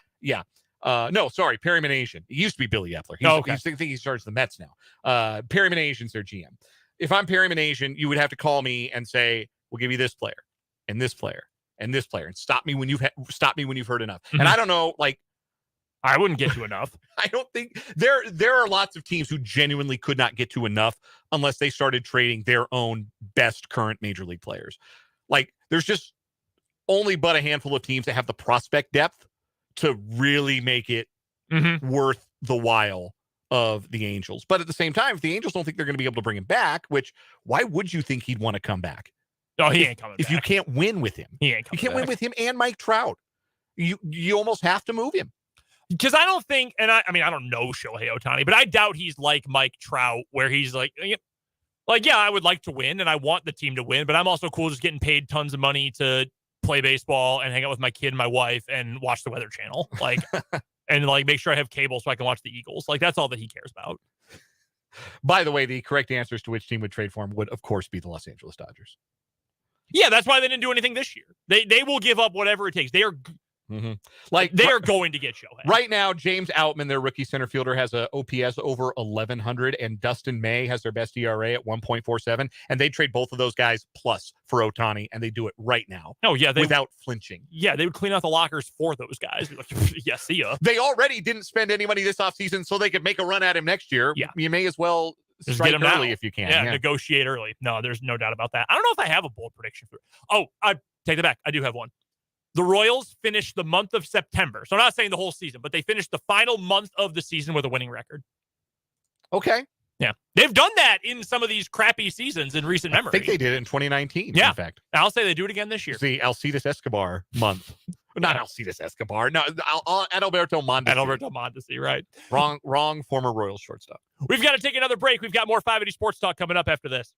No, sorry, Perry Minasian. It used to be Billy Epler. I think he starts the Mets now. Perry Minasian's their GM. If I'm Perry Minasian, you would have to call me and say, "We'll give you this player and this player and this player, and stop me when you've heard enough." And I don't know, like, I wouldn't get to enough. I don't think there are lots of teams who genuinely could not get to enough unless they started trading their own best current major league players. Like, there's just only but a handful of teams that have the prospect depth to really make it worth the while of the Angels. But at the same time, if the Angels don't think they're going to be able to bring him back, which why would you think he'd want to come back? No, he ain't coming back. If you can't win with him. He ain't coming You can't back. win with him and Mike Trout. You almost have to move him. Because I don't think, and I mean, I don't know Shohei Ohtani, but I doubt he's like Mike Trout, where he's like, yeah, I would like to win and I want the team to win, but I'm also cool just getting paid tons of money to play baseball and hang out with my kid and my wife and watch the Weather Channel. Like, and like make sure I have cable so I can watch the Eagles. Like, that's all that he cares about. By the way, the correct answers to which team would trade for him would, of course, be the Los Angeles Dodgers. Yeah, that's why they didn't do anything this year. They will give up whatever it takes. They are like they are going to get Shohei. Right now, James Outman, their rookie center fielder, has a OPS over 1,100, and Dustin May has their best ERA at 1.47. And they trade both of those guys plus for Ohtani, and they do it right now. Oh yeah, without flinching. Yeah, they would clean out the lockers for those guys. Be like, yeah, see ya. They already didn't spend any money this offseason, so they could make a run at him next year. Yeah, you may as well just strike get him early now. if you can. Yeah, negotiate early. No, there's no doubt about that. I don't know if I have a bold prediction for. Oh, I take that back. I do have one. The Royals finished the month of September. So I'm not saying the whole season, but they finished the final month of the season with a winning record. Okay. Yeah. They've done that in some of these crappy seasons in recent memory. I think they did it in 2019, yeah. in fact. I'll say they do it again this year. It's the Alcides Escobar month. Not Alcides Escobar. No, Adalberto Mondesi. Adalberto Mondesi, right. Wrong former Royals shortstop. We've got to take another break. We've got more 580 Sports Talk coming up after this.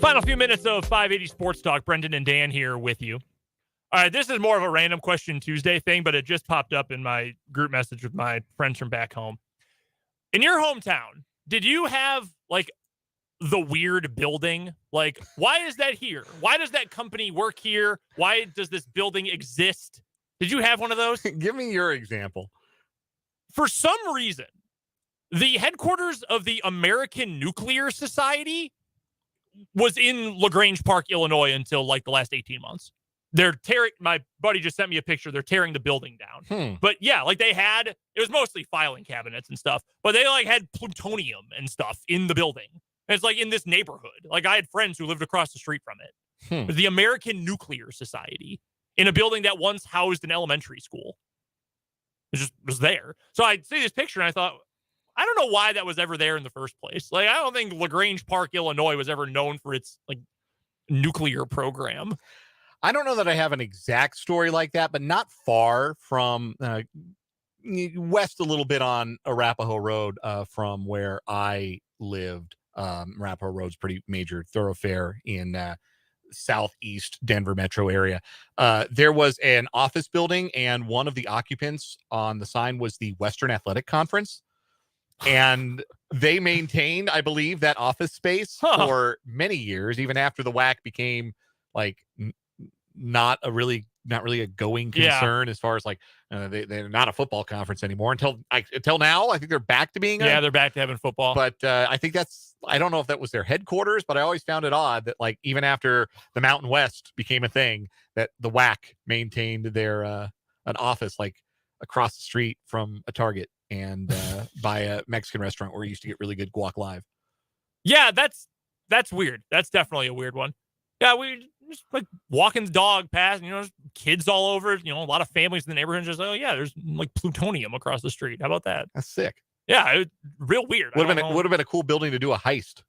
Final few minutes of 580 Sports Talk. Brendan and Dan here with you. All right, this is more of a random question Tuesday thing, but it just popped up in my group message with my friends from back home. In your hometown, did you have, like, the weird building? Like, why is that here? Why does that company work here? Why does this building exist? Did you have one of those? Give me your example. For some reason, the headquarters of the American Nuclear Society was in LaGrange Park, Illinois until like the last 18 months. They're tearing, my buddy just sent me a picture. They're tearing the building down. But yeah, like they had, it was mostly filing cabinets and stuff, but they like had plutonium and stuff in the building. And it's like in this neighborhood. Like I had friends who lived across the street from it. It was the American Nuclear Society in a building that once housed an elementary school. It just was there. So I see this picture and I thought, I don't know why that was ever there in the first place. Like, I don't think LaGrange Park, Illinois was ever known for its like nuclear program. I don't know that I have an exact story like that, but not far from west a little bit on Arapahoe Road from where I lived. Arapahoe Road's pretty major thoroughfare in southeast Denver metro area. There was an office building, and one of the occupants on the sign was the Western Athletic Conference. And they maintained, I believe, that office space for many years, even after the WAC became like not really a going concern as far as like they're not a football conference anymore until now. I think they're back to being they're back to having football. But I think I don't know if that was their headquarters, but I always found it odd that like even after the Mountain West became a thing, that the WAC maintained their an office like across the street from a Target and by a Mexican restaurant where you used to get really good guac live. Yeah, that's weird. That's definitely a weird one. Yeah, we just like walking the dog past, there's kids all over, a lot of families in the neighborhood just like, oh yeah, there's like plutonium across the street. How about that? That's sick. Yeah, it was real weird. Would have been a cool building to do a heist.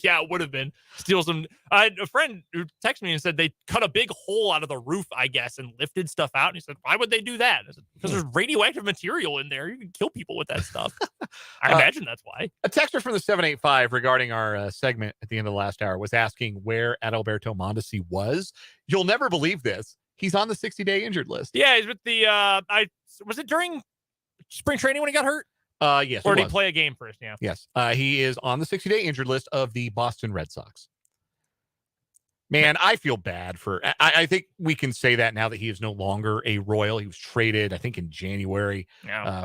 Yeah, it would have been. Steal some. I had a friend who texted me and said they cut a big hole out of the roof, I guess, and lifted stuff out. And he said, why would they do that? I said, because there's radioactive material in there. You can kill people with that stuff. I imagine that's why. A texter from the 785 regarding our segment at the end of the last hour was asking where Adalberto Mondesi was. You'll never believe this. He's on the 60-day injured list. Yeah, he's with the was it during spring training when he got hurt? Yes. Or did he play a game first? Yeah. Yes. He is on the 60-day injured list of the Boston Red Sox. Man, I feel bad for. I think we can say that now that he is no longer a Royal. He was traded, I think, in January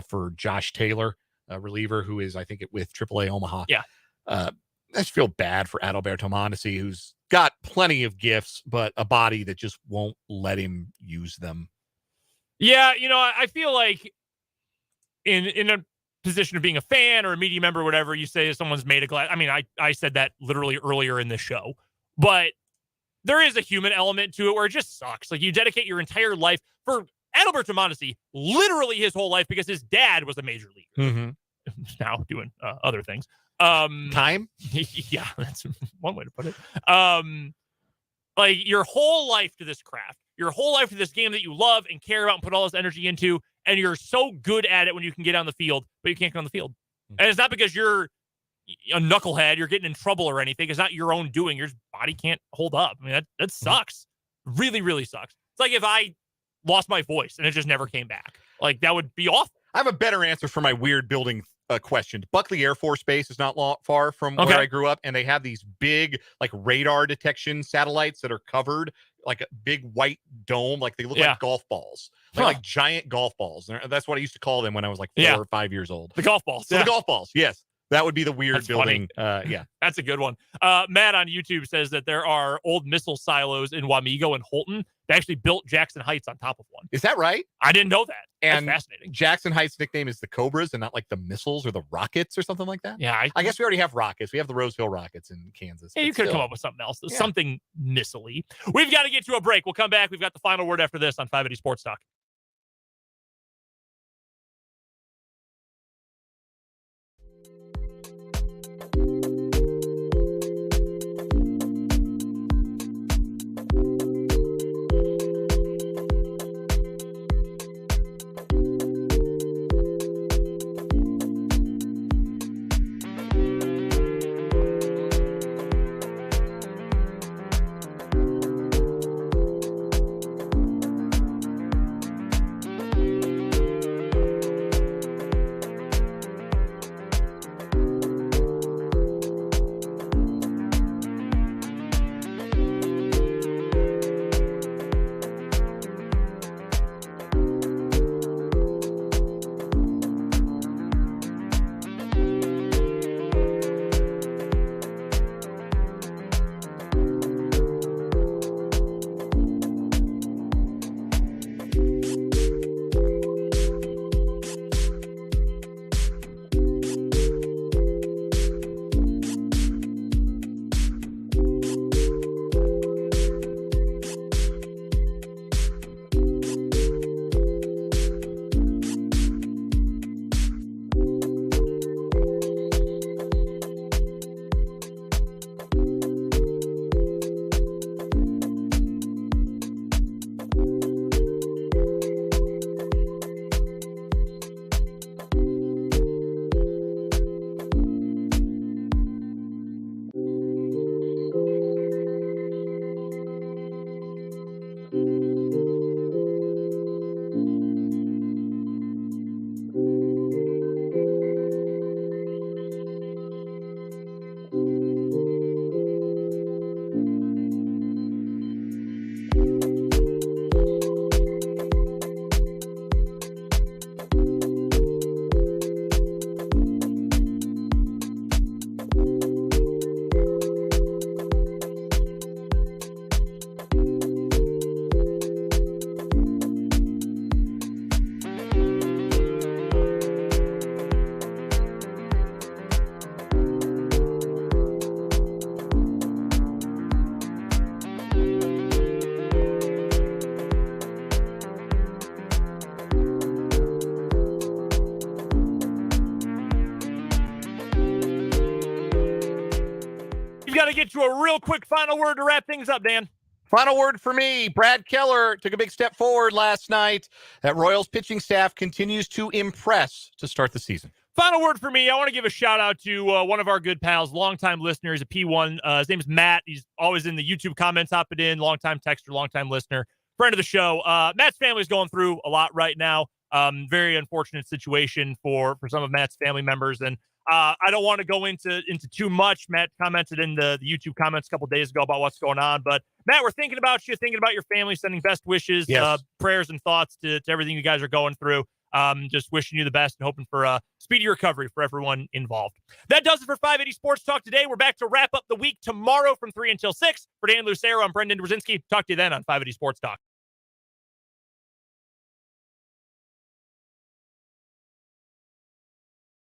for Josh Taylor, a reliever who is, I think, with AAA Omaha. Yeah. I just feel bad for Adalberto Mondesi, who's got plenty of gifts, but a body that just won't let him use them. Yeah, I feel like in a position of being a fan or a media member or whatever, you say someone's made of glass. I mean, I said that literally earlier in the show, but there is a human element to it where it just sucks. Like you dedicate your entire life for Adalberto Mondesi, literally his whole life, because his dad was a major leaguer. Now doing other things. Time? Yeah, that's one way to put it. Like your whole life to this craft, your whole life to this game that you love and care about and put all this energy into, and you're so good at it when you can get on the field, but you can't get on the field. And it's not because you're a knucklehead, you're getting in trouble or anything. It's not your own doing. Your body can't hold up. I mean, that sucks. Really, really sucks. It's like if I lost my voice and it just never came back. Like that would be awful. I have a better answer for my weird building question. Buckley Air Force Base is not far from where I grew up, and they have these big like radar detection satellites that are covered like a big white dome, like they look like golf balls, like giant golf balls. That's what I used to call them when I was like 4 or 5 years old. The golf balls. So the golf balls, yes. That would be the weird building. Yeah. That's a good one. Matt on YouTube says that there are old missile silos in Wamego and Holton. They actually built Jackson Heights on top of one. Is that right? I didn't know that. And that's fascinating. Jackson Heights' nickname is the Cobras and not like the missiles or the Rockets or something like that? Yeah. I guess we already have Rockets. We have the Roseville Rockets in Kansas. Yeah, you could come up with something else. Something missile-y. We've got to get to a break. We'll come back. We've got the final word after this on 580 Sports Talk. You got to get to a real quick final word to wrap things up, Dan. Final word for me. Brad Keller took a big step forward last night. That Royals pitching staff continues to impress to start the season. Final word for me. I want to give a shout out to one of our good pals, longtime listener. He's a P1. His name is Matt. He's always in the YouTube comments, hopping in. Longtime texter, longtime listener, friend of the show. Matt's family is going through a lot right now. Very unfortunate situation for some of Matt's family members. And I don't want to go into too much. Matt commented in the YouTube comments a couple days ago about what's going on. But Matt, we're thinking about you, thinking about your family, sending best wishes, yes. Prayers and thoughts to everything you guys are going through. Just wishing you the best and hoping for a speedy recovery for everyone involved. That does it for 580 Sports Talk today. We're back to wrap up the week tomorrow from 3 until 6. For Dan Lucero, I'm Brendan Brzezinski. Talk to you then on 580 Sports Talk.